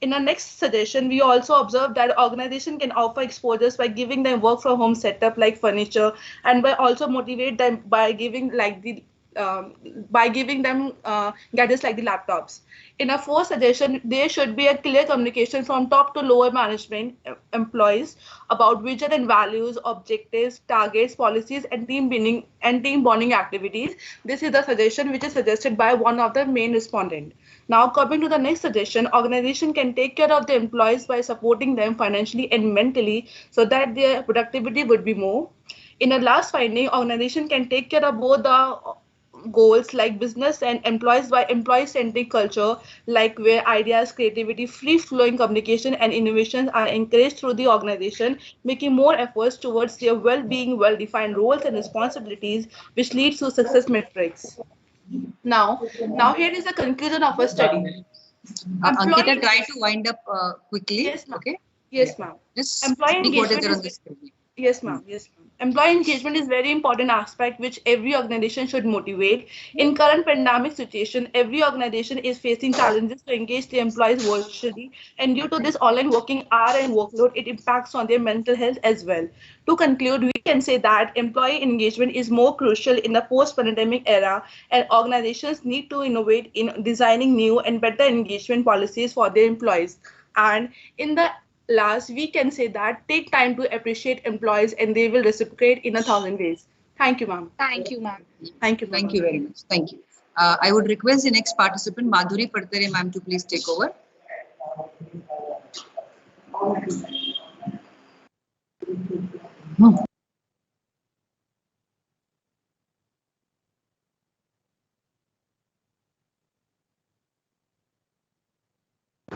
In our next suggestion, we also observed that organization can offer exposures by giving them work from home setup like furniture, and by also motivate them by giving them gadgets like the laptops. In our fourth suggestion, there should be a clear communication from top to lower management employees about vision and values, objectives, targets, policies, and team bonding activities. This is the suggestion which is suggested by one of the main respondents. Now, coming to the next suggestion, organization can take care of the employees by supporting them financially and mentally so that their productivity would be more. In a last finding, organization can take care of both the goals like business and employees by employee-centric culture, like where ideas, creativity, free-flowing communication, and innovations are encouraged through the organization, making more efforts towards their well-being, well-defined roles and responsibilities, which leads to success metrics. Now here is the conclusion of our study. Ankita, try to wind up quickly. Yes, ma'am. Okay. Yes, ma'am. Just Employee speak what is engagement there on is the screen. Yes, ma'am. Yes, ma'am. Employee engagement is very important aspect which every organization should motivate. In current pandemic situation, every organization is facing challenges to engage the employees virtually, and due to this online working hour and workload, it impacts on their mental health as well. To conclude, we can say that employee engagement is more crucial in the post-pandemic era, and organizations need to innovate in designing new and better engagement policies for their employees. And in the last, we can say that take time to appreciate employees and they will reciprocate in 1,000 ways. Thank you, ma'am. Thank you, ma'am. Thank you. Thank you very much. Thank you. I would request the next participant, Madhuri Padare, ma'am, to please take over.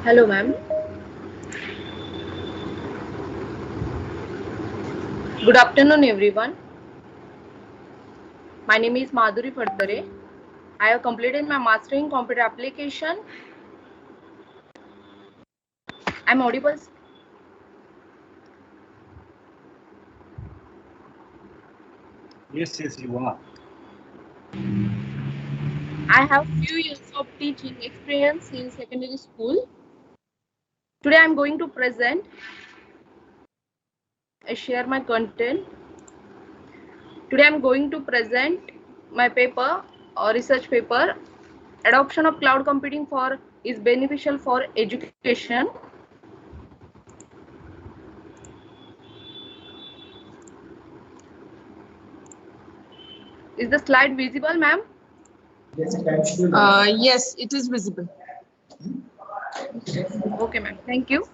Hello, ma'am. Good afternoon, everyone. My name is Madhuri Padare. I have completed my master in computer application. I'm audible. Yes, you are. I have few years of teaching experience in secondary school. Today I'm going to present, share my content. Today I'm going to present my paper or research paper. Adoption of cloud computing is beneficial for education. Is the slide visible, ma'am? Yes, it is visible. Okay, ma'am. Thank you.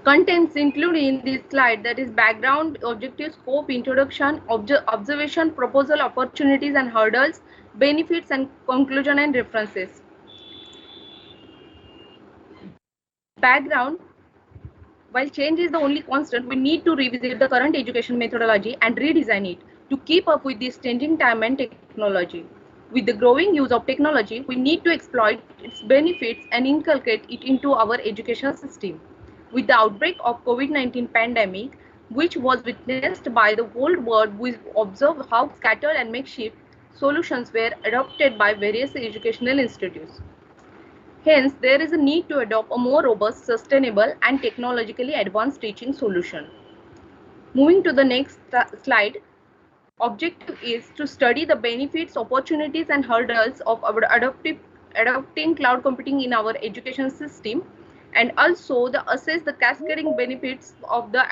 Contents included in this slide, that is background, objective, scope, introduction, observation, proposal, opportunities and hurdles, benefits and conclusion and references. Background. While change is the only constant, we need to revisit the current education methodology and redesign it to keep up with this changing time and technology. With the growing use of technology, we need to exploit its benefits and inculcate it into our education system. With the outbreak of COVID-19 pandemic, which was witnessed by the whole world, we observed how scattered and makeshift solutions were adopted by various educational institutes. Hence, there is a need to adopt a more robust, sustainable, and technologically advanced teaching solution. Moving to the next slide, objective is to study the benefits, opportunities, and hurdles of our adopting cloud computing in our education system, and also assess the cascading benefits of the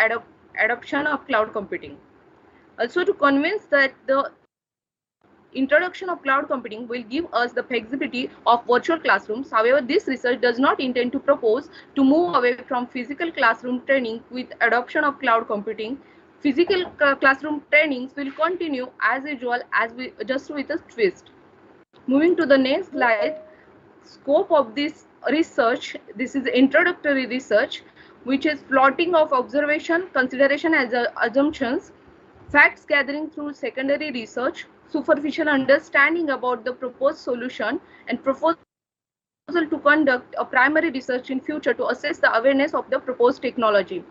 adoption of cloud computing. Also, to convince that the introduction of cloud computing will give us the flexibility of virtual classrooms. However, this research does not intend to propose to move away from physical classroom training with adoption of cloud computing. Physical classroom trainings will continue as usual, just with a twist. Moving to the next slide, scope of this research. This is introductory research, which is plotting of observation, consideration as assumptions, facts gathering through secondary research, superficial understanding about the proposed solution, and proposal to conduct a primary research in future to assess the awareness of the proposed technology.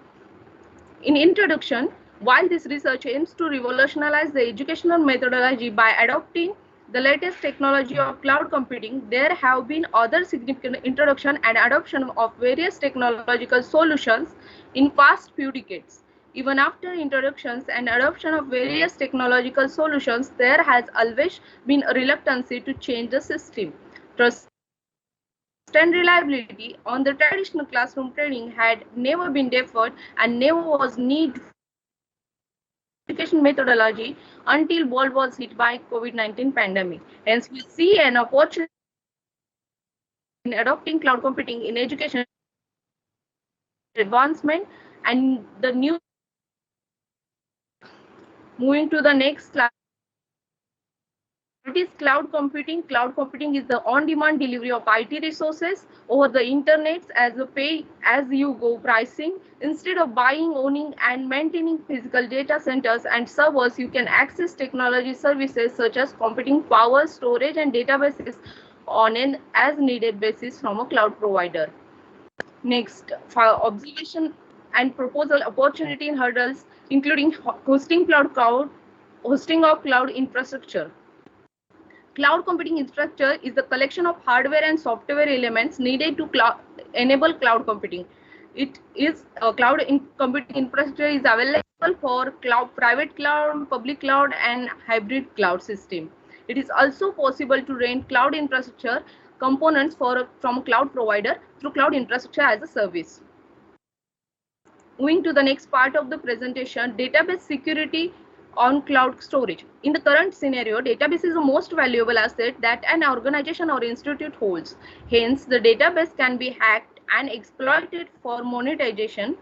In introduction, while this research aims to revolutionize the educational methodology by adopting the latest technology of cloud computing, there have been other significant introduction and adoption of various technological solutions in past few decades. Even after introductions and adoption of various technological solutions, there has always been a reluctance to change the system. Trust and reliability on the traditional classroom training had never been deferred and never was need education methodology until world was hit by COVID-19 pandemic. Hence, we see an opportunity in adopting cloud computing in education advancement and the new. Moving to the next slide, What is cloud computing? Cloud computing is the on-demand delivery of IT resources over the internet as a pay-as-you-go pricing. Instead of buying, owning, and maintaining physical data centers and servers, you can access technology services such as computing power, storage, and databases on an as-needed basis from a cloud provider. Next, for observation and proposal opportunity and hurdles, including hosting of cloud infrastructure. Cloud computing infrastructure is the collection of hardware and software elements needed to enable cloud computing. It is computing infrastructure is available for private cloud, public cloud, and hybrid cloud system. It is also possible to rent cloud infrastructure components from a cloud provider through cloud infrastructure as a service. Moving to the next part of the presentation, database security on cloud storage. In the current scenario, database is the most valuable asset that an organization or institute holds. Hence, the database can be hacked and exploited for monetization.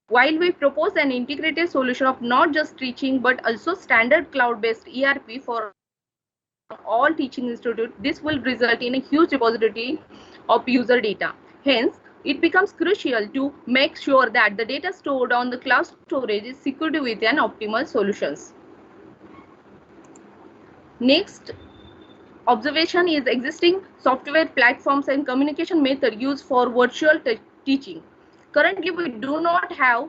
While we propose an integrated solution of not just teaching but also standard cloud-based ERP for all teaching institutes, this will result in a huge repository of user data. Hence, it becomes crucial to make sure that the data stored on the cloud storage is secured with an optimal solutions. Next, observation is existing software platforms and communication method used for virtual teaching. Currently, we do not have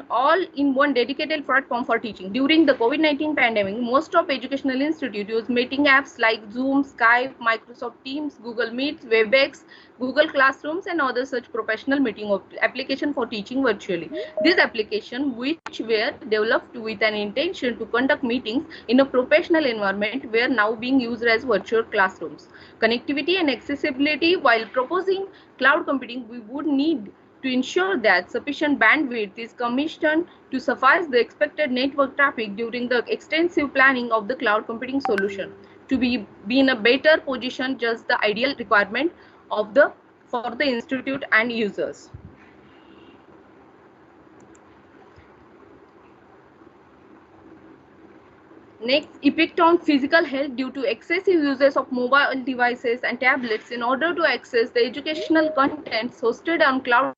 all-in-one dedicated platform for teaching. During the COVID-19 pandemic, most of educational institutes use meeting apps like Zoom, Skype, Microsoft Teams, Google Meet, WebEx, Google Classrooms, and other such professional meeting applications for teaching virtually. These applications, which were developed with an intention to conduct meetings in a professional environment, were now being used as virtual classrooms. Connectivity and accessibility. While proposing cloud computing, we would need to ensure that sufficient bandwidth is commissioned to suffice the expected network traffic during the extensive planning of the cloud computing solution. To be in a better position, just the ideal requirement of for the institute and users. Next, effect on physical health due to excessive uses of mobile devices and tablets in order to access the educational contents hosted on cloud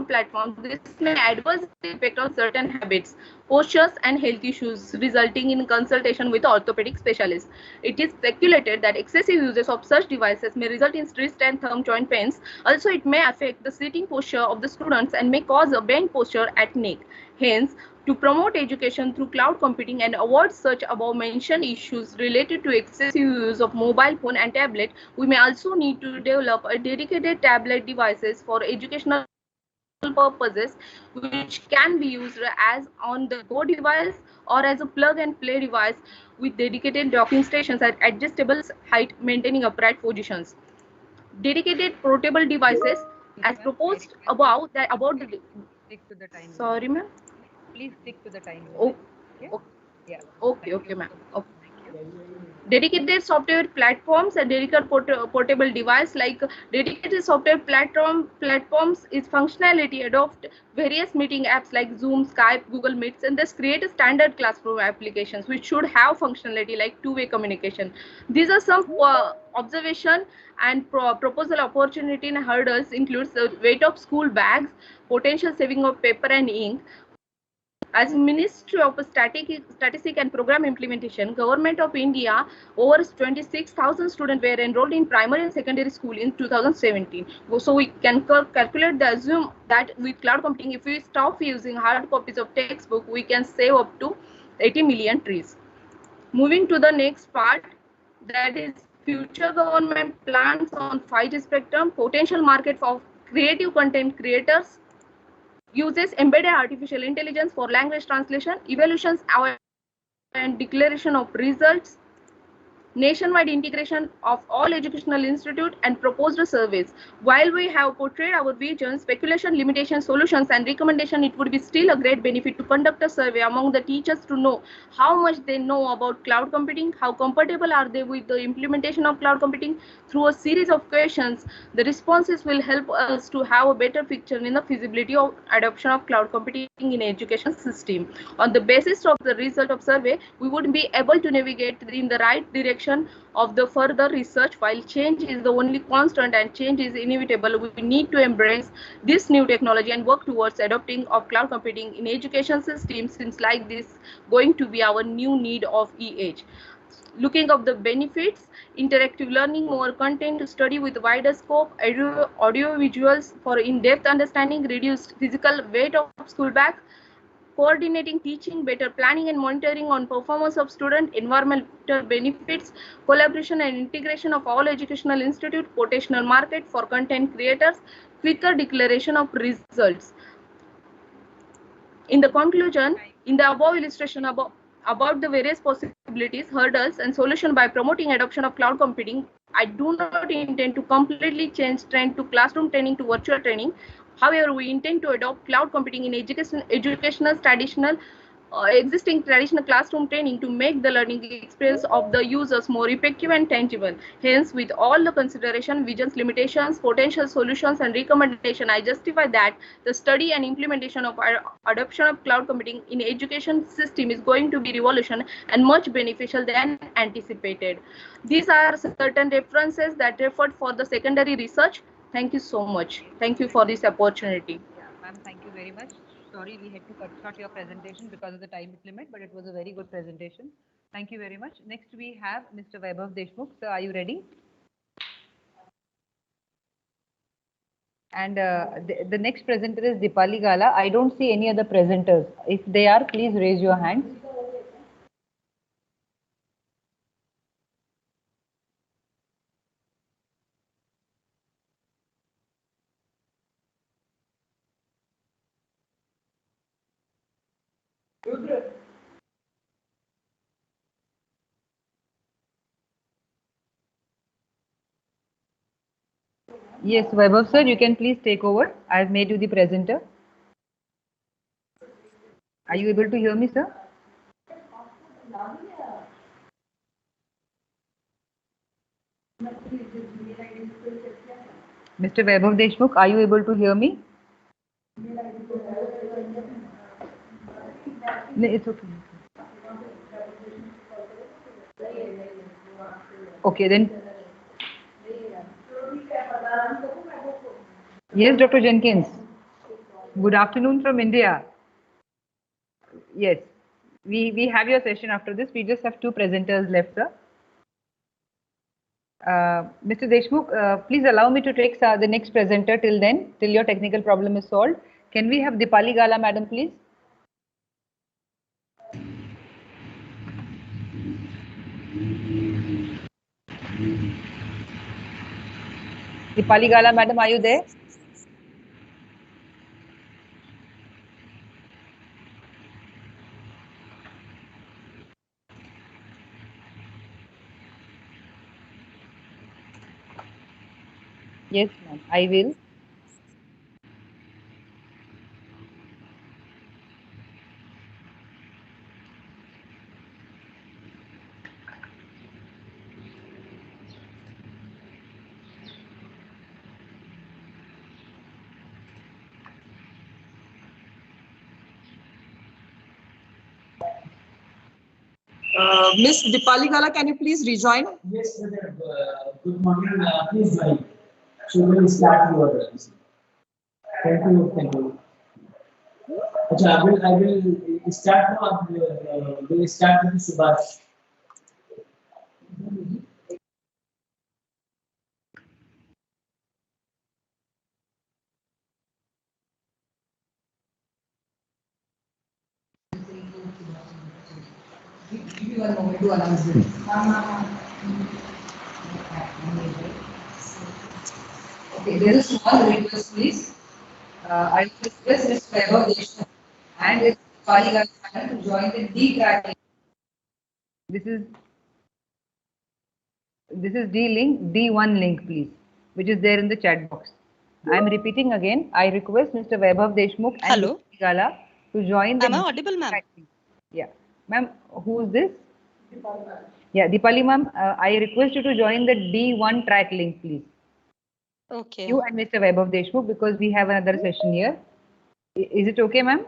platforms. This may adversely affect on certain habits, postures, and health issues, resulting in consultation with orthopedic specialists. It is speculated that excessive uses of such devices may result in wrist and thumb joint pains. Also, it may affect the sitting posture of the students and may cause a bent posture at neck. Hence, to promote education through cloud computing and avoid such above-mentioned issues related to excessive use of mobile phone and tablet, we may also need to develop a dedicated tablet devices for educational purposes, which can be used as on-the-go device or as a plug-and-play device with dedicated docking stations at adjustable height, maintaining upright positions. Dedicated portable devices, as proposed above, Stick to the time. Sorry, ma'am. Please stick to the time. Oh, yeah. Okay, ma'am. Okay. Dedicated software platforms and dedicated portable device. Like dedicated software platforms is functionality adopt various meeting apps like Zoom, Skype, Google Meets, and thus create a standard classroom applications which should have functionality like two-way communication. These are some observation and proposal opportunity and hurdles. Includes the weight of school bags, potential saving of paper and ink. As Ministry of Statistics and Program Implementation, Government of India, over 26,000 students were enrolled in primary and secondary school in 2017. So we can calculate the assume that with cloud computing, if we stop using hard copies of textbook, we can save up to 80 million trees. Moving to the next part, that is future government plans on 5G spectrum, potential market for creative content creators, uses embedded artificial intelligence for language translation, evaluations and declaration of results, nationwide integration of all educational institutes, and proposed surveys. While we have portrayed our vision, speculation, limitations, solutions, and recommendation, it would be still a great benefit to conduct a survey among the teachers to know how much they know about cloud computing, how compatible are they with the implementation of cloud computing. Through a series of questions, the responses will help us to have a better picture in the feasibility of adoption of cloud computing in education system. On the basis of the result of survey, we would be able to navigate in the right direction direction of the further research. While change is the only constant and change is inevitable, we need to embrace this new technology and work towards adopting of cloud computing in education systems. Seems like this going to be our new need of age. Looking at the benefits, interactive learning, more content to study with wider scope, audio visuals for in-depth understanding, reduced physical weight of school bag, coordinating teaching, better planning and monitoring on performance of student, environmental benefits, collaboration and integration of all educational institute, quotational market for content creators, quicker declaration of results. In the conclusion, in the above illustration about the various possibilities, hurdles, and solution by promoting adoption of cloud computing, I do not intend to completely change trend to classroom training to virtual training. However, we intend to adopt cloud computing in educational existing traditional classroom training to make the learning experience of the users more effective and tangible. Hence, with all the consideration, visions, limitations, potential solutions, and recommendation, I justify that the study and implementation of our adoption of cloud computing in education system is going to be revolution and much beneficial than anticipated. These are certain references that referred for the secondary research. Thank you so much. Thank you for this opportunity. Yeah, ma'am, thank you very much. Sorry, we had to cut short your presentation because of the time limit, but it was a very good presentation. Thank you very much. Next, we have Mr. Vaibhav Deshmukh. Sir, are you ready? And the next presenter is Dipali Gala. I don't see any other presenters. If they are, please raise your hands. Yes, Vaibhav sir, you can please take over. I've made you the presenter. Are you able to hear me, sir? Mr. Vaibhav Deshmukh, are you able to hear me? No, it's okay. Okay, then. Yes, Dr. Jenkins. Good afternoon from India. Yes, we have your session after this. We just have 2 presenters left, sir. Mr. Deshmukh, please allow me to take the next presenter till then, till your technical problem is solved. Can we have Dipali Gala, madam, please? Dipali Gala, madam, are you there? Yes, ma'am, I will. Miss Dipali Gala, can you please rejoin? Yes, good morning. Please join. So we will start your. Thank you. Thank you. Okay, I will start now. We will start with Subhash. Give me 1 moment to announce this. Okay, there is a small request, please. I request Mr. Vaibhav Deshmukh and his colleague to join the D track. This is D1 link, please, which is there in the chat box. I am repeating again. I request Mr. Vaibhav Deshmukh and Dipali Gala to join the. Am I audible, ma'am? Yeah, ma'am. Who is this? Yeah, Dipali ma'am. I request you to join the D1 track link, please. Okay. You and Mr. Vaibhav Deshmukh, because we have another session here. Is it okay, ma'am?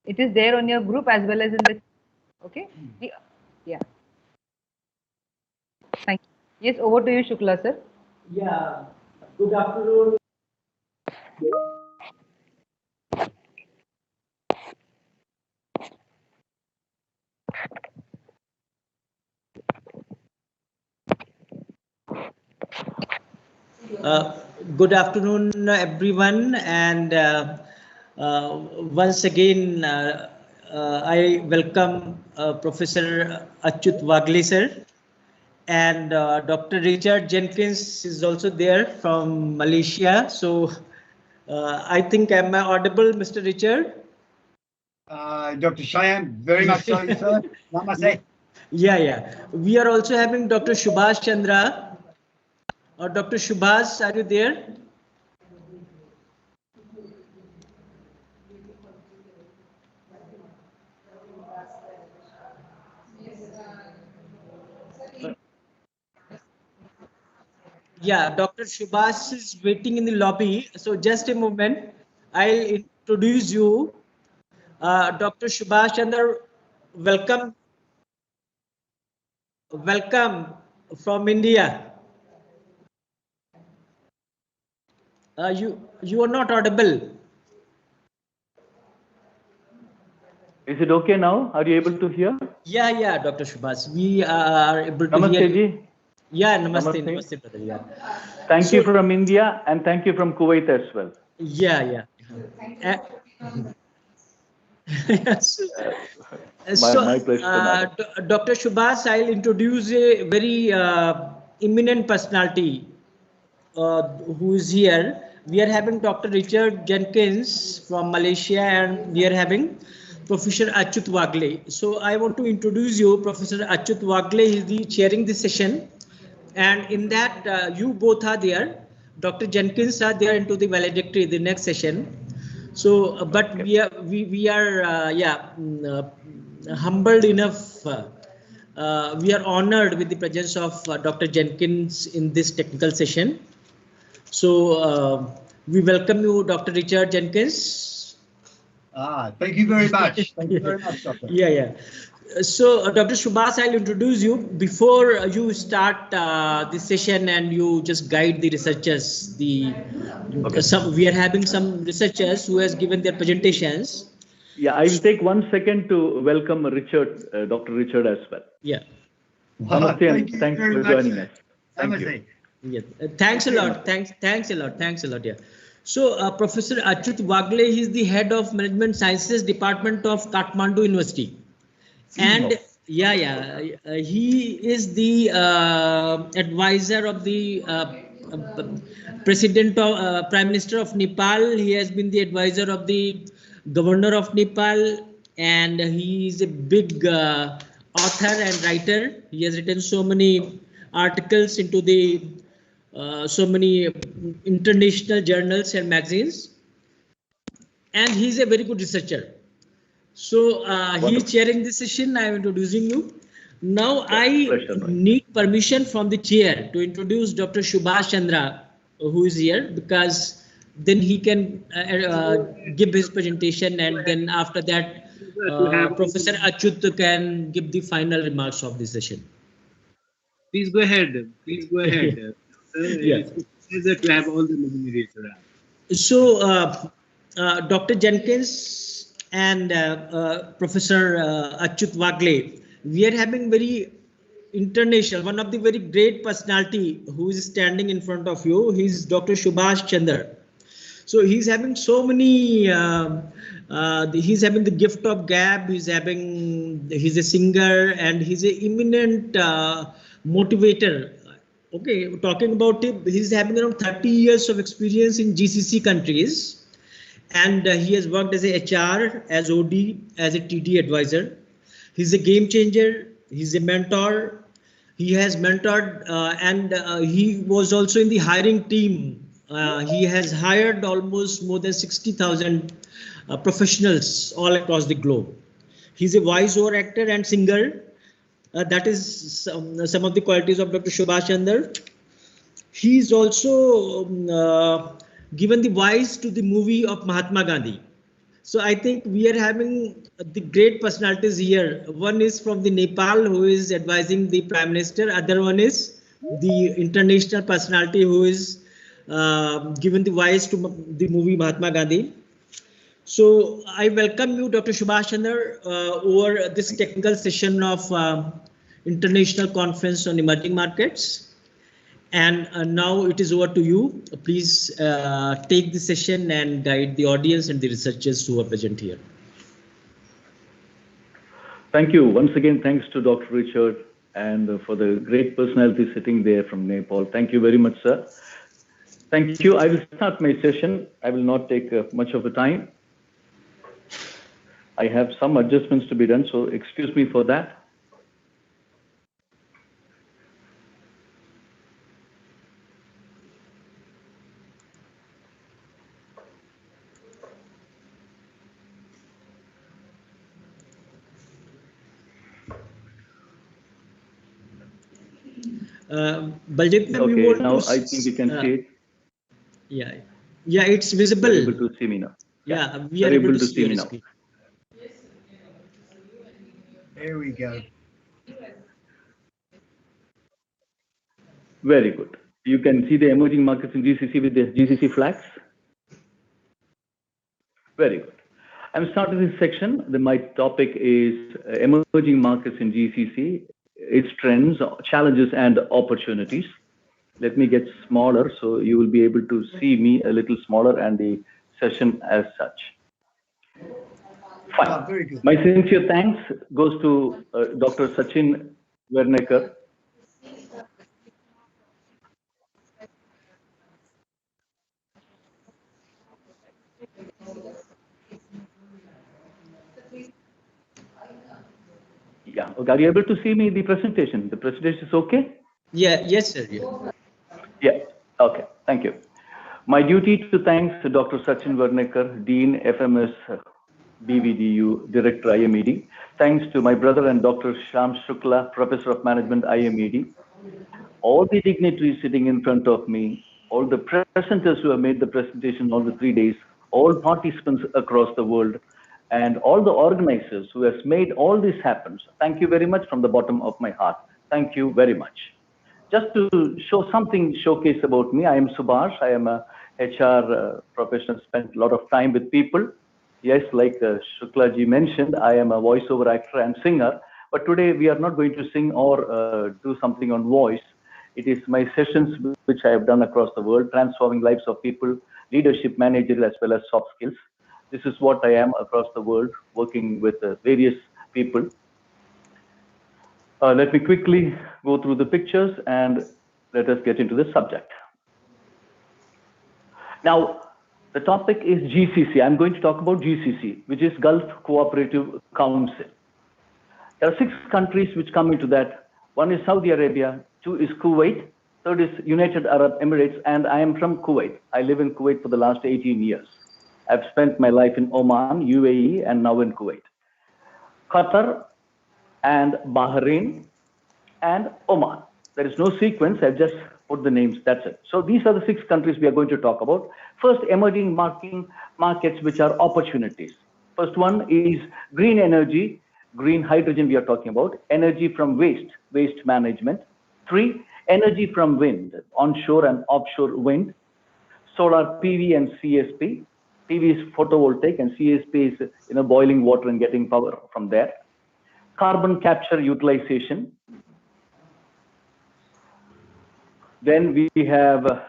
It is there on your group as well as in the. Okay. Yeah. Thank you. Yes, over to you, Shukla sir. Yeah, good afternoon. Good afternoon, everyone, and once again, I welcome Professor Achyut Wagle sir, and Dr. Richard Jenkins is also there from Malaysia. So I think am I audible, Mr. Richard? Dr. Cheyenne, very much so, sir. Namaste. Yeah. We are also having Dr. Subhash Chandra. Dr. Subhash, are you there? Yeah, Dr. Subhash is waiting in the lobby. So just a moment. I'll introduce you. Dr. Subhash Chandra, welcome. Welcome from India. You are not audible. Is it okay now? Are you able to hear? Yeah, Dr. Subhash. We are able to Namaste, hear ji. you. Yeah, namaste, Namaste. brother. Yeah. Thank you from India and thank you from Kuwait as well. Yeah. My pleasure. Dr. Subhash, I'll introduce a very eminent personality who is here. We are having Dr. Richard Jenkins from Malaysia, and we are having Professor Achyut Wagle. So I want to introduce you, Professor Achyut Wagle is the chairing the session, and in that you both are there. Dr. Jenkins are there into the valedictory, the next session. So, but we are humbled enough. We are honored with the presence of Dr. Jenkins in this technical session. So we welcome you, Dr. Richard Jenkins. Thank you very much. Thank you very much, Doctor. Yeah. So Dr. Subhash, I'll introduce you before you start the session, and you just guide the researchers. We are having some researchers who has given their presentations. Yeah, I will take 1 second to welcome Richard, Dr. Richard as well. Yeah. Namaste and thanks for joining us. Thank you. Yeah. Thanks a lot. Thanks a lot. Yeah. So Professor Achyut Wagle, he is the head of Management Sciences Department of Kathmandu University. And he is the advisor of the Prime Minister of Nepal. He has been the advisor of the Governor of Nepal, and he is a big author and writer. He has written so many articles into the so many international journals and magazines, and he is a very good researcher. So he is chairing this session. I am introducing you. Now I need permission from the chair to introduce Dr. Subhash Chandra, who is here, because then he can give his presentation, and then after that Professor Achyut can give the final remarks of this session. Please go ahead. Sir, it's a pleasure to have all the luminaries around. So Dr. Jenkins and Professor Achyut Wagle, we are having very international, one of the very great personality who is standing in front of you. He's Dr. Subhash Chandra. So he's having so many, he's having the gift of gab, he's a singer, and he's an eminent motivator. Okay, talking about him, he's having around 30 years of experience in GCC countries, and he has worked as a HR, as OD, as a TD advisor. He's a game changer. He's a mentor. He has mentored and he was also in the hiring team. He has hired almost more than 60,000 professionals all across the globe. He's a voice-over actor and singer. That is some of the qualities of Dr. Subhash Chandra. He's also given the voice to the movie of Mahatma Gandhi. So I think we are having the great personalities here. One is from the Nepal, who is advising the Prime Minister. Other one is the international personality who is given the voice to the movie Mahatma Gandhi. So I welcome you, Dr. Subhash Chandra, over this technical session of International Conference on Emerging Markets. And now it is over to you. Please take the session and guide the audience and the researchers who are present here. Thank you. Once again, thanks to Dr. Richard and for the great personality sitting there from Nepal. Thank you very much, sir. Thank you. I will start my session. I will not take much of the time. I have some adjustments to be done, so excuse me for that. Baljit, okay, now I think you can see it. Yeah, yeah, it's visible. You're able to see me now. Yeah, we are able to see me now. There we go. Very good. You can see the emerging markets in GCC with the GCC flags. Very good. I'm starting this section. My topic is emerging markets in GCC, its trends, challenges, and opportunities. Let me get smaller so you will be able to see me a little smaller and the session as such. Fine. Very good. My sincere thanks goes to Dr. Sachin Werneker. Yeah. Okay. Are you able to see me the presentation? The presentation is okay? Yeah. Yes, sir. Yeah. Yeah. Okay. Thank you. My duty to thanks to Dr. Sachin Werneker, Dean FMS Bvdu, Director Imed. Thanks to my brother and Dr. Sham Shukla, Professor of Management Imed. All the dignitaries sitting in front of me, all the presenters who have made the presentation all the 3 days, all participants across the world, and all the organizers who has made all this happen. So thank you very much from the bottom of my heart. Thank you very much. Just to show something, showcase about me, I am Subhash. I am a HR professional, spent a lot of time with people. Yes, like Shukla ji mentioned, I am a voiceover actor and singer. But today we are not going to sing or do something on voice. It is my sessions which I have done across the world, transforming lives of people, leadership, managerial, as well as soft skills. This is what I am across the world, working with various people. Let me quickly go through the pictures and let us get into the subject. Now, the topic is GCC. I'm going to talk about GCC, which is Gulf Cooperative Council. There are 6 countries which come into that. One is Saudi Arabia, 2 is Kuwait, 3rd is United Arab Emirates, and I am from Kuwait. I live in Kuwait for the last 18 years. I've spent my life in Oman, UAE, and now in Kuwait. Qatar and Bahrain and Oman. There is no sequence. I've just put the names. That's it. So these are the 6 countries we are going to talk about. First, emerging markets, which are opportunities. First one is green energy, green hydrogen we are talking about, energy from waste management. 3, energy from wind, onshore and offshore wind, solar PV and CSP. PV is photovoltaic and CSP is boiling water and getting power from there. Carbon capture utilization. Then we have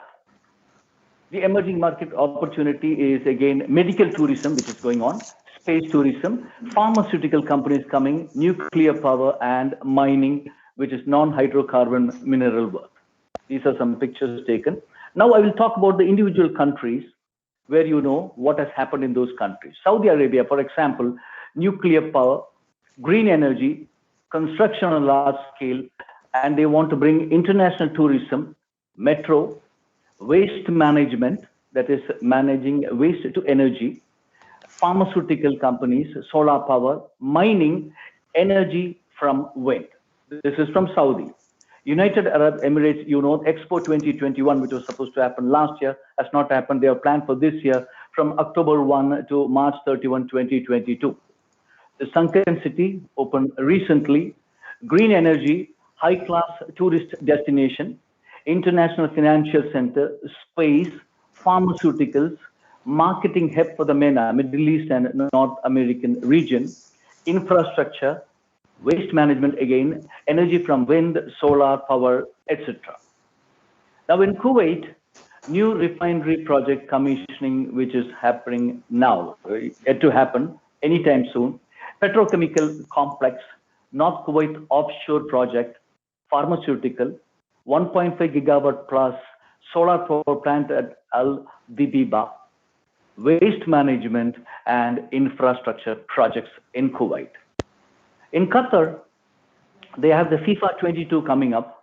the emerging market opportunity is again medical tourism, which is going on, space tourism, pharmaceutical companies coming, nuclear power, and mining, which is non-hydrocarbon mineral work. These are some pictures taken. Now I will talk about the individual countries where you know what has happened in those countries. Saudi Arabia, for example, nuclear power, green energy, construction on a large scale, and they want to bring international tourism, metro, waste management, that is managing waste to energy, pharmaceutical companies, solar power, mining, energy from wind. This is from Saudi. United Arab Emirates, Expo 2021, which was supposed to happen last year, has not happened. They are planned for this year from October 1 to March 31, 2022. The Sunken City opened recently. Green energy, high-class tourist destination, international financial center, space, pharmaceuticals, marketing hub for the MENA, Middle East and North American region, infrastructure, waste management again, energy from wind, solar power, etc. Now in Kuwait, new refinery project commissioning, which is happening now, yet to happen anytime soon, petrochemical complex, North Kuwait offshore project, pharmaceutical, 1.5 gigawatt plus solar power plant at Al Dibiba, waste management and infrastructure projects in Kuwait. In Qatar, they have the FIFA 22 coming up,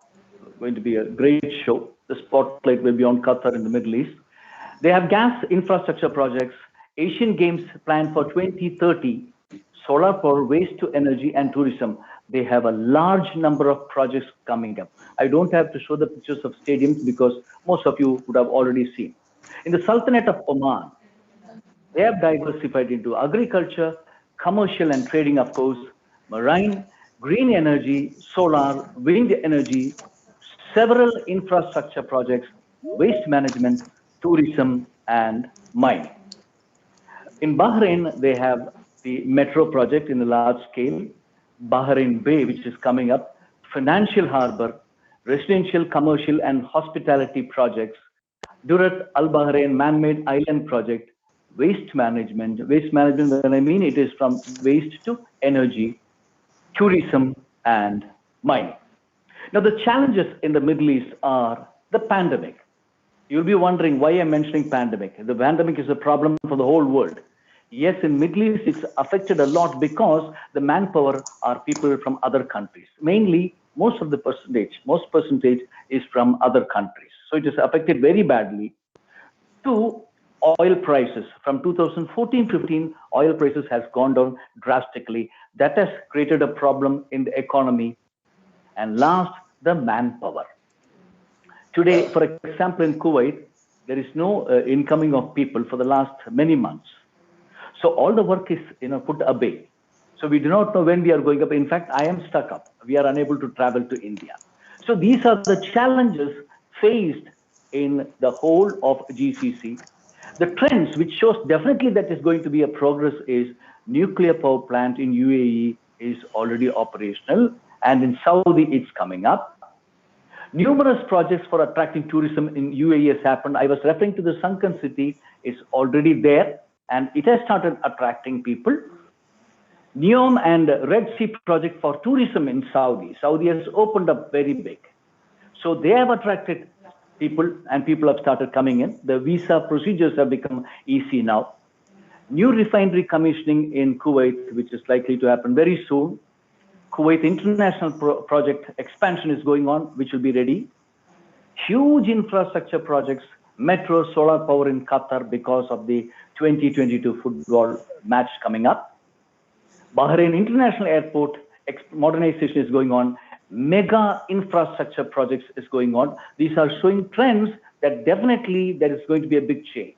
going to be a great show. The spotlight will be on Qatar in the Middle East. They have gas infrastructure projects, Asian Games planned for 2030, solar power, waste to energy and tourism. They have a large number of projects coming up. I don't have to show the pictures of stadiums because most of you would have already seen. In the Sultanate of Oman, they have diversified into agriculture, commercial and trading, of course, marine, green energy, solar, wind energy, several infrastructure projects, waste management, tourism, and mining. In Bahrain, they have the metro project in a large scale, Bahrain Bay, which is coming up, financial harbor, residential, commercial, and hospitality projects, Durat Al Bahrain man-made island project, waste management. Waste management, when I mean it is from waste to energy, tourism, and mining. Now, the challenges in the Middle East are the pandemic. You'll be wondering why I'm mentioning pandemic. The pandemic is a problem for the whole world. Yes, in Middle East, it's affected a lot because the manpower are people from other countries. Mainly, most percentage is from other countries. So it is affected very badly. Two, oil prices. From 2014-15, oil prices has gone down drastically. That has created a problem in the economy. And last, the manpower. Today, for example, in Kuwait, there is no incoming of people for the last many months. So all the work is put away. So we do not know when we are going up. In fact, I am stuck up. We are unable to travel to India. So these are the challenges faced in the whole of GCC. The trends which shows definitely that is going to be a progress is nuclear power plant in UAE is already operational, and in Saudi it's coming up. Numerous projects for attracting tourism in UAE has happened. I was referring to the Sunken City, it's already there and it has started attracting people. NEOM and Red Sea project for tourism in Saudi. Saudi has opened up very big. So they have attracted people and people have started coming in. The visa procedures have become easy now. New refinery commissioning in Kuwait, which is likely to happen very soon. Kuwait International Project expansion is going on, which will be ready. Huge infrastructure projects, metro, solar power in Qatar because of the 2022 football match coming up. Bahrain International Airport modernization is going on. Mega infrastructure projects is going on. These are showing trends that definitely there is going to be a big change.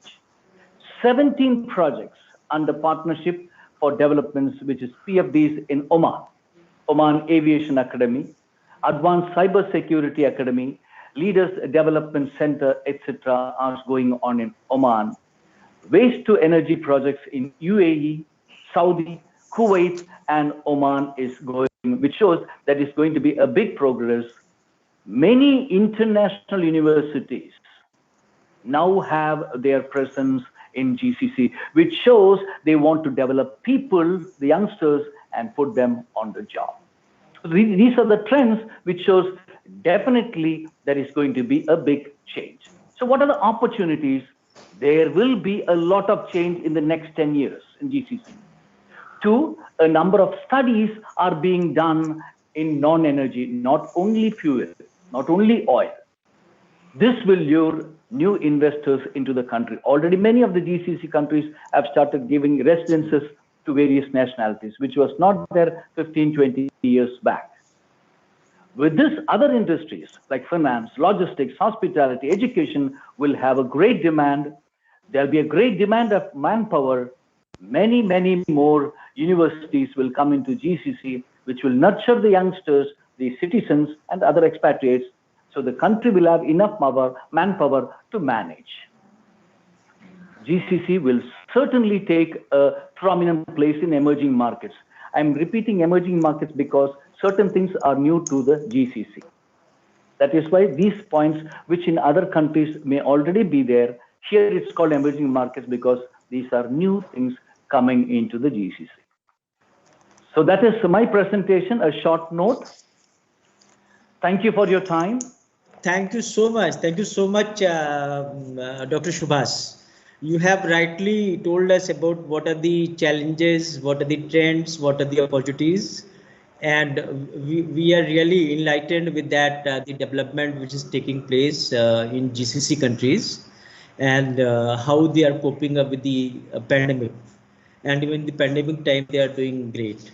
17 projects under partnership for developments, which is PFDs in Oman. Oman Aviation Academy, Advanced Cyber Security Academy, Leaders Development Center, etc. are going on in Oman. Waste to energy projects in UAE, Saudi, Kuwait, and Oman is going, which shows that it's going to be a big progress. Many international universities now have their presence in GCC, which shows they want to develop people, the youngsters, and put them on the job. These are the trends which shows definitely there is going to be a big change. So what are the opportunities? There will be a lot of change in the next 10 years in GCC. Two, a number of studies are being done in non-energy, not only fuel, not only oil. This will lure new investors into the country. Already many of the GCC countries have started giving residences to various nationalities, which was not there 15, 20 years back. With this, other industries like finance, logistics, hospitality, education will have a great demand. There'll be a great demand of manpower. Many, many more universities will come into GCC, which will nurture the youngsters, the citizens, and other expatriates. So the country will have enough manpower to manage. GCC will certainly take a prominent place in emerging markets. I'm repeating emerging markets because certain things are new to the GCC. That is why these points, which in other countries may already be there, here it's called emerging markets because these are new things coming into the GCC. So that is my presentation, a short note. Thank you for your time. Thank you so much. Thank you so much, Dr. Subhas. You have rightly told us about what are the challenges, what are the trends, what are the opportunities. And we are really enlightened with that, the development which is taking place in GCC countries and how they are coping up with the pandemic. And even the pandemic time, they are doing great.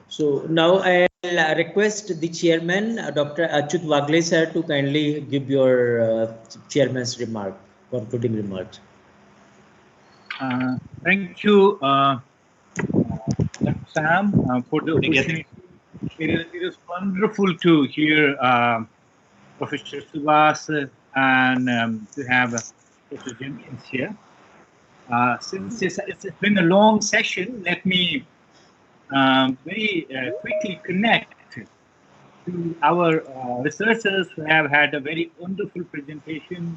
So now I'll request the chairman, Dr. Achyut Wagle sir, to kindly give your chairman's remark, concluding remarks. Thank you, Sam, for the opportunity. It is wonderful to hear Professor Subhas and to have Professor Jenkins here. Since it's been a long session, let me very quickly connect to our researchers who have had a very wonderful presentation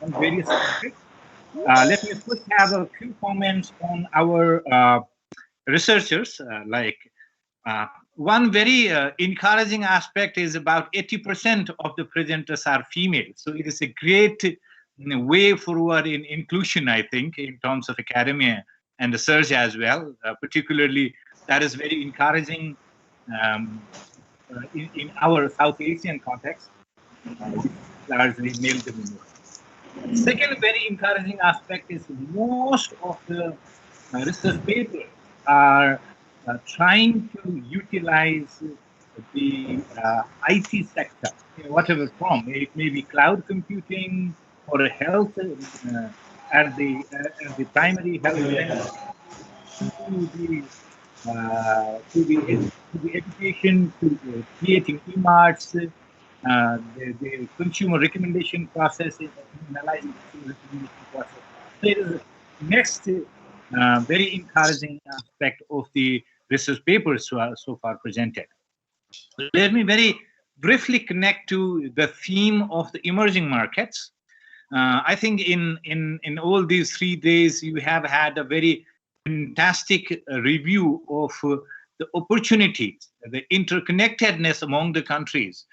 on various topics. Let me first have a few comments on our researchers. One very encouraging aspect is about 80% of the presenters are female. So it is a great way forward in inclusion, I think, in terms of academia and research as well. Particularly, that is very encouraging in our South Asian context, largely male dominated. Second very encouraging aspect is most of the research papers are trying to utilize the IT sector, whatever form. It may be cloud computing or health at the primary health to the education, to creating e-marts, the consumer recommendation process, analyzing consumer recommendation process. So it is next very encouraging aspect of the research papers so far presented. Let me very briefly connect to the theme of the emerging markets. I think in all these 3 days, you have had a very fantastic review of the opportunities, the interconnectedness among the countries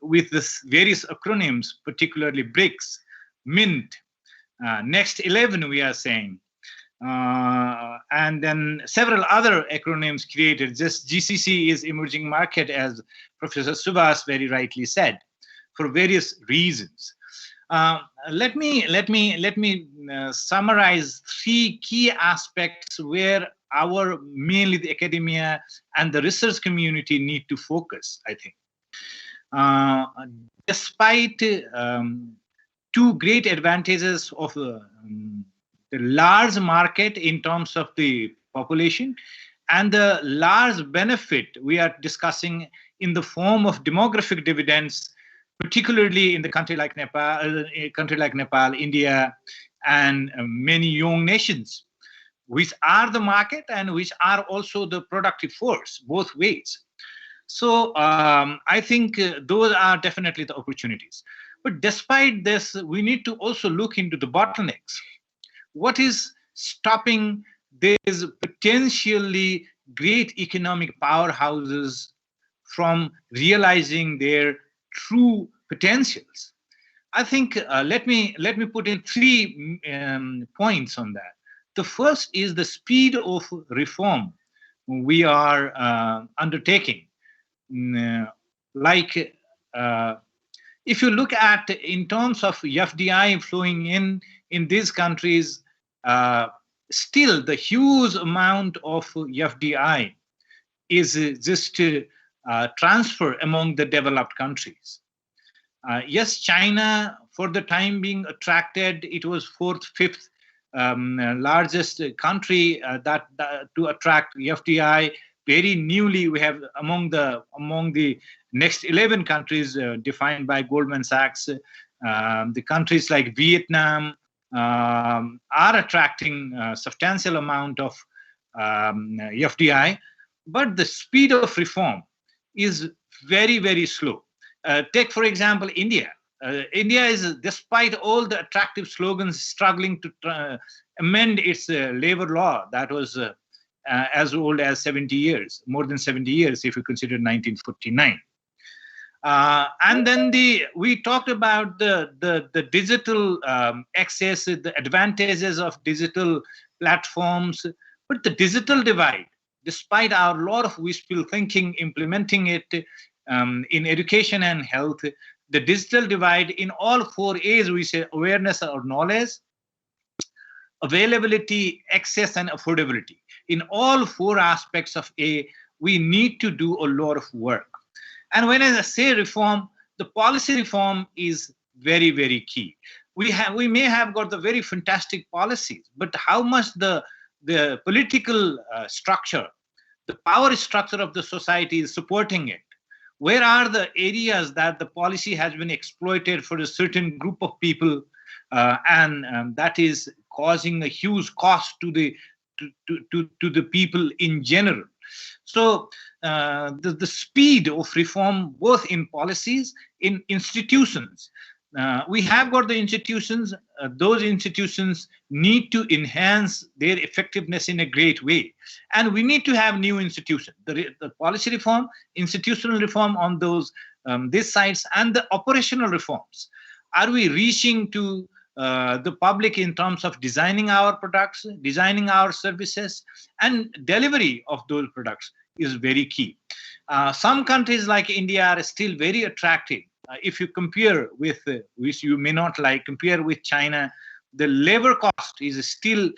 with this various acronyms, particularly BRICS, MINT, Next 11, we are saying, and then several other acronyms created. Just GCC is emerging market, as Professor Subhas very rightly said, for various reasons. Let me summarize 3 key aspects where our mainly the academia and the research community need to focus, I think. Despite 2 great advantages of the large market in terms of the population and the large benefit we are discussing in the form of demographic dividends, particularly in the country like Nepal, India, and many young nations, which are the market and which are also the productive force, both ways. So I think those are definitely the opportunities. But despite this, we need to also look into the bottlenecks. What is stopping these potentially great economic powerhouses from realizing their true potentials? I think let me put in 3 points on that. The first is the speed of reform we are undertaking. If you look at in terms of FDI flowing in these countries, still the huge amount of FDI is just transfer among the developed countries. Yes, China, for the time being, attracted. It was fourth, fifth largest country to attract FDI. Very newly, we have among the next 11 countries defined by Goldman Sachs. The countries like Vietnam are attracting a substantial amount of FDI, but the speed of reform is very, very slow. Take, for example, India. India is, despite all the attractive slogans, struggling to amend its labor law that was as old as 70 years, more than 70 years if you consider 1949. And then we talked about the digital access, the advantages of digital platforms, but the digital divide, despite our lot of wishful thinking, implementing it in education and health, the digital divide in all 4 A's, we say awareness or knowledge, availability, access, and affordability. In all 4 aspects of A, we need to do a lot of work. And when I say reform, the policy reform is very, very key. We may have got the very fantastic policies, but how much the political structure, the power structure of the society is supporting it? Where are the areas that the policy has been exploited for a certain group of people, and that is causing a huge cost to the people in general? So the speed of reform, both in policies, in institutions. We have got the institutions. Those institutions need to enhance their effectiveness in a great way. And we need to have new institutions. The policy reform, institutional reform on these sides, and the operational reforms. Are we reaching to the public in terms of designing our products, designing our services, and delivery of those products is very key. Some countries like India are still very attractive. If you compare with, which you may not like, compare with China, the labor cost is still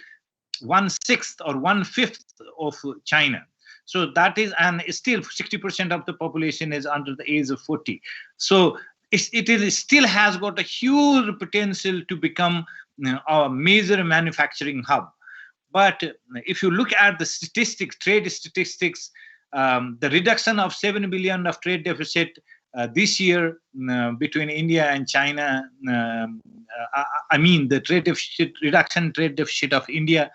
1/6 or 1/5 of China. So that is, and still 60% of the population is under the age of 40. So it still has got a huge potential to become a major manufacturing hub. But if you look at the statistics, trade statistics, the reduction of 7 billion of trade deficit this year between India and China, I mean the trade deficit reduction, trade deficit of India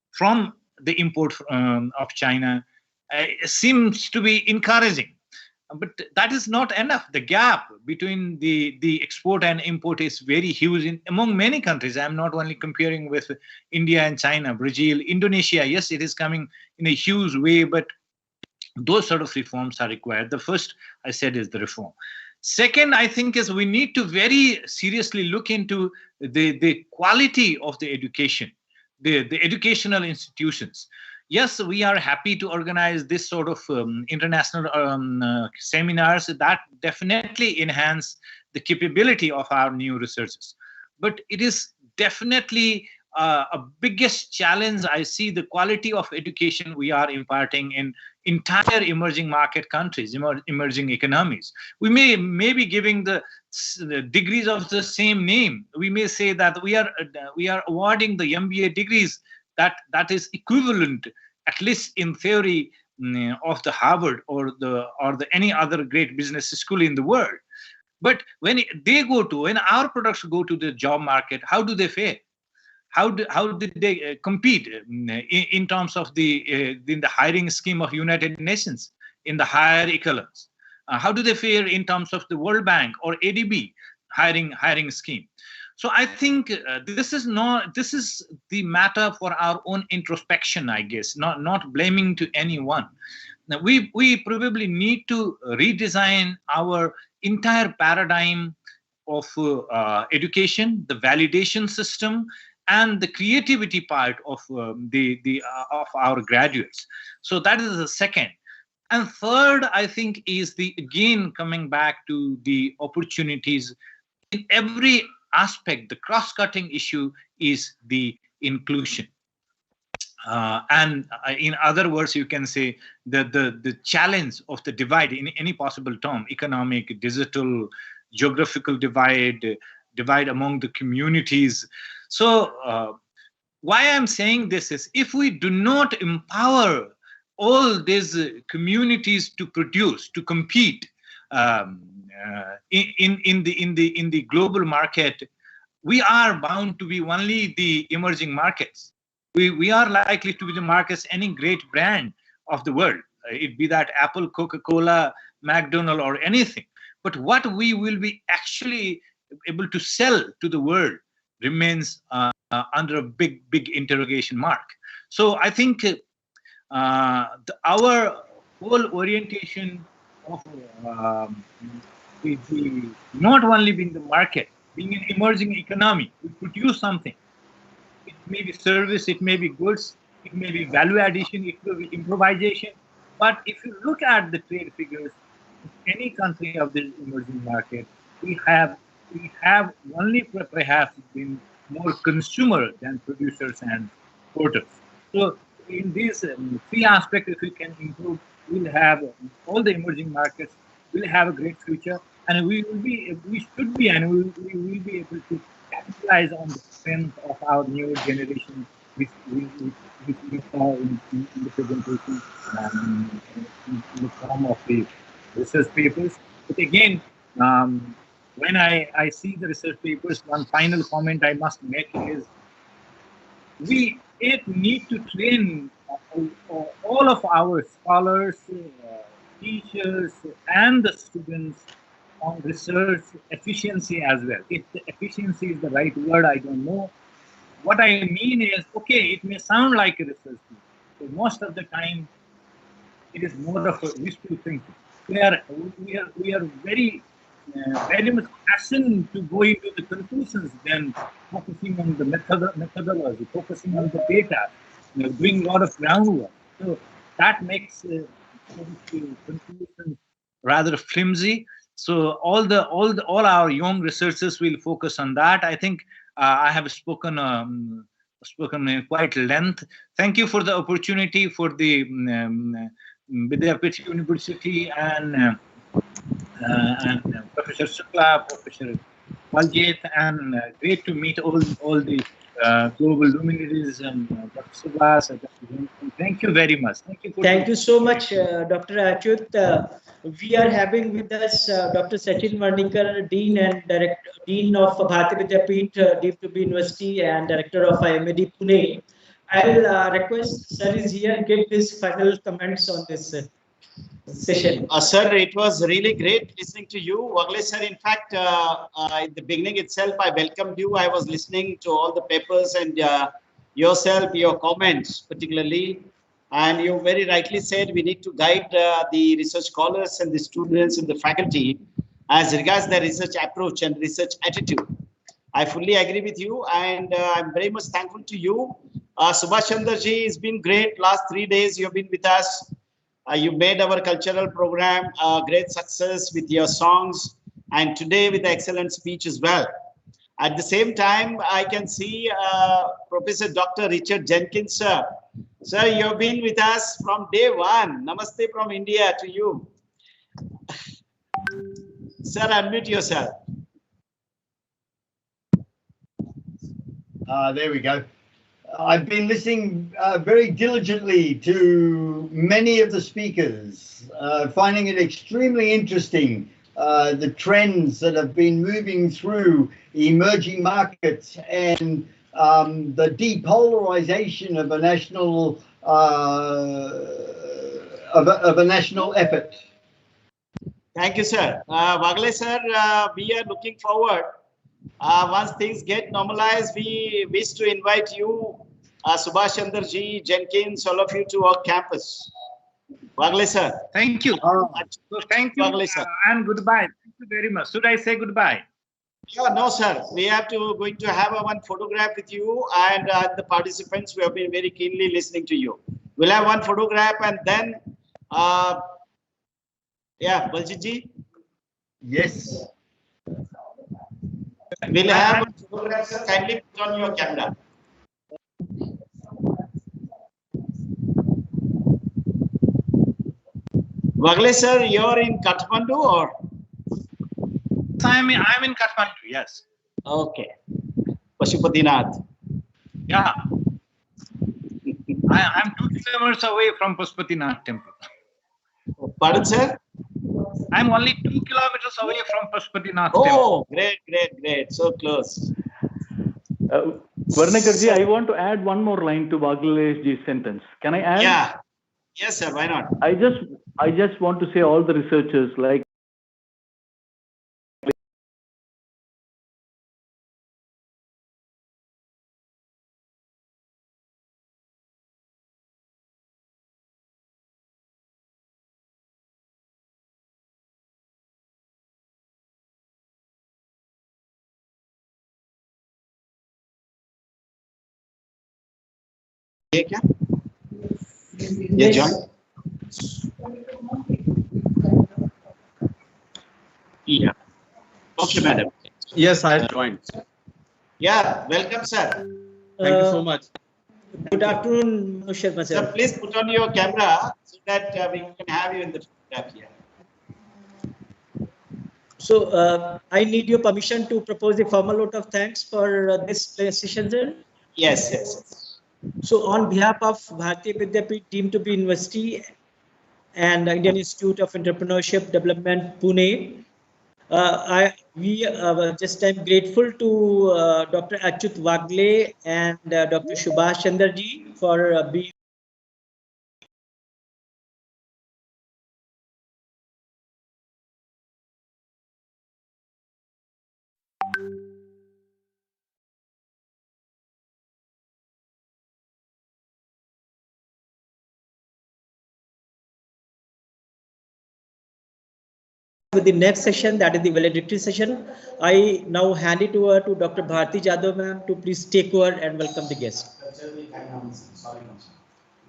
from the import of China seems to be encouraging. But that is not enough. The gap between the export and import is very huge among many countries. I'm not only comparing with India and China, Brazil, Indonesia. Yes, it is coming in a huge way, but those sort of reforms are required. The first, I said, is the reform. Second, I think, is we need to very seriously look into the quality of the education, the educational institutions. Yes, we are happy to organize this sort of international seminars that definitely enhance the capability of our new researchers. But it is definitely a biggest challenge. I see the quality of education we are imparting in entire emerging market countries, emerging economies. We may be giving the degrees of the same name. We may say that we are awarding the MBA degrees that is equivalent, at least in theory, of the Harvard or any other great business school in the world. But when our products go to the job market, how do they fare? How did they compete in terms of in the hiring scheme of United Nations, in the higher echelons? How do they fare in terms of the World Bank or ADB hiring scheme? So I think this is the matter for our own introspection, I guess, not blaming to anyone. Now, we probably need to redesign our entire paradigm of education, the validation system, and the creativity part of of our graduates. So that is the second. And third, I think, is again coming back to the opportunities in every aspect. The cross-cutting issue is the inclusion. in other words, you can say the challenge of the divide in any possible term: economic, digital, geographical divide among the communities. So why I'm saying this is, if we do not empower all these communities to produce, to compete in the global market, we are bound to be only the emerging markets. We are likely to be the markets any great brand of the world, it be that Apple, Coca-Cola, McDonald's, or anything. But what we will be actually able to sell to the world remains under a big interrogation mark. So I think our whole orientation of not only being the market, being an emerging economy, we produce something. It may be service, it may be goods, it may be value addition, it may be improvisation. But if you look at the trade figures of any country of the emerging market, we have only perhaps been more consumer than producers and exporters. So in these three aspects, if we can improve, we'll have all the emerging markets will have a great future, and we should be, and we will be able to capitalize on the strength of our new generation, which we saw in the presentation in the form of the research papers. But again, when I see the research papers, one final comment I must make is, we need to train all of our scholars, teachers, and the students on research efficiency as well. If the efficiency is the right word, I don't know. What I mean is, okay, it may sound like a research paper, but most of the time it is more of a wishful thinking. We are very much passionate to go into the conclusions than focusing on the methodology, focusing on the data, doing a lot of groundwork. So that makes conclusions rather flimsy. So all our young researchers will focus on that. I think I have spoken in quite length. Thank you for the opportunity for the Vidyapith University and Professor Shukla, Professor Valjit, and great to meet all the global luminaries and Dr. Subhas. Thank you very much. Thank you so much, Dr. Achyut. We are having with us Dr. Sachin Varnikar, Dean and Dean of Bharati Vidyapith, Bvdu University, and Director of Imed Pune. I will request Sir is here, give his final comments on this session. Sir, it was really great listening to you. Wagle sir, in fact, in the beginning itself, I welcomed you. I was listening to all the papers and yourself, your comments particularly. And you very rightly said we need to guide the research scholars and the students and the faculty as regards their research approach and research attitude. I fully agree with you, and I'm very much thankful to you. Subhash Chandra ji, it's been great. Last 3 days you've been with us. You made our cultural program a great success with your songs, and today with the excellent speech as well. At the same time, I can see Professor Dr. Richard Jenkins, sir. Sir, you've been with us from day one. Namaste from India to you. Sir, unmute yourself. There we go. I've been listening very diligently to many of the speakers, finding it extremely interesting, the trends that have been moving through emerging markets and the depolarization of a national effort. Thank you, sir. Wagle sir, we are looking forward. Once things get normalized, we wish to invite you, Subhash Chandra ji, Jenkins, all of you to our campus. Wagle sir. Thank you. So thank you, Wagle sir. And goodbye. Thank you very much. Should I say goodbye? Yeah, no, sir. We are going to have one photograph with you and the participants. We have been very keenly listening to you. We'll have one photograph and then, yeah, Baljit ji. Yes. We'll have one photograph, sir. Kindly put on your camera. Vagle sir, you're in Kathmandu or? I'm in Kathmandu, yes. Okay. Pashupatinath. Yeah. I'm 2 kilometers away from Pashupatinath temple. Pardon, sir? I'm only 2 kilometers away from Pashupatinath temple. Oh, great. So close. Varnekarji, I want to add one more line to Vagleshji's sentence. Can I add? Yeah. Yes, sir. Why not? I just want to say all the researchers like ये क्या? ये join? Yeah. Okay, madam. Yes, I joined. Yeah, welcome, sir. Thank you so much. Good afternoon, Sharma sir. Sir, please put on your camera so that we can have you in the photograph here. So I need your permission to propose a formal vote of thanks for this session, sir. Yes. So on behalf of Bharatiya Vidyapeeth deemed to be University and Indian Institute of Entrepreneurship Development, Pune, I'm grateful to Dr. Achyut Vagle and Dr. Subhash Chandraji for being with the next session, that is the valedictory session. I now hand it over to Dr. Bharti Jadhav ma'am to please take over and welcome the guest.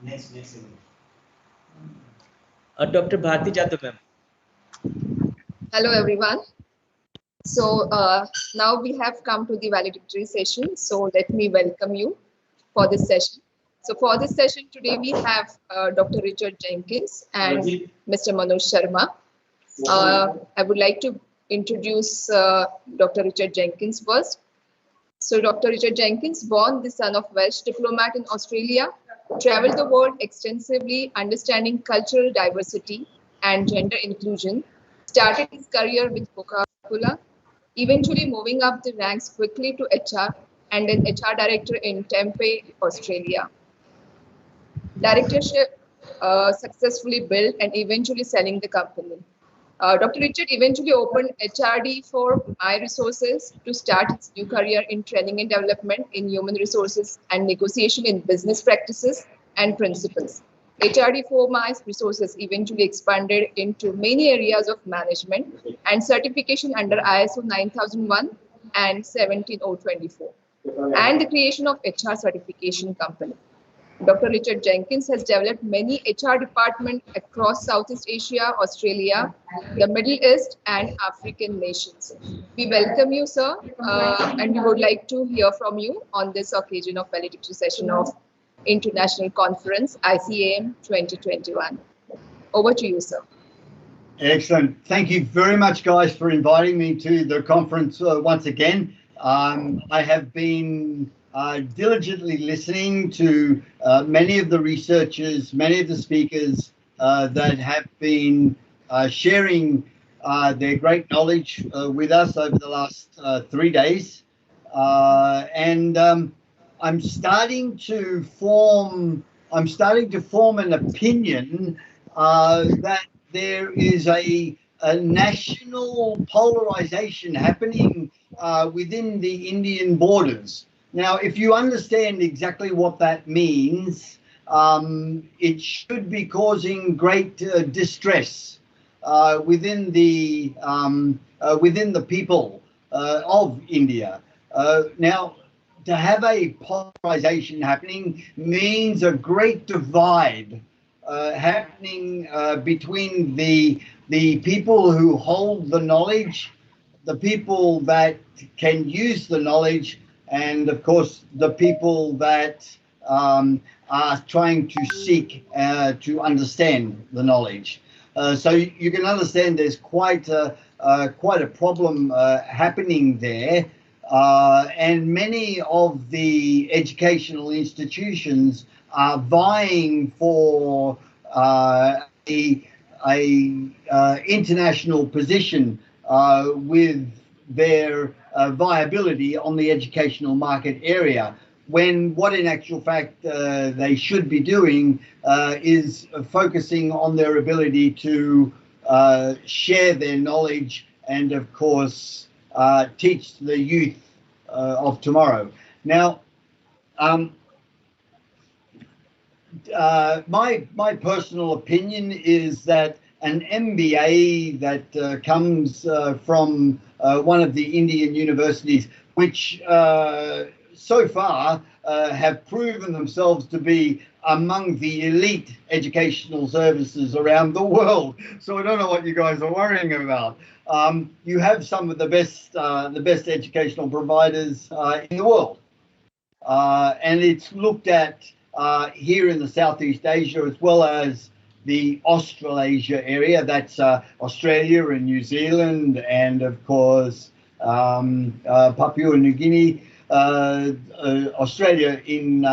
Next. Dr. Bharti Jadhav ma'am. Hello, everyone. So now we have come to the valedictory session. So let me welcome you for this session. So for this session today, we have Dr. Richard Jenkins and Mr. Manoj Sharma. I would like to introduce Dr. Richard Jenkins first. So Dr. Richard Jenkins, born the son of Welsh diplomat in Australia, traveled the world extensively understanding cultural diversity and gender inclusion, started his career with Coca-Cola, eventually moving up the ranks quickly to HR and an HR director in Tempe, Australia. Directorship successfully built and eventually selling the company. Dr. Richard eventually opened HRD for My Resources to start his new career in training and development in human resources and negotiation in business practices and principles. HRD for My Resources eventually expanded into many areas of management and certification under ISO 9001 and 17024, and the creation of HR certification company. Dr. Richard Jenkins has developed many HR departments across Southeast Asia, Australia, the Middle East, and African nations. We welcome you, sir, and we would like to hear from you on this occasion of valedictory session of International Conference ICAM 2021. Over to you, sir. Excellent. Thank you very much, guys, for inviting me to the conference once again. I have been diligently listening to many of the researchers, many of the speakers that have been sharing their great knowledge with us over the last 3 days. I'm starting to form an opinion that there is a national polarization happening within the Indian borders. Now, if you understand exactly what that means, it should be causing great distress within the people of India. Now, to have a polarization happening means a great divide happening between the people who hold the knowledge, the people that can use the knowledge, and of course the people that are trying to seek to understand the knowledge. So you can understand there's quite a problem happening there. And many of the educational institutions are vying for a international position with their viability on the educational market area, when what in actual fact they should be doing is focusing on their ability to share their knowledge and, of course, teach the youth of tomorrow. Now, my personal opinion is that an MBA that comes from one of the Indian universities, which so far have proven themselves to be among the elite educational services around the world. So I don't know what you guys are worrying about. You have some of the best educational providers in the world, and it's looked at here in the Southeast Asia as well as the Australasia area. That's Australia and New Zealand, and of course Papua New Guinea. Australia in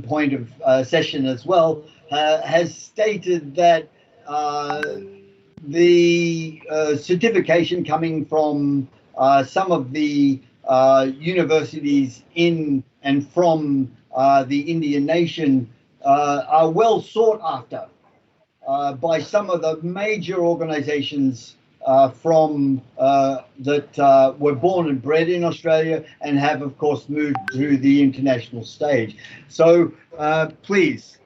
point of session as well has stated that the certification coming from some of the universities in and from the Indian nation are well sought after by some of the major organizations from that were born and bred in Australia and have, of course, moved to the international stage. So please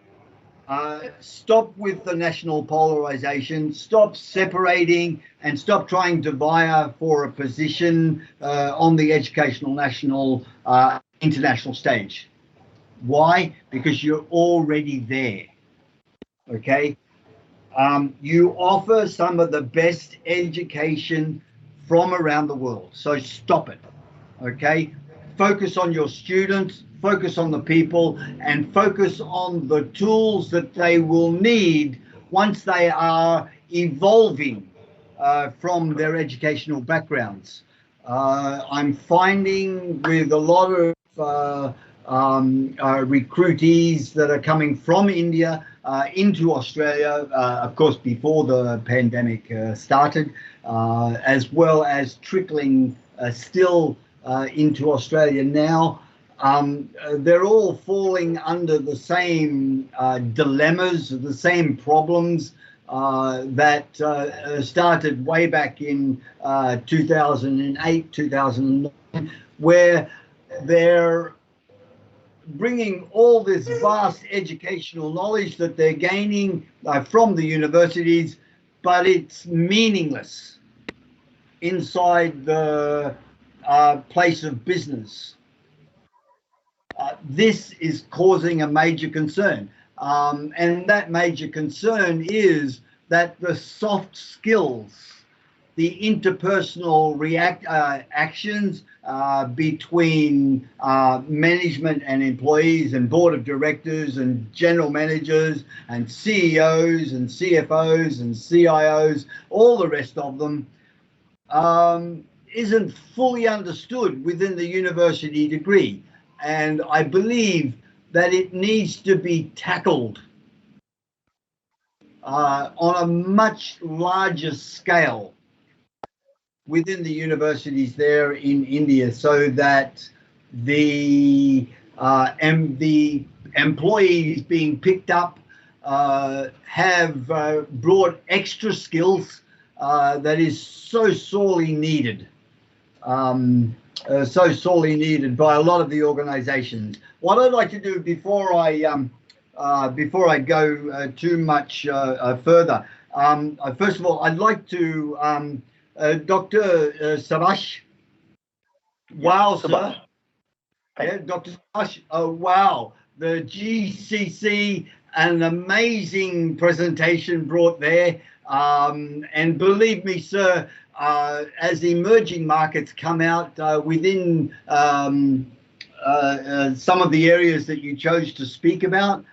stop with the national polarization, stop separating, and stop trying to vie for a position on the educational national international stage. Why? Because you're already there. Okay. You offer some of the best education from around the world. So stop it. Okay. Focus on your students, focus on the people, and focus on the tools that they will need once they are evolving from their educational backgrounds. I'm finding with a lot of recruitees that are coming from India into Australia, of course, before the pandemic started, as well as trickling still into Australia now. They're all falling under the same dilemmas, the same problems that started way back in 2008, 2009, where they're bringing all this vast educational knowledge that they're gaining from the universities, but it's meaningless inside the place of business. This is causing a major concern. And that major concern is that the soft skills, the interpersonal actions between management and employees and board of directors and general managers and CEOs and CFOs and CIOs, all the rest of them, isn't fully understood within the university degree. And I believe that it needs to be tackled on a much larger scale within the universities there in India, so that the employees being picked up have brought extra skills that is so sorely needed. So sorely needed by a lot of the organizations. What I'd like to do before I go too much further, first of all, I'd like to Dr. Sabash. Wow, sir. Yeah, Dr. Sabash. Oh, wow. The GCC, an amazing presentation brought there. And believe me, sir, as emerging markets come out within some of the areas that you chose to speak about,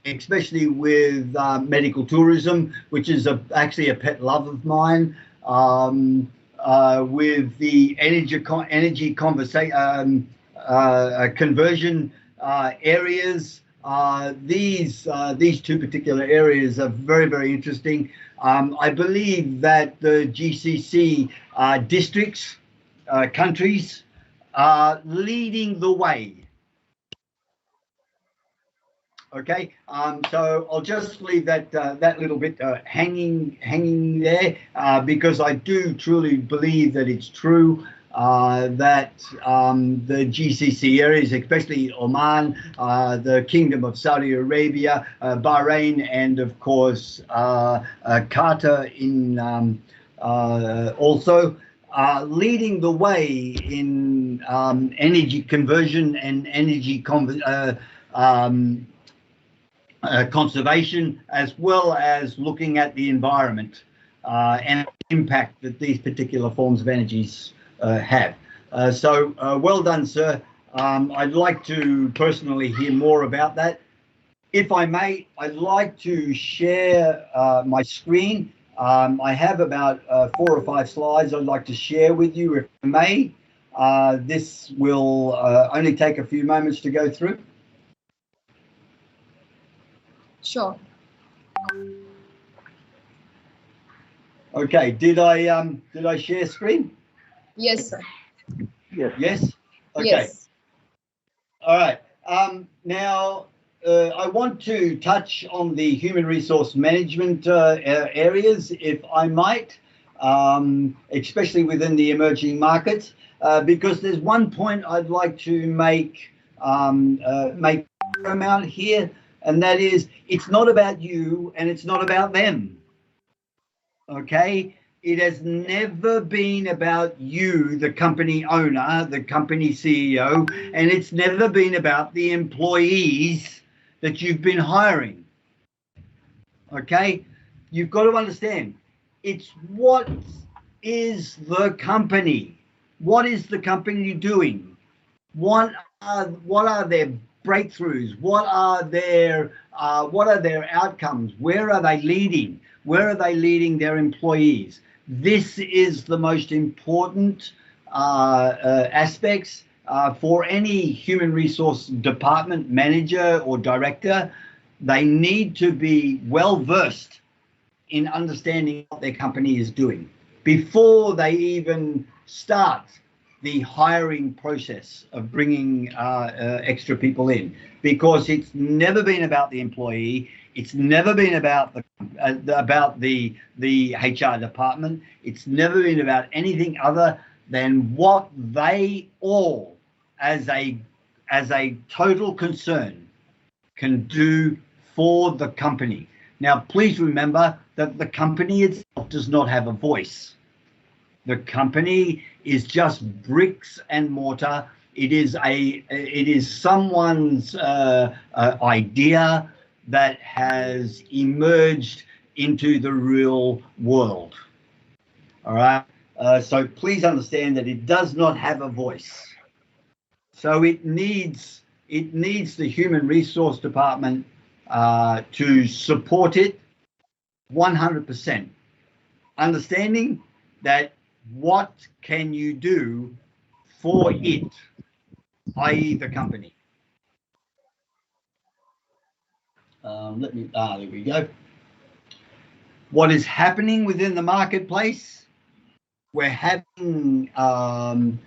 especially with medical tourism, which is actually a pet love of mine. With the energy conversion areas. These two particular areas are very, very interesting. I believe that the GCC districts, countries, are leading the way. Okay, so I'll just leave that that little bit hanging there because I do truly believe that it's true that the GCC areas, especially Oman, the Kingdom of Saudi Arabia, Bahrain, and of course Qatar in also leading the way in energy conversion and energy conservation, as well as looking at the environment and impact that these particular forms of energies have. So well done, sir. I'd like to personally hear more about that. If I may, I'd like to share my screen. I have about 4 or 5 slides I'd like to share with you, if I may. This will only take a few moments to go through. Sure. Okay. Did I share screen? Yes, sir. Yes. Yes. Okay. Yes. All right. Now I want to touch on the human resource management areas, if I might, especially within the emerging markets, because there's one point I'd like to make paramount here. And that is, it's not about you and it's not about them. Okay? It has never been about you, the company owner, the company CEO, and it's never been about the employees that you've been hiring. Okay? You've got to understand, it's what is the company? What is the company doing? What are their breakthroughs? What are their outcomes? Where are they leading? Where are they leading their employees? This is the most important aspects for any human resource department manager or director. They need to be well versed in understanding what their company is doing before they even start the hiring process of bringing extra people in, because it's never been about the employee. It's never been about the HR department. It's never been about anything other than what they all, as a total concern, can do for the company. Now, please remember that the company itself does not have a voice. The company is just bricks and mortar. It is someone's idea that has emerged into the real world. All right. So please understand that it does not have a voice. So it needs the human resource department to support it 100%. Understanding that what can you do for it, i.e. the company. There we go. What is happening within the marketplace? We're having an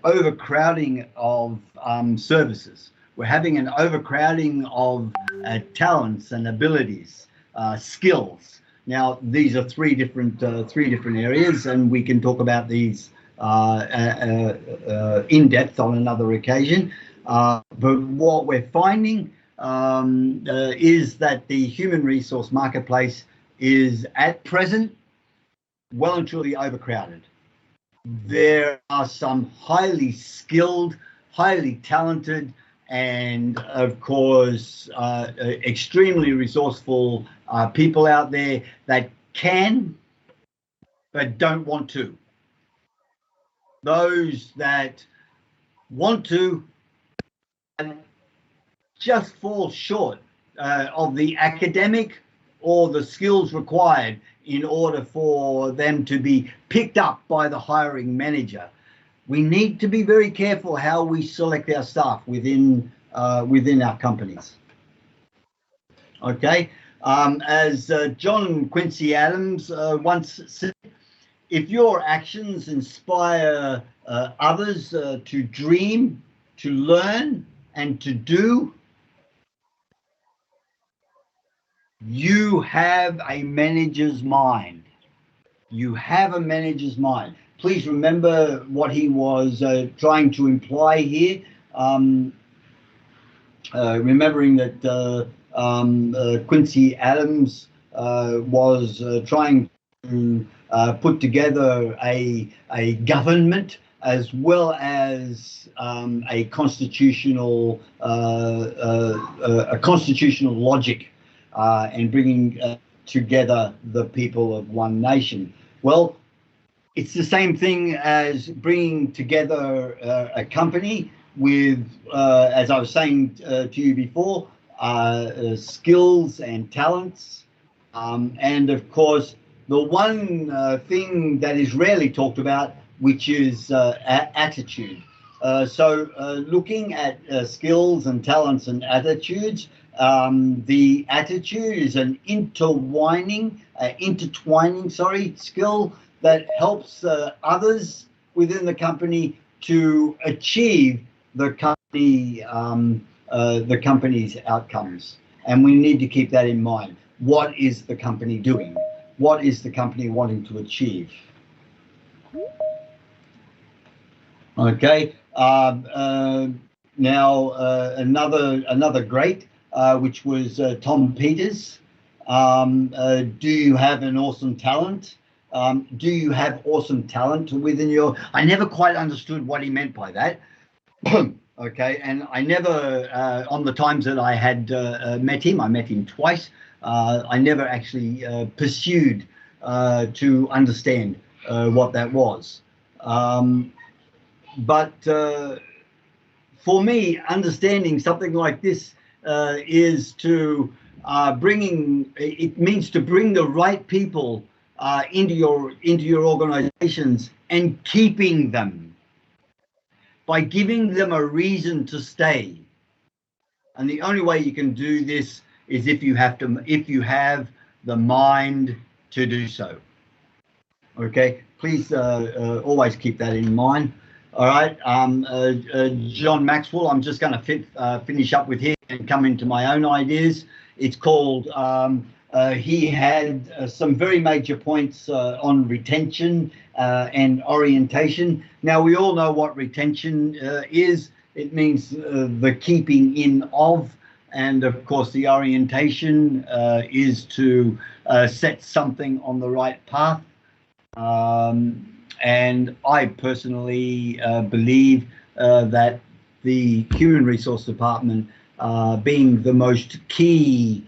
overcrowding of services. We're having an overcrowding of talents and abilities, skills. Now, these are three different areas, and we can talk about these in depth on another occasion. But what we're finding is that the human resource marketplace is at present well and truly overcrowded. There are some highly skilled, highly talented, and of course extremely resourceful people out there that can but don't want to. Those that want to just fall short of the academic or the skills required in order for them to be picked up by the hiring manager. We need to be very careful how we select our staff within our companies. Okay, as John Quincy Adams once said, if your actions inspire others to dream, to learn, and to do, you have a manager's mind. You have a manager's mind. Please remember what he was trying to imply here. Remembering that Quincy Adams was trying to put together a government as well as a constitutional logic and bringing together the people of one nation. Well, it's the same thing as bringing together a company with, as I was saying to you before, skills and talents. And of course, the one thing that is rarely talked about, which is attitude. So looking at skills and talents and attitudes, the attitude is an intertwining skill that helps others within the company to achieve the company's outcomes. And we need to keep that in mind. What is the company doing? What is the company wanting to achieve? Okay. Now another great, which was Tom Peters. Do you have an awesome talent? Do you have awesome talent within your? I never quite understood what he meant by that. Okay, and I never, on the times that I had met him, I met him twice. I never actually pursued to understand what that was. But for me, understanding something like this is to it means to bring the right people into your organizations and keeping them by giving them a reason to stay. And the only way you can do this is if you have the mind to do so. Okay, please always keep that in mind. All right, John Maxwell, I'm just going to finish up with him and come into my own ideas. It's called, he had some very major points on retention and orientation. Now, we all know what retention is. It means the keeping in of, and of course, the orientation is to set something on the right path. And I personally believe that the Human Resource Department, being the most key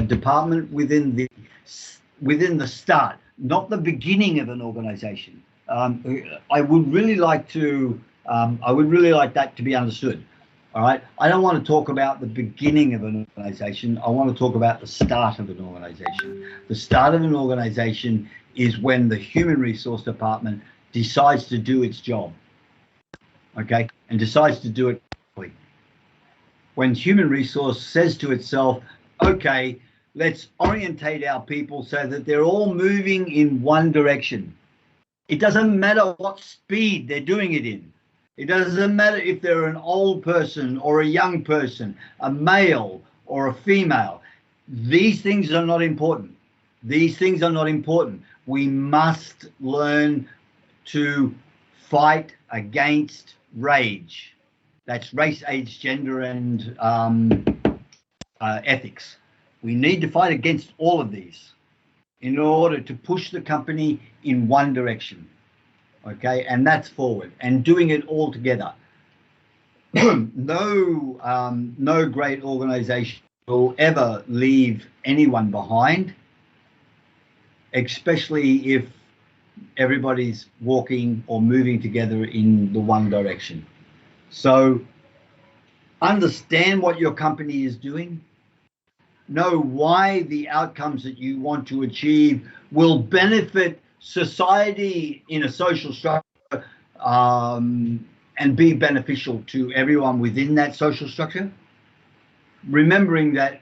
department within the start, not the beginning of an organization. I would really like that to be understood. All right. I don't want to talk about the beginning of an organization. I want to talk about the start of an organization. The start of an organization is when the Human Resource Department decides to do its job. Okay. And decides to do it quickly. When Human Resource says to itself, okay, let's orientate our people so that they're all moving in one direction. It doesn't matter what speed they're doing it in. It doesn't matter if they're an old person or a young person, a male or a female. These things are not important. These things are not important. We must learn to fight against rage. That's race, age, gender, and ethics. We need to fight against all of these in order to push the company in one direction. Okay, and that's forward, and doing it all together. No great organization will ever leave anyone behind, especially if everybody's walking or moving together in the one direction. So understand what your company is doing, know why the outcomes that you want to achieve will benefit society in a social structure, and be beneficial to everyone within that social structure. Remembering that,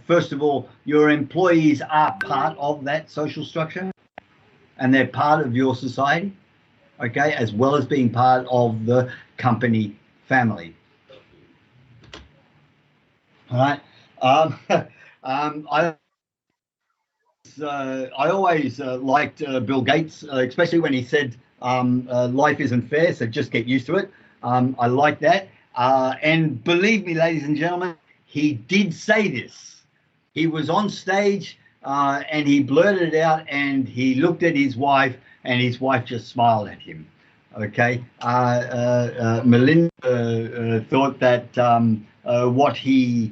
first of all, your employees are part of that social structure and they're part of your society, okay, as well as being part of the company family. All right. I always liked Bill Gates, especially when he said life isn't fair, so just get used to it. I like that. And believe me, ladies and gentlemen, he did say this. He was on stage and he blurted it out, and he looked at his wife, and his wife just smiled at him. Okay. Melinda thought that what he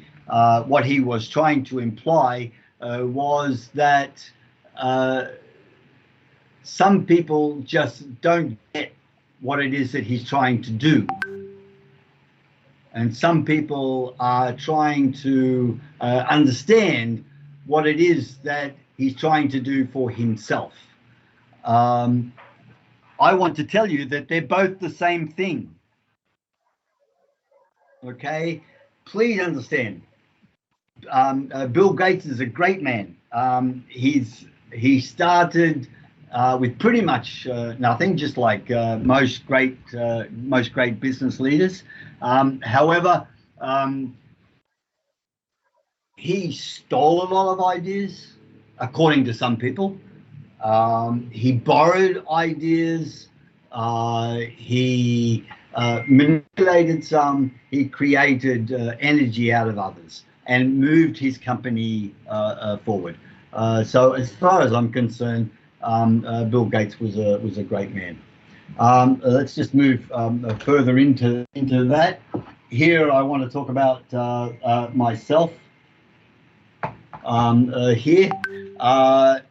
was trying to imply was that some people just don't get what it is that he's trying to do. And some people are trying to understand what it is that he's trying to do for himself. I want to tell you that they're both the same thing. Okay? Please understand. Bill Gates is a great man. He started with pretty much nothing, just like most great business leaders. However, he stole a lot of ideas, according to some people. He borrowed ideas. He manipulated some. He created energy out of others and moved his company forward. So as far as I'm concerned, Bill Gates was a great man. Let's just move further into that. Here I want to talk about myself. Here,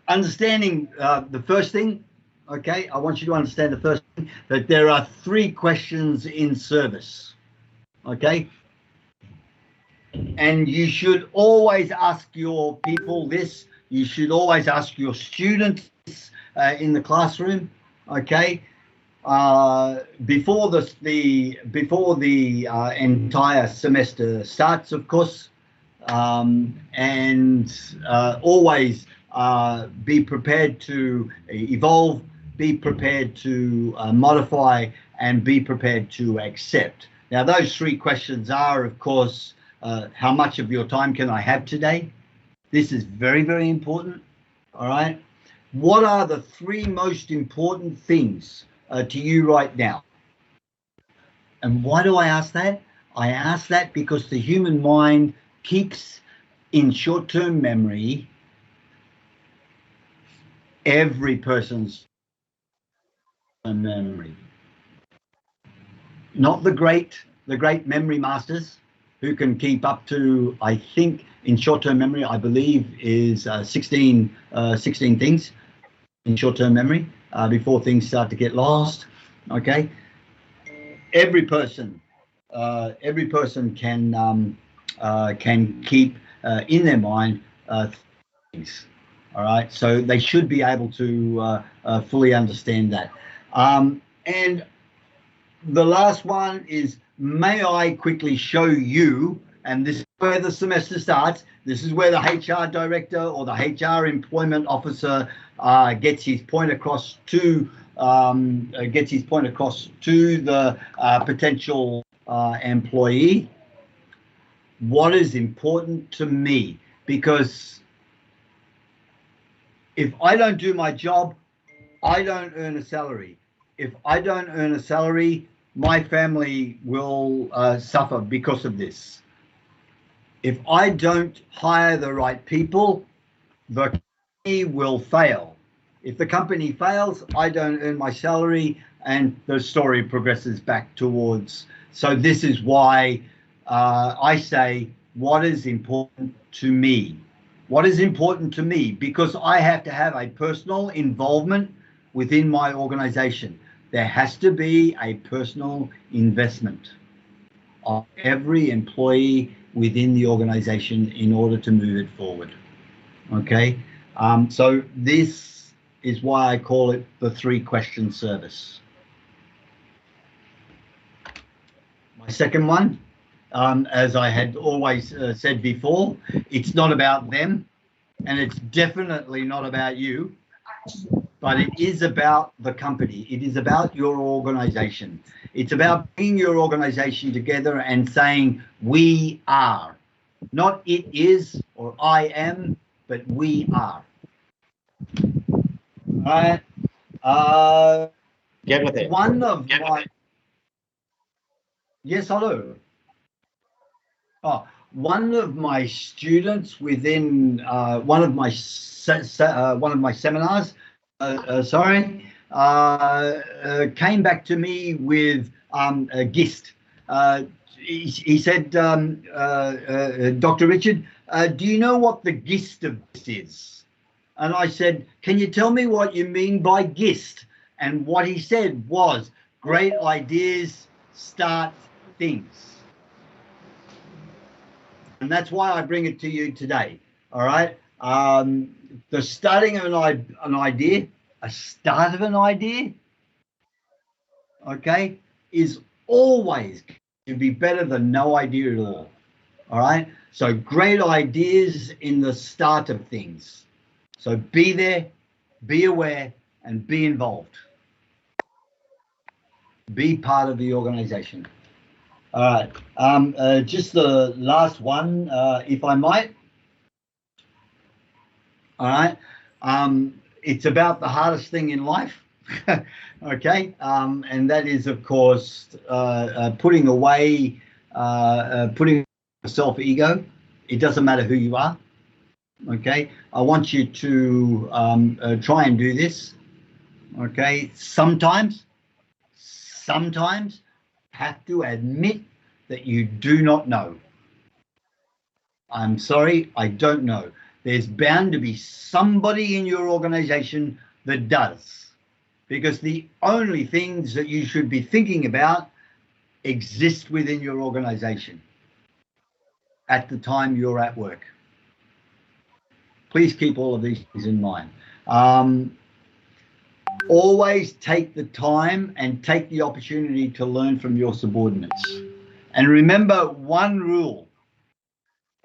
understanding the first thing. Okay, I want you to understand the first thing, that there are 3 questions in service. Okay. And you should always ask your people this. You should always ask your students in the classroom. Okay, before the entire semester starts, of course, and always be prepared to evolve, be prepared to modify, and be prepared to accept. Now, those 3 questions are, of course, how much of your time can I have today? This is very, very important. All right. What are the 3 most important things to you right now? And why do I ask that? I ask that because the human mind keeps in short-term memory every person's memory. Not the great memory masters who can keep up to, I think, in short-term memory, I believe is 16 things in short-term memory before things start to get lost. Okay, every person can keep in their mind things. All right, so they should be able to fully understand that. And the last one is, may I quickly show you, and this is where the semester starts, this is where the HR director or the HR employment officer gets his point across to the potential employee. What is important to me? Because if I don't do my job, I don't earn a salary. If I don't earn a salary, my family will suffer because of this. If I don't hire the right people, the company will fail. If the company fails, I don't earn my salary, and the story progresses back towards. So this is why I say, what is important to me? What is important to me? Because I have to have a personal involvement within my organization. There has to be a personal investment. of every employee within the organization in order to move it forward. Okay, so this is why I call it the 3-question service. My second one, as I had always said before, it's not about them, and it's definitely not about you, but it is about the company. It is about your organization. It's about bringing your organization together and saying, we are. Not it is or I am, but we are. All right. Get with it. One of my... Yes, hello. Oh, one of my students within one of my seminars, came back to me with a GIST. He said, Dr. Richard, do you know what the GIST of this is? And I said, can you tell me what you mean by GIST? And what he said was, great ideas start things. And that's why I bring it to you today. All right. The starting of an idea, a start of an idea, okay, is always to be better than no idea at all. All right. So great ideas in the start of things. So be there, be aware, and be involved. Be part of the organization. All right, just the last one, if I might. All right, it's about the hardest thing in life, okay, and that is, of course, putting away, putting self-ego. It doesn't matter who you are, okay. I want you to try and do this, okay. Sometimes have to admit that you do not know. I'm sorry, I don't know. There's bound to be somebody in your organization that does, because the only things that you should be thinking about exist within your organization at the time you're at work. Please keep all of these things in mind. Always take the time and take the opportunity to learn from your subordinates. And remember one rule,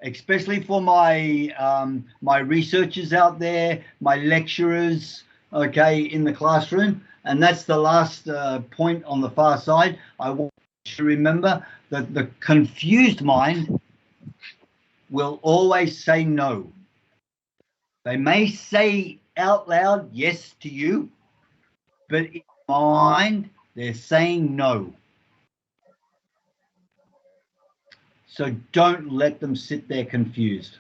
especially for my my researchers out there, my lecturers, okay, in the classroom, and that's the last point on the far side. I want you to remember that the confused mind will always say no. They may say out loud yes to you, but in mind, they're saying no. So don't let them sit there confused.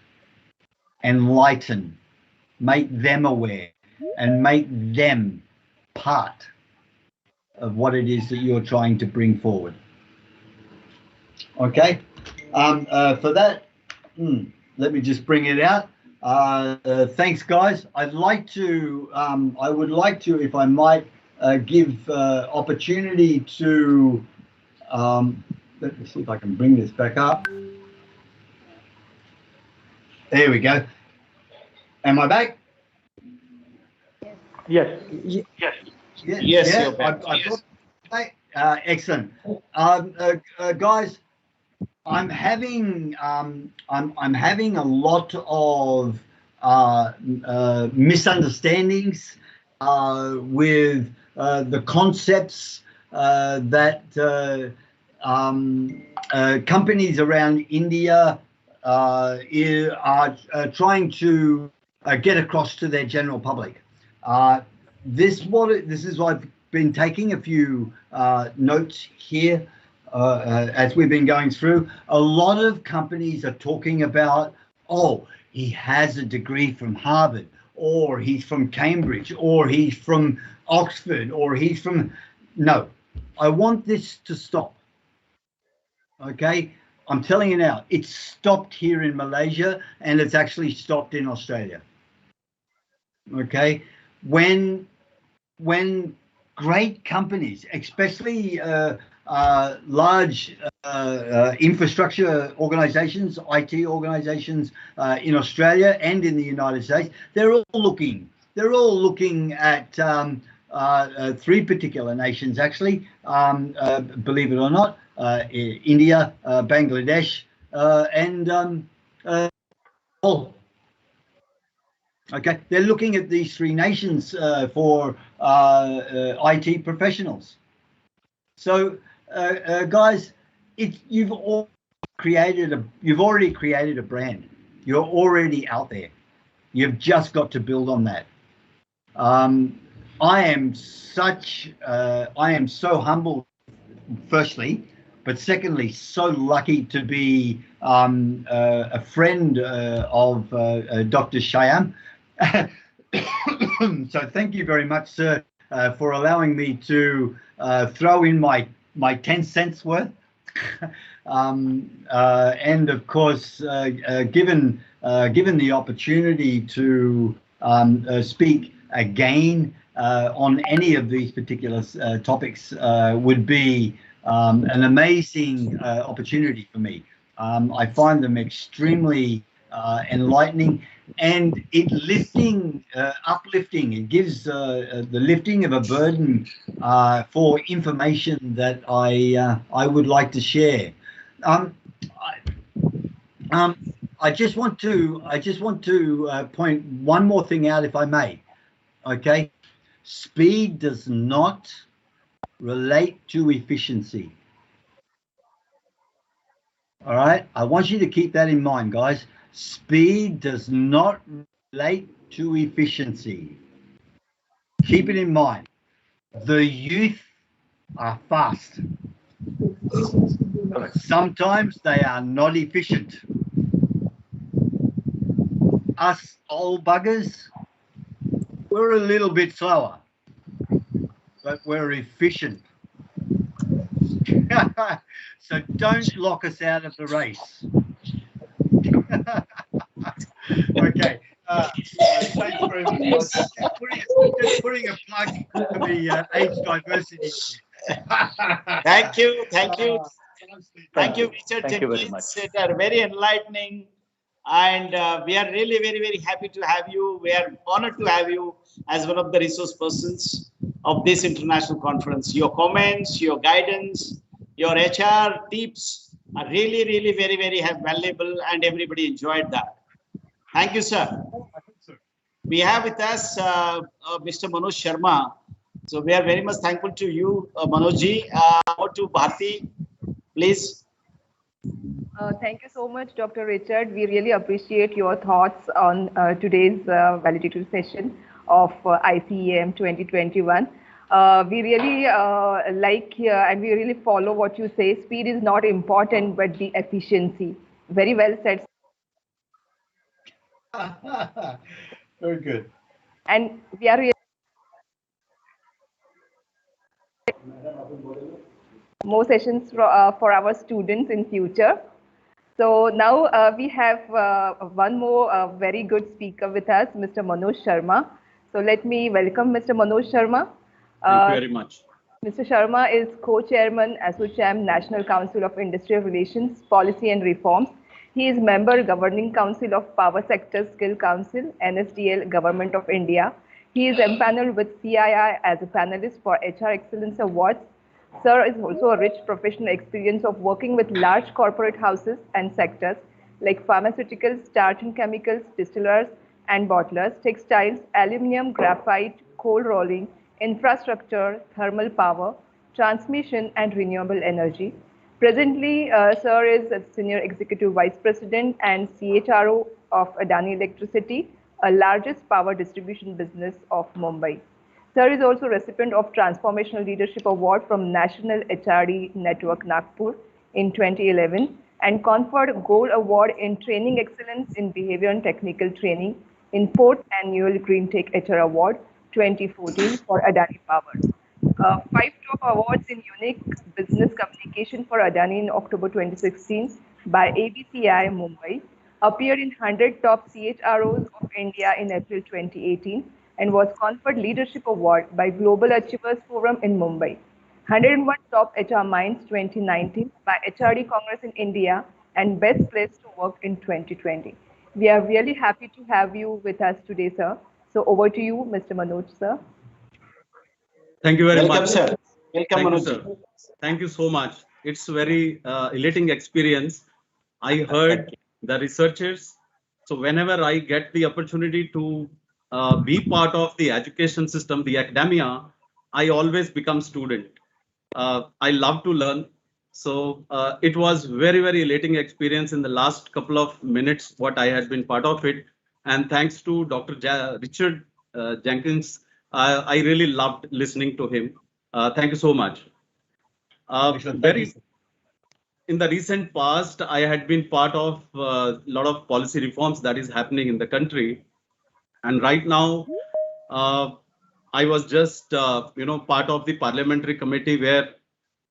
Enlighten, make them aware, and make them part of what it is that you're trying to bring forward. Okay, for that, let me just bring it out. Thanks, guys. I'd like to, I would like to, if I might, give opportunity to, let me see if I can bring this back up. There we go. Am I back? Yes. Yes. Yes, Yeah, you're back. Excellent. Guys, I'm having a lot of misunderstandings with the concepts that companies around India are trying to get across to their general public. This is what I've been taking a few notes here as we've been going through. A lot of companies are talking about, oh, he has a degree from Harvard, or he's from Cambridge, or he's from Oxford, or he's from... No, I want this to stop. Okay, I'm telling you now, it's stopped here in Malaysia, and it's actually stopped in Australia. Okay, when great companies, especially large infrastructure organizations, IT organizations in Australia and in the United States. They're all looking at three particular nations, actually, believe it or not, India, Bangladesh, and okay, they're looking at these three nations for IT professionals. So, guys, you've already created a brand. You're already out there. You've just got to build on that. I am so humbled, firstly, but secondly, so lucky to be a friend of Dr. Shyam. So thank you very much, sir, for allowing me to throw in my 10 cents worth. And of course, given the opportunity to speak again on any of these particular topics would be an amazing opportunity for me. I find them extremely enlightening, and uplifting. It gives the lifting of a burden for information that I would like to share. I just want to point one more thing out, if I may. Okay, speed does not relate to efficiency. All right, I want you to keep that in mind, guys. Speed does not relate to efficiency. Keep it in mind. The youth are fast. Sometimes they are not efficient. Us old buggers, we're a little bit slower, but we're efficient. So don't lock us out of the race. Okay. Thanks very much. Just putting a plug for the age diversity. Thank you, Richard. Thank you very much. It's very enlightening, and we are really very happy to have you. We are honored to have you as one of the resource persons of this international conference. Your comments, your guidance, your HR tips are really very valuable, and everybody enjoyed that. Thank you, sir. We have with us Mr. Manoj Sharma. So we are very much thankful to you, Manojji. Over to Bharti, please. Thank you so much, Dr. Richard. We really appreciate your thoughts on today's valedictory session of ICEM 2021. We really like and we really follow what you say. Speed is not important, but the efficiency. Very well said. Very good. And we are really more sessions for our students in future. So now we have one more very good speaker with us, Mr. Manoj Sharma. So let me welcome Mr. Manoj Sharma. Thank you very much. Mr. Sharma is co-chairman, ASSOCHAM, National Council of Industrial Relations, Policy and Reforms. He is member Governing Council of Power Sector Skill Council, NSDL, Government of India. He is empaneled with CII as a panelist for HR Excellence Awards. Sir is also a rich professional experience of working with large corporate houses and sectors like pharmaceuticals, starch and chemicals, distillers and bottlers, textiles, aluminium, graphite, coal rolling, infrastructure, thermal power, transmission and renewable energy. Presently, Sir is a Senior Executive Vice President and CHRO of Adani Electricity, a largest power distribution business of Mumbai. Sir is also recipient of Transformational Leadership Award from National HRD Network Nagpur in 2011 and conferred Gold Award in Training Excellence in Behavior and Technical Training in 4th Annual Green Tech HR Award 2014 for Adani Power. 5 top awards in Unique Business Communication for Adani in October 2016 by ABCI Mumbai, appeared in 100 top CHROs of India in April 2018, and was conferred Leadership Award by Global Achievers Forum in Mumbai. 101 Top HR Minds 2019 by HRD Congress in India and Best Place to Work in 2020. We are really happy to have you with us today, sir. So over to you, Mr. Manoj, sir. Thank you very Welcome, much. sir. Welcome, Thank you, Manoj. sir. Thank you so much. It's very elating experience. I heard the researchers. So whenever I get the opportunity to be part of the education system, the academia, I always become student. I love to learn. So it was very, very elating experience in the last couple of minutes, what I had been part of it. And thanks to Dr. Richard Jenkins, I really loved listening to him. Thank you so much. In the recent past, I had been part of a lot of policy reforms that is happening in the country. And right now, I was just, part of the parliamentary committee where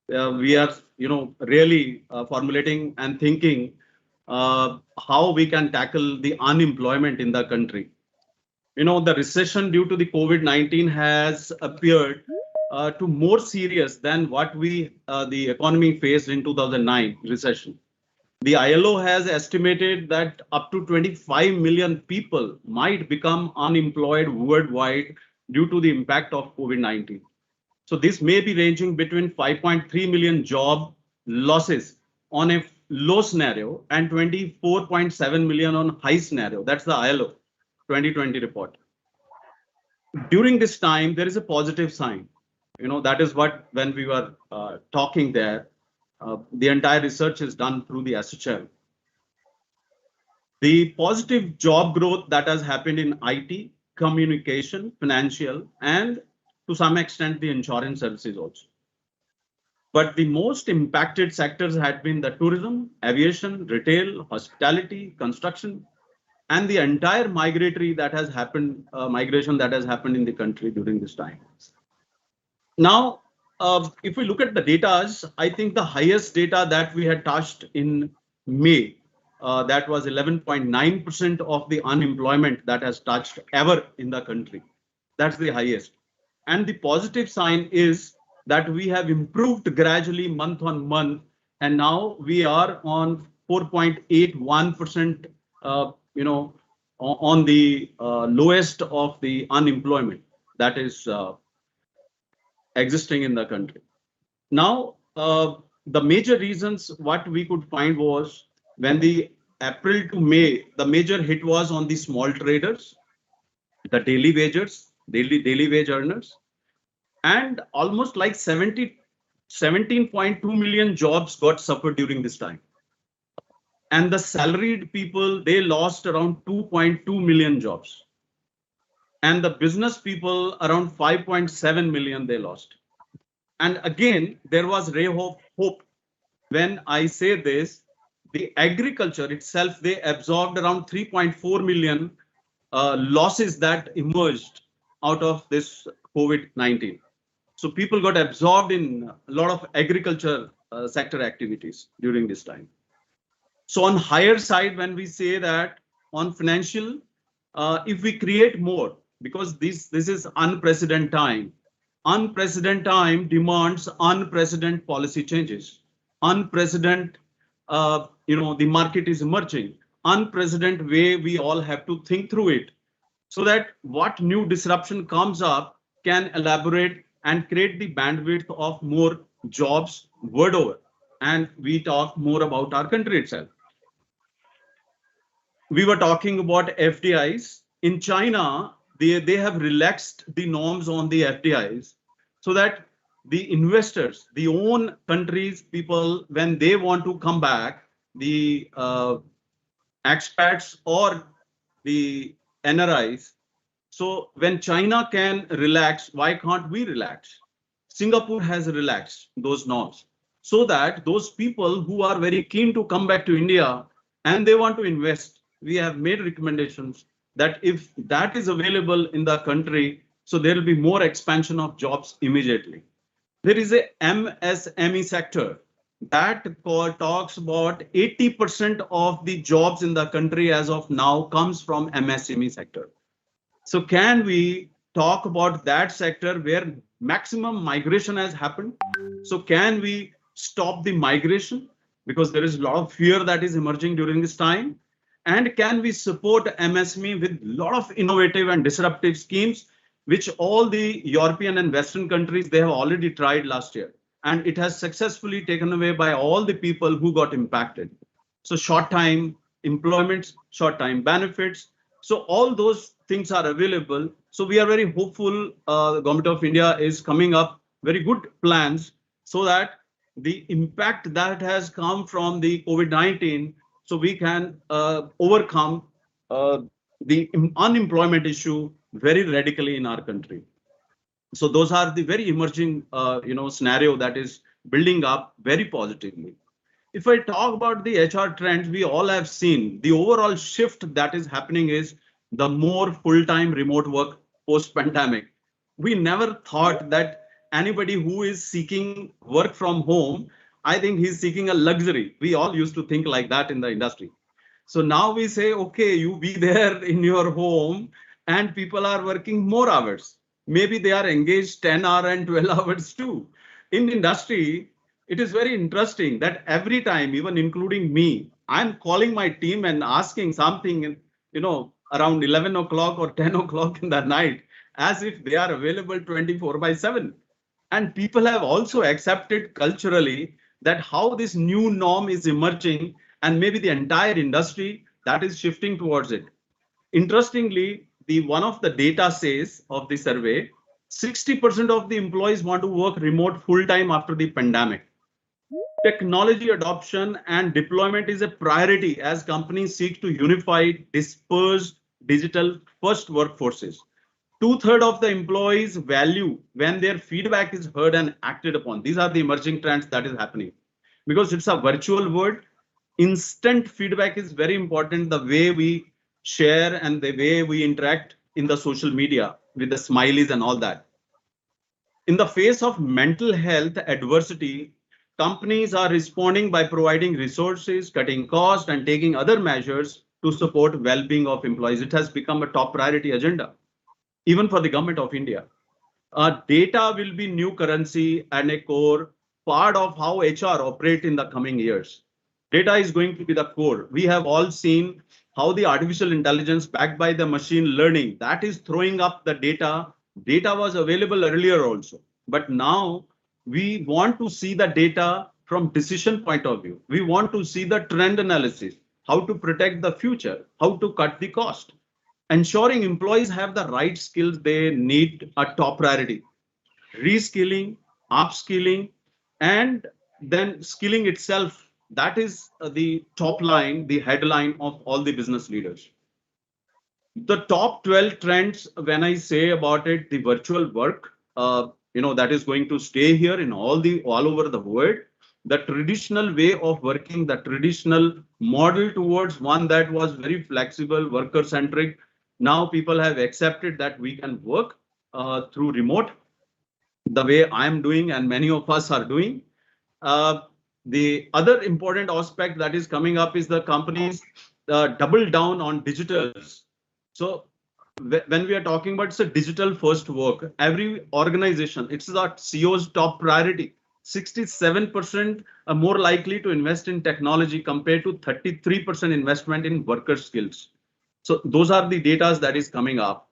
we are, really formulating and thinking how we can tackle the unemployment in the country. The recession due to the COVID-19 has appeared to more serious than what the economy faced in 2009 recession. The ILO has estimated that up to 25 million people might become unemployed worldwide due to the impact of COVID-19. So this may be ranging between 5.3 million job losses on a low scenario and 24.7 million on high scenario. That's the ILO 2020 report. During this time, there is a positive sign. That is what, when we were talking there, the entire research is done through the SHL. The positive job growth that has happened in IT, communication, financial, and to some extent the insurance services also. But the most impacted sectors had been the tourism, aviation, retail, hospitality, construction, and the entire migration that has happened in the country during this time. Now, if we look at the data, I think the highest data that we had touched in May, that was 11.9% of the unemployment that has touched ever in the country. That's the highest. And the positive sign is that we have improved gradually month on month, and now we are on 4.81%, on the lowest of the unemployment that is existing in the country. Now, the major reasons what we could find was when the April to May, the major hit was on the small traders, the daily wage earners, and almost like 17.2 million jobs got suffered during this time. And the salaried people, they lost around 2.2 million jobs. And the business people, around 5.7 million they lost. And again, there was ray of hope. When I say this, the agriculture itself, they absorbed around 3.4 million losses that emerged out of this COVID-19. So people got absorbed in a lot of agriculture sector activities during this time. So on higher side, when we say that on financial, if we create more, because this is unprecedented time. Unprecedented time demands unprecedented policy changes. Unprecedented, the market is emerging. Unprecedented way we all have to think through it, so that what new disruption comes up can elaborate and create the bandwidth of more jobs world over. And we talk more about our country itself. We were talking about FDIs. In China, they have relaxed the norms on the FDIs so that the investors, the own countries, people, when they want to come back, the expats or the NRIs. So when China can relax, why can't we relax? Singapore has relaxed those norms so that those people who are very keen to come back to India and they want to invest, we have made recommendations that if that is available in the country, so there will be more expansion of jobs immediately. There is a MSME sector that talks about 80% of the jobs in the country as of now comes from MSME sector. So can we talk about that sector where maximum migration has happened? So can we stop the migration? Because there is a lot of fear that is emerging during this time. And can we support MSME with a lot of innovative and disruptive schemes, which all the European and Western countries, they have already tried last year. And it has successfully taken away by all the people who got impacted. So short time employments, short time benefits. So all those things are available. So we are very hopeful. The government of India is coming up very good plans so that the impact that has come from the COVID-19, so we can overcome the unemployment issue very radically in our country. So those are the very emerging, scenario that is building up very positively. If I talk about the HR trends, we all have seen the overall shift that is happening is the more full-time remote work post-pandemic. We never thought that anybody who is seeking work from home, I think he's seeking a luxury. We all used to think like that in the industry. So now we say, okay, you be there in your home and people are working more hours. Maybe they are engaged 10 hours and 12 hours too. In industry, it is very interesting that every time, even including me, I'm calling my team and asking something, around 11 o'clock or 10 o'clock in the night, as if they are available 24/7. And people have also accepted culturally that how this new norm is emerging and maybe the entire industry that is shifting towards it. Interestingly, one of the data says of the survey, 60% of the employees want to work remote full-time after the pandemic. Technology adoption and deployment is a priority as companies seek to unify dispersed digital first workforces. 2/3 of the employees value when their feedback is heard and acted upon. These are the emerging trends that is happening. Because it's a virtual world, instant feedback is very important. The way we share and the way we interact in the social media with the smileys and all that. In the face of mental health adversity, companies are responding by providing resources, cutting costs, and taking other measures to support well-being of employees. It has become a top priority agenda, even for the government of India. Data will be new currency and a core part of how HR operate in the coming years. Data is going to be the core. We have all seen how the artificial intelligence backed by the machine learning that is throwing up the data. Data was available earlier also, but now we want to see the data from decision point of view. We want to see the trend analysis, how to protect the future, how to cut the cost. Ensuring employees have the right skills they need a top priority. Reskilling, upskilling, and then skilling itself. That is the top line, the headline of all the business leaders. The top 12 trends, when I say about it, the virtual work, that is going to stay here in all over the world. The traditional way of working, the traditional model towards one that was very flexible, worker centric. Now people have accepted that we can work through remote, the way I'm doing and many of us are doing. The other important aspect that is coming up is the companies double down on digitals. So when we are talking about it's a digital first work, every organization, it's the CEO's top priority. 67% are more likely to invest in technology compared to 33% investment in worker skills. So those are the data that is coming up.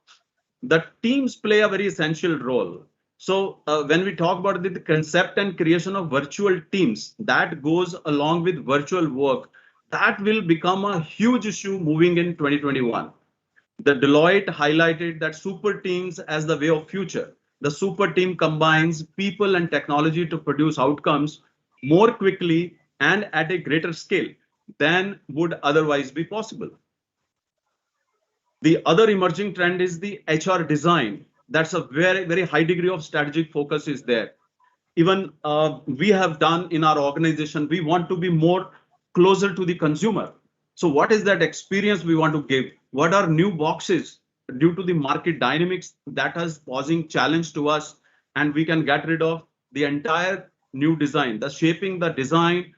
The teams play a very essential role. So when we talk about the concept and creation of virtual teams, that goes along with virtual work, that will become a huge issue moving in 2021. The Deloitte highlighted that super teams as the way of future. The super team combines people and technology to produce outcomes more quickly and at a greater scale than would otherwise be possible. The other emerging trend is the HR design. That's a very, very high degree of strategic focus is there. Even we have done in our organization, we want to be more closer to the consumer. So what is that experience we want to give? What are new boxes due to the market dynamics that is posing challenge to us? And we can get rid of the entire new design, the shaping the design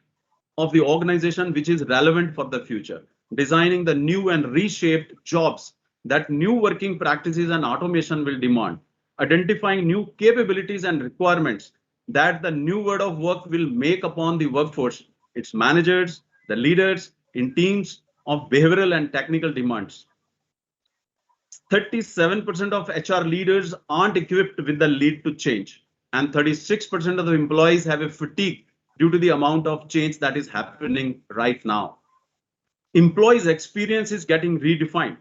of the organization, which is relevant for the future. Designing the new and reshaped jobs that new working practices and automation will demand. Identifying new capabilities and requirements that the new world of work will make upon the workforce, its managers, the leaders in teams of behavioral and technical demands. 37% of HR leaders aren't equipped with the lead to change, and 36% of the employees have a fatigue due to the amount of change that is happening right now. Employees' experience is getting redefined.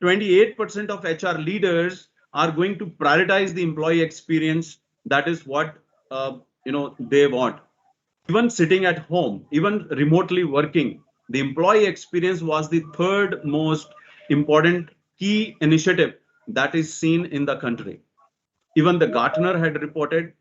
28% of HR leaders are going to prioritize the employee experience. That is what they want. Even sitting at home, even remotely working, the employee experience was the third most important key initiative that is seen in the country. Even the Gartner had reported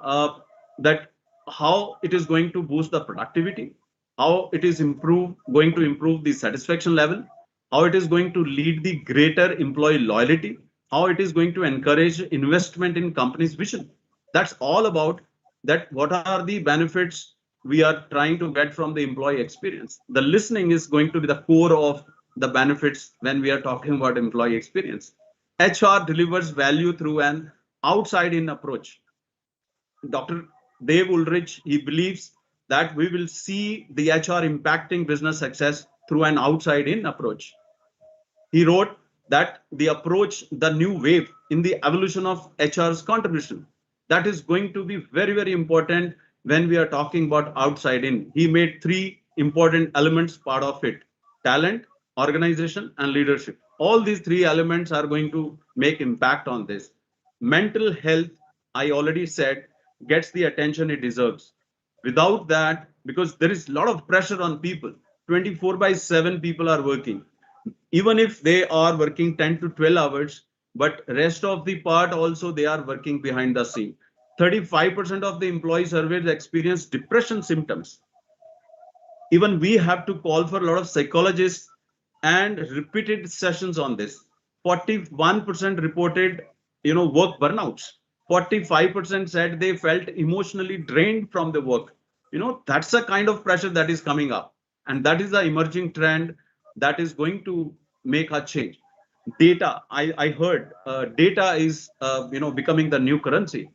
that how it is going to boost the productivity, how it is going to improve the satisfaction level, how it is going to lead the greater employee loyalty, how it is going to encourage investment in company's vision. That's all about that. What are the benefits we are trying to get from the employee experience? The listening is going to be the core of the benefits when we are talking about employee experience. HR delivers value through an outside-in approach. Dr. Dave Ulrich, he believes that we will see the HR impacting business success through an outside-in approach. He wrote that the approach, the new wave in the evolution of HR's contribution, that is going to be very, very important when we are talking about outside-in. He made three important elements part of it: talent, organization, and leadership. All these three elements are going to make impact on this. Mental health, I already said, gets the attention it deserves. Without that, because there is a lot of pressure on people, 24/7 people are working. Even if they are working 10 to 12 hours, but rest of the part also they are working behind the scene. 35% of the employee surveys experience depression symptoms. Even we have to call for a lot of psychologists and repeated sessions on this. 41% reported, work burnouts. 45% said they felt emotionally drained from the work. That's the kind of pressure that is coming up. And that is the emerging trend that is going to make a change. Data, I heard data is, becoming the new currency.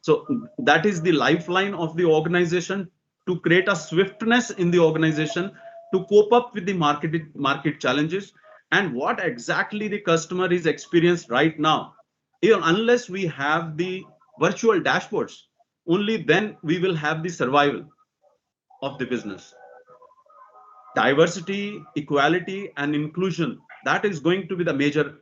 So that is the lifeline of the organization to create a swiftness in the organization to cope up with the market challenges and what exactly the customer is experiencing right now. Unless we have the virtual dashboards, only then we will have the survival of the business. Diversity, equality, and inclusion, that is going to be the major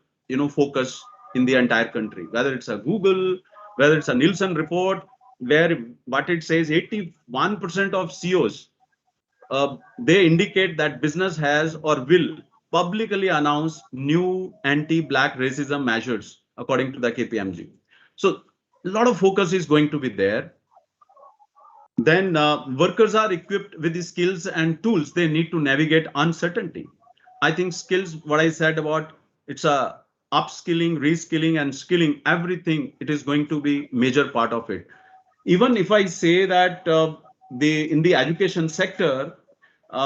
focus in the entire country, whether it's a Google, whether it's a Nielsen report, where what it says 81% of CEOs, they indicate that business has or will publicly announce new anti-black racism measures according to the KPMG. So a lot of focus is going to be there. Then workers are equipped with the skills and tools they need to navigate uncertainty. I think skills, what I said about, it's a upskilling, reskilling, and skilling, everything, it is going to be major part of it. Even if I say that in the education sector,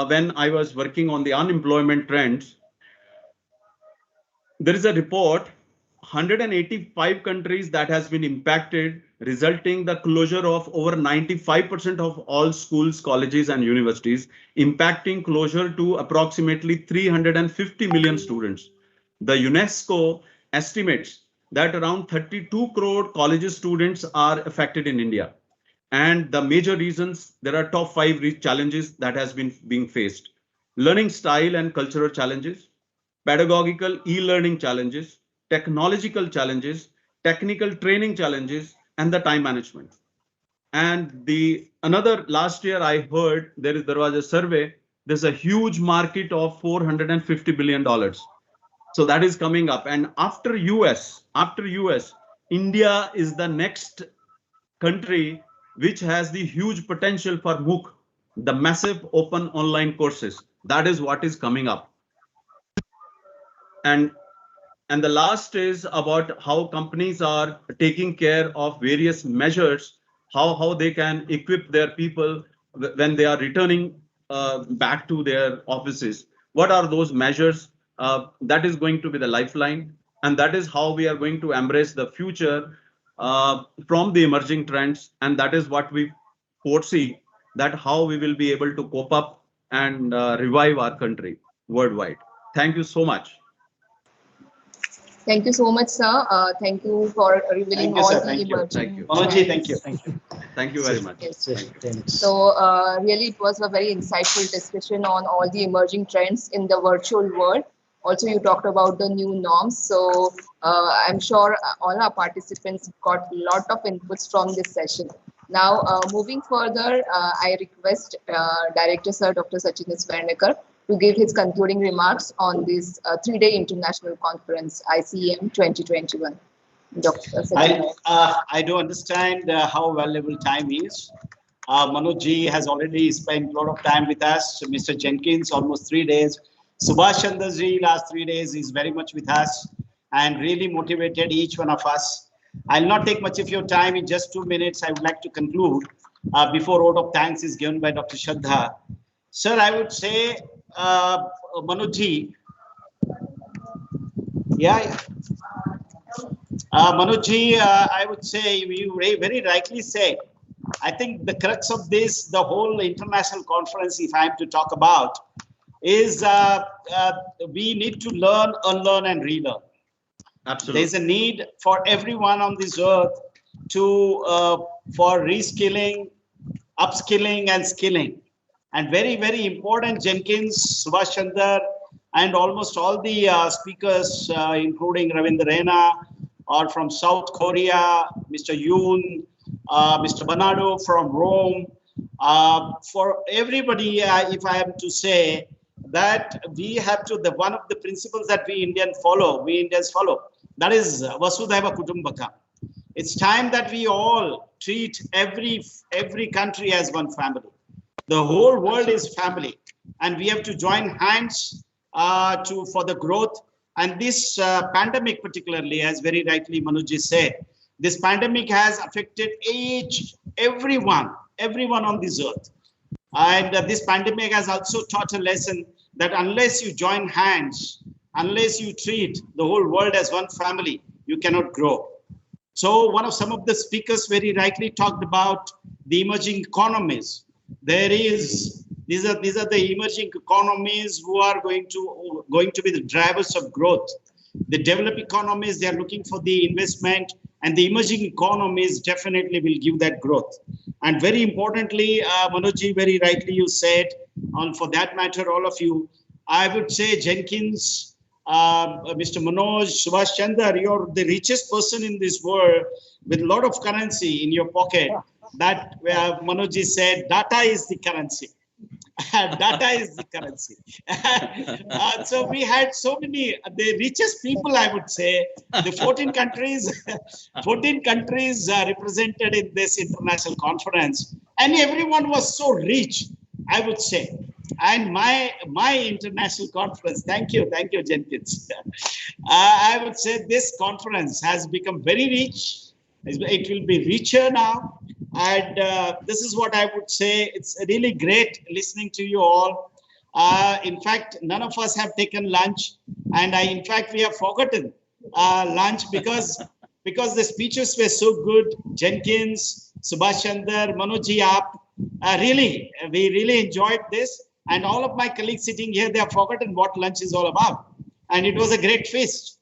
when I was working on the unemployment trends, there is a report, 185 countries that has been impacted, resulting the closure of over 95% of all schools, colleges, and universities, impacting closure to approximately 350 million students. The UNESCO estimates that around 32 crore college students are affected in India. And the major reasons, there are top 5 challenges that has been being faced: learning style and cultural challenges, pedagogical e-learning challenges, technological challenges, technical training challenges, and the time management. And another last year I heard there was a survey. There's a huge market of $450 billion. So that is coming up. And after US, India is the next country which has the huge potential for MOOC, the massive open online courses. That is what is coming up. And the last is about how companies are taking care of various measures, how they can equip their people when they are returning back to their offices. What are those measures? That is going to be the lifeline. And that is how we are going to embrace the future from the emerging trends, and that is what we foresee, that how we will be able to cope up and revive our country worldwide. Thank you so much. Thank you so much, sir. Thank you for revealing all the emerging. Thank you. Manoj, thank you. Thank you. Thank you very much. Yes. Thank you. So really, it was a very insightful discussion on all the emerging trends in the virtual world. Also, you talked about the new norms. So I'm sure all our participants got a lot of inputs from this session. Now, moving further, I request Director Sir Dr. Sachin Swarnekar to give his concluding remarks on this 3-day international conference, ICEM 2021. Dr. Sachin. I do understand how valuable time is. Manoj ji has already spent a lot of time with us. Mr. Jenkins, almost 3 days. Subhash Chandra ji, last 3 days, is very much with us and really motivated each one of us. I'll not take much of your time. In just 2 minutes, I would like to conclude before vote of thanks is given by Dr. Shraddha. Sir, I would say, Manoj ji, Manoj ji, I would say, you very rightly say, I think the crux of this, the whole international conference, if I am to talk about, is we need to learn, unlearn, and relearn. Absolutely. There's a need for everyone on this earth to for reskilling, upskilling, and skilling. And very, very important, Jenkins, Subhash Chandra, and almost all the speakers, including Ravindra Rena, or from South Korea, Mr. Yoon, Mr. Bernardo from Rome. For everybody, if I am to say that we have to, one of the principles that we Indians follow, that is Vasudhaiva Kutumbakam. It's time that we all treat every country as one family. The whole world is family, and we have to join hands for the growth. And this pandemic, particularly, as very rightly Manoj said, this pandemic has affected everyone on this earth. And this pandemic has also taught a lesson that unless you join hands, unless you treat the whole world as one family, you cannot grow. So some of the speakers very rightly talked about the emerging economies. These are the emerging economies who are going to be the drivers of growth. The developed economies, they are looking for the investment, and the emerging economies definitely will give that growth. And very importantly, Manoj, very rightly you said, for that matter, all of you, I would say Jenkins, Mr. Manoj, Subhash Chandra, you're the richest person in this world with a lot of currency in your pocket. That Manoj said, data is the currency. Data is the currency. So we had so many, the richest people, I would say, the 14 countries represented in this international conference, and everyone was so rich, I would say. And my international conference, thank you, Jenkins. I would say this conference has become very rich. It will be richer now. And this is what I would say. It's really great listening to you all. In fact, none of us have taken lunch. And in fact, we have forgotten lunch because the speeches were so good. Jenkins, Subhash Chandra, Manoj really, we really enjoyed this. And all of my colleagues sitting here, they have forgotten what lunch is all about. And it was a great feast.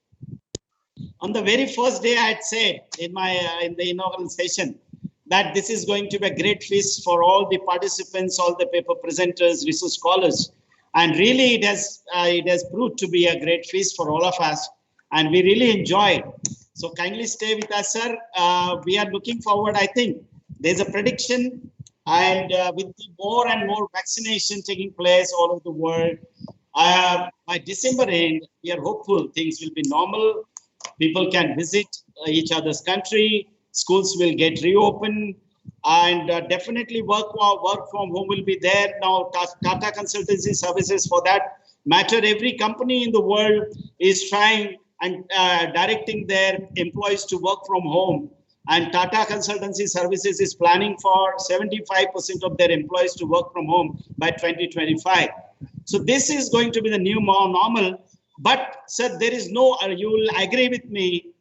On the very first day, I had said in the inaugural session that this is going to be a great feast for all the participants, all the paper presenters, research scholars. And really, it has proved to be a great feast for all of us. And we really enjoyed. So kindly stay with us, sir. We are looking forward. I think there's a prediction. And with the more and more vaccination taking place all over the world, by December end, we are hopeful things will be normal. People can visit each other's country. Schools will get reopened, and definitely work from home will be there. Now, Tata Consultancy Services, for that matter, every company in the world is trying and directing their employees to work from home. And Tata Consultancy Services is planning for 75% of their employees to work from home by 2025. So this is going to be the new normal. But, sir, there is no, you will agree with me,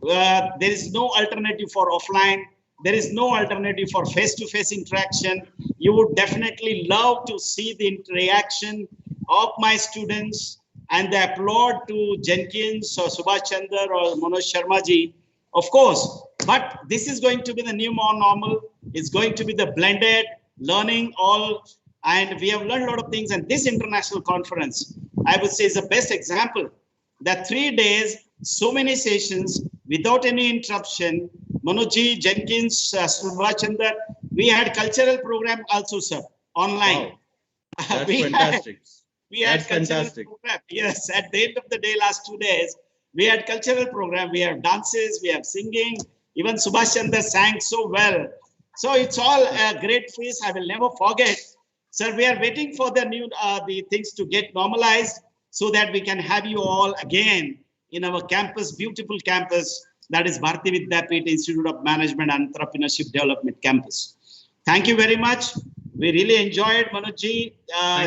there is no alternative for offline. There is no alternative for face-to-face interaction. You would definitely love to see the reaction of my students and the applaud to Jenkins or Subhash Chandra or Manoj Sharma ji, of course. But this is going to be the new normal. It's going to be the blended learning all. And we have learned a lot of things. And this international conference, I would say, is the best example that 3 days, so many sessions without any interruption. Manoj, Jenkins, Subhash Chandra, we had cultural program also, sir, online. Wow. That's fantastic. We had That's cultural fantastic. program. Yes, at the end of the day, last 2 days, we had cultural program. We have dances, we have singing. Even Subhash Chandra sang so well. So it's all a great feast. I will never forget. Sir, we are waiting for the new the things to get normalized so that we can have you all again in our campus, beautiful campus, that is Bharati Vidyapith Institute of Management and Entrepreneurship Development Campus. Thank you very much. We really enjoyed, Manoj.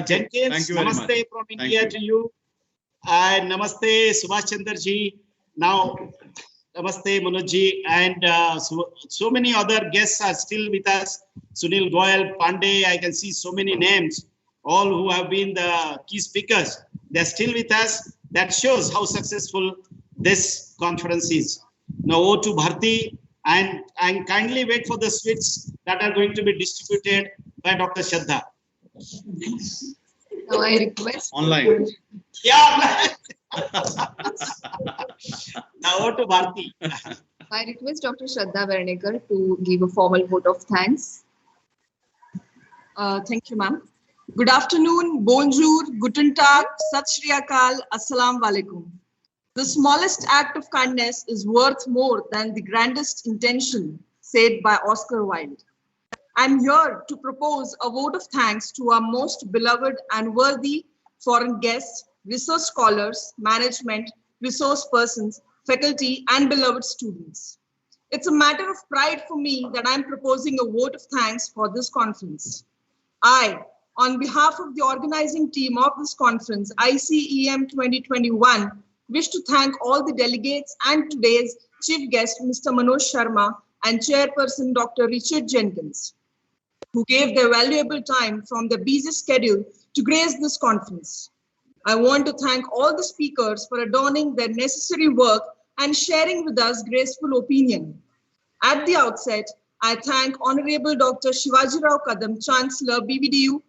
Jenkins, Thank you very namaste much. from Thank India you. to you. And namaste, Subhash Chandra ji. Now, namaste, Manoj ji. And so many other guests are still with us. Sunil Goyal, Pandey, I can see so many names, all who have been the key speakers. They're still with us. That shows how successful this conference is. Now, over to Bharti, and kindly wait for the sweets that are going to be distributed by Dr. Shraddha. Now I request. Online. Yeah. Now over to Bharti. I request Dr. Shraddha Varnekar to give a formal vote of thanks. Thank you, ma'am. Good afternoon, bonjour, guten tag, sat shri akal, assalamu alaikum. The smallest act of kindness is worth more than the grandest intention, said by Oscar Wilde. I'm here to propose a vote of thanks to our most beloved and worthy foreign guests, research scholars, management, resource persons, faculty, and beloved students. It's a matter of pride for me that I'm proposing a vote of thanks for this conference. I, on behalf of the organizing team of this conference, ICEM 2021, wish to thank all the delegates and today's chief guest, Mr. Manoj Sharma, and chairperson, Dr. Richard Jenkins, who gave their valuable time from their busy schedule to grace this conference. I want to thank all the speakers for adorning their necessary work and sharing with us graceful opinion. At the outset, I thank Honorable Dr. Shivajirao Kadam, Chancellor, Bvdu,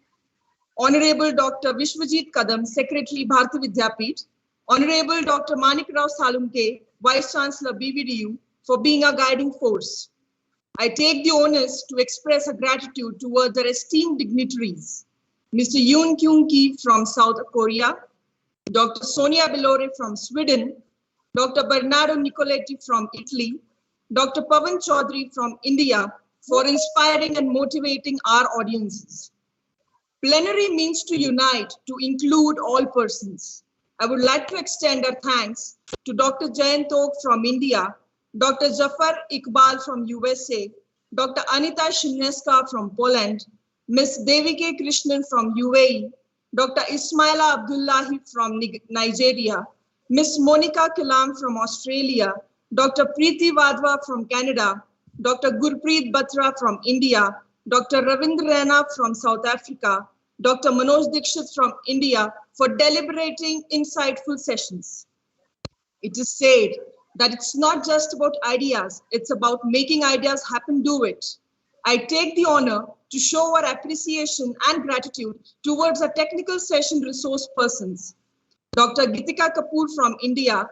Honorable Dr. Vishwajit Kadam, Secretary, Bharati Vidyapith, Honorable Dr. Manikrao Salunke, Vice Chancellor, Bvdu, for being a guiding force. I take the onus to express a gratitude towards our esteemed dignitaries, Mr. Yoon Kyung Ki from South Korea, Dr. Sonia Bellore from Sweden, Dr. Bernardo Nicoletti from Italy, Dr. Pavan Chaudhary from India, for inspiring and motivating our audiences. Plenary means to unite, to include all persons. I would like to extend our thanks to Dr. Jayant Oak from India, Dr. Jafar Iqbal from USA, Dr. Anita Shineska from Poland, Ms. Devike Krishnan from UAE, Dr. Ismaila Abdullahi from Nigeria, Ms. Monica Kalam from Australia, Dr. Preeti Wadhwa from Canada, Dr. Gurpreet Batra from India, Dr. Ravindra Rana from South Africa, Dr. Manoj Dixit from India for deliberating insightful sessions. It is said that it's not just about ideas, it's about making ideas happen, do it. I take the honor to show our appreciation and gratitude towards our technical session resource persons. Dr. Gitika Kapoor from India,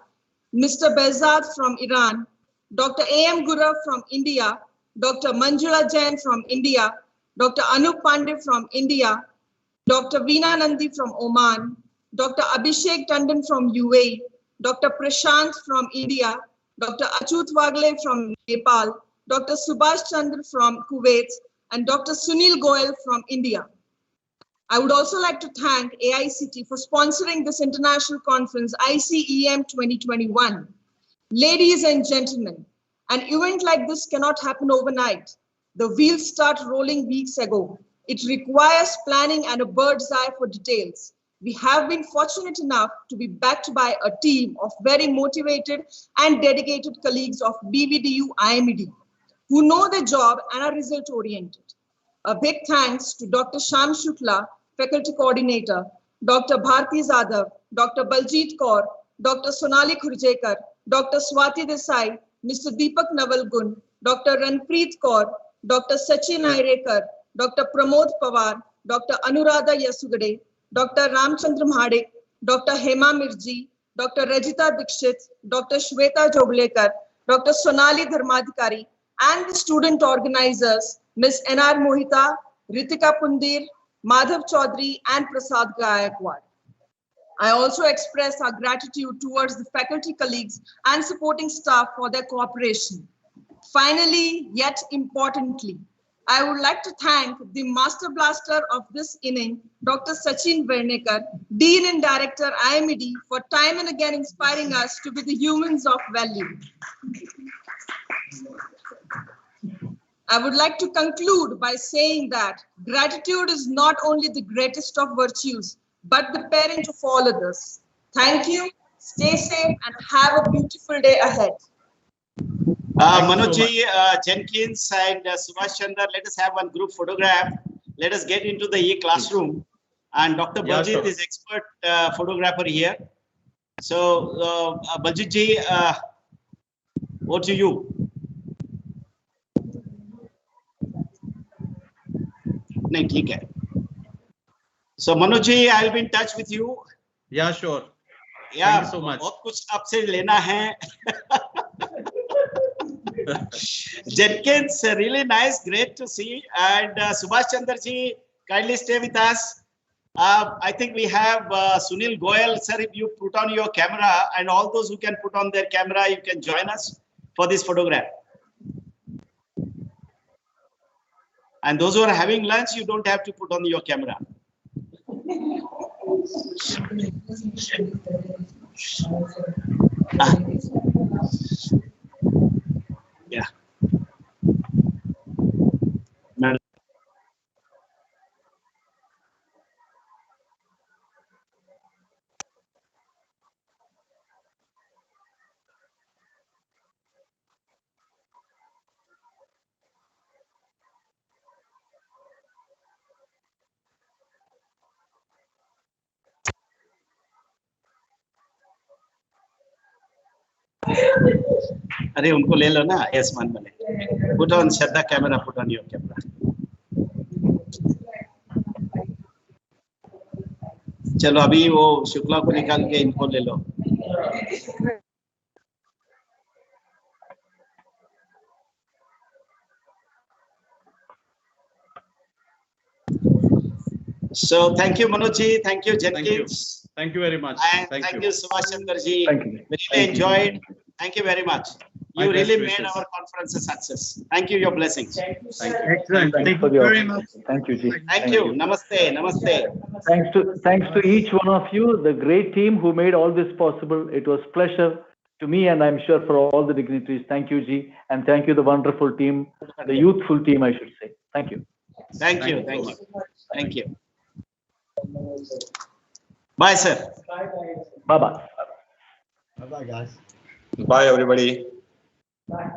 Mr. Behzad from Iran, Dr. A.M. Gura from India, Dr. Manjula Jain from India, Dr. Anup Pandey from India, Dr. Veena Nandi from Oman, Dr. Abhishek Tandon from UAE, Dr. Prashant from India, Dr. Achut Wagle from Nepal, Dr. Subhash Chandra from Kuwait, and Dr. Sunil Goyal from India. I would also like to thank AICT for sponsoring this international conference, ICEM 2021. Ladies and gentlemen, an event like this cannot happen overnight. The wheels start rolling weeks ago. It requires planning and a bird's eye for details. We have been fortunate enough to be backed by a team of very motivated and dedicated colleagues of Bvdu Imed who know their job and are result oriented. A big thanks to Dr. Sham Shukla, Faculty Coordinator, Dr. Bharti Zadav, Dr. Baljit Kaur, Dr. Sonali Khurjekar, Dr. Swati Desai, Mr. Deepak Navalgun, Dr. Ranpreet Kaur, Dr. Sachin Airekar, Dr. Pramod Pawar, Dr. Anuradha Yasugade, Dr. Ramchandra Mhadik, Dr. Hema Mirji, Dr. Rajita Dikshit, Dr. Shweta Joglekar, Dr. Sonali Dharmadhikari, and the student organizers, Ms. N.R. Mohita, Ritika Pundir, Madhav Chaudhary, and Prasad Gayakwad. I also express our gratitude towards the faculty colleagues and supporting staff for their cooperation. Finally, yet importantly, I would like to thank the master blaster of this inning, Dr. Sachin Vernekar, Dean and Director IMD, for time and again inspiring us to be the humans of value. I would like to conclude by saying that gratitude is not only the greatest of virtues, but the parent of all others. Thank you, stay safe, and have a beautiful day ahead. Manojji, Jenkins and Subhash Chandra, let us have one group photograph. Let us get into the e-classroom. And Dr. Baljit is expert photographer here. So, Baljit ji, over to you. नहीं ठीक है. So Manoj ji, I'll be in touch with you. Yeah, sure. Yeah, thank you so much. बहुत कुछ आपसे लेना है. Jenkins, really nice, great to see. And Subhash Chandra ji, kindly stay with us. I think we have Sunil Goyal, sir. If you put on your camera, and all those who can put on their camera, you can join us for this photograph. And those who are having lunch, you don't have to put on your camera. Yeah. अरे उनको ले लो ना यशमान वाले. Put on Shraddha camera, put on your camera. चलो अभी वो शुक्ला को निकाल के इनको ले लो. So thank you Manoj ji, thank you Jenkins. Thank you very much. And thank you Subhash Chandra ji. We really enjoyed. Thank you very much. You really made our conference a success. Thank you, your blessings. Excellent. Thank you very much. Thank you, Ji. Thank you. Namaste. Namaste. Thanks to each one of you, the great team who made all this possible. It was pleasure to me, and I'm sure for all the dignitaries. Thank you, Ji, and thank you, the wonderful team, the youthful team, I should say. Thank you. Thank you. Thank you. Thank you. Bye, sir. Bye, bye. Bye, bye, guys. Bye, everybody. Bye.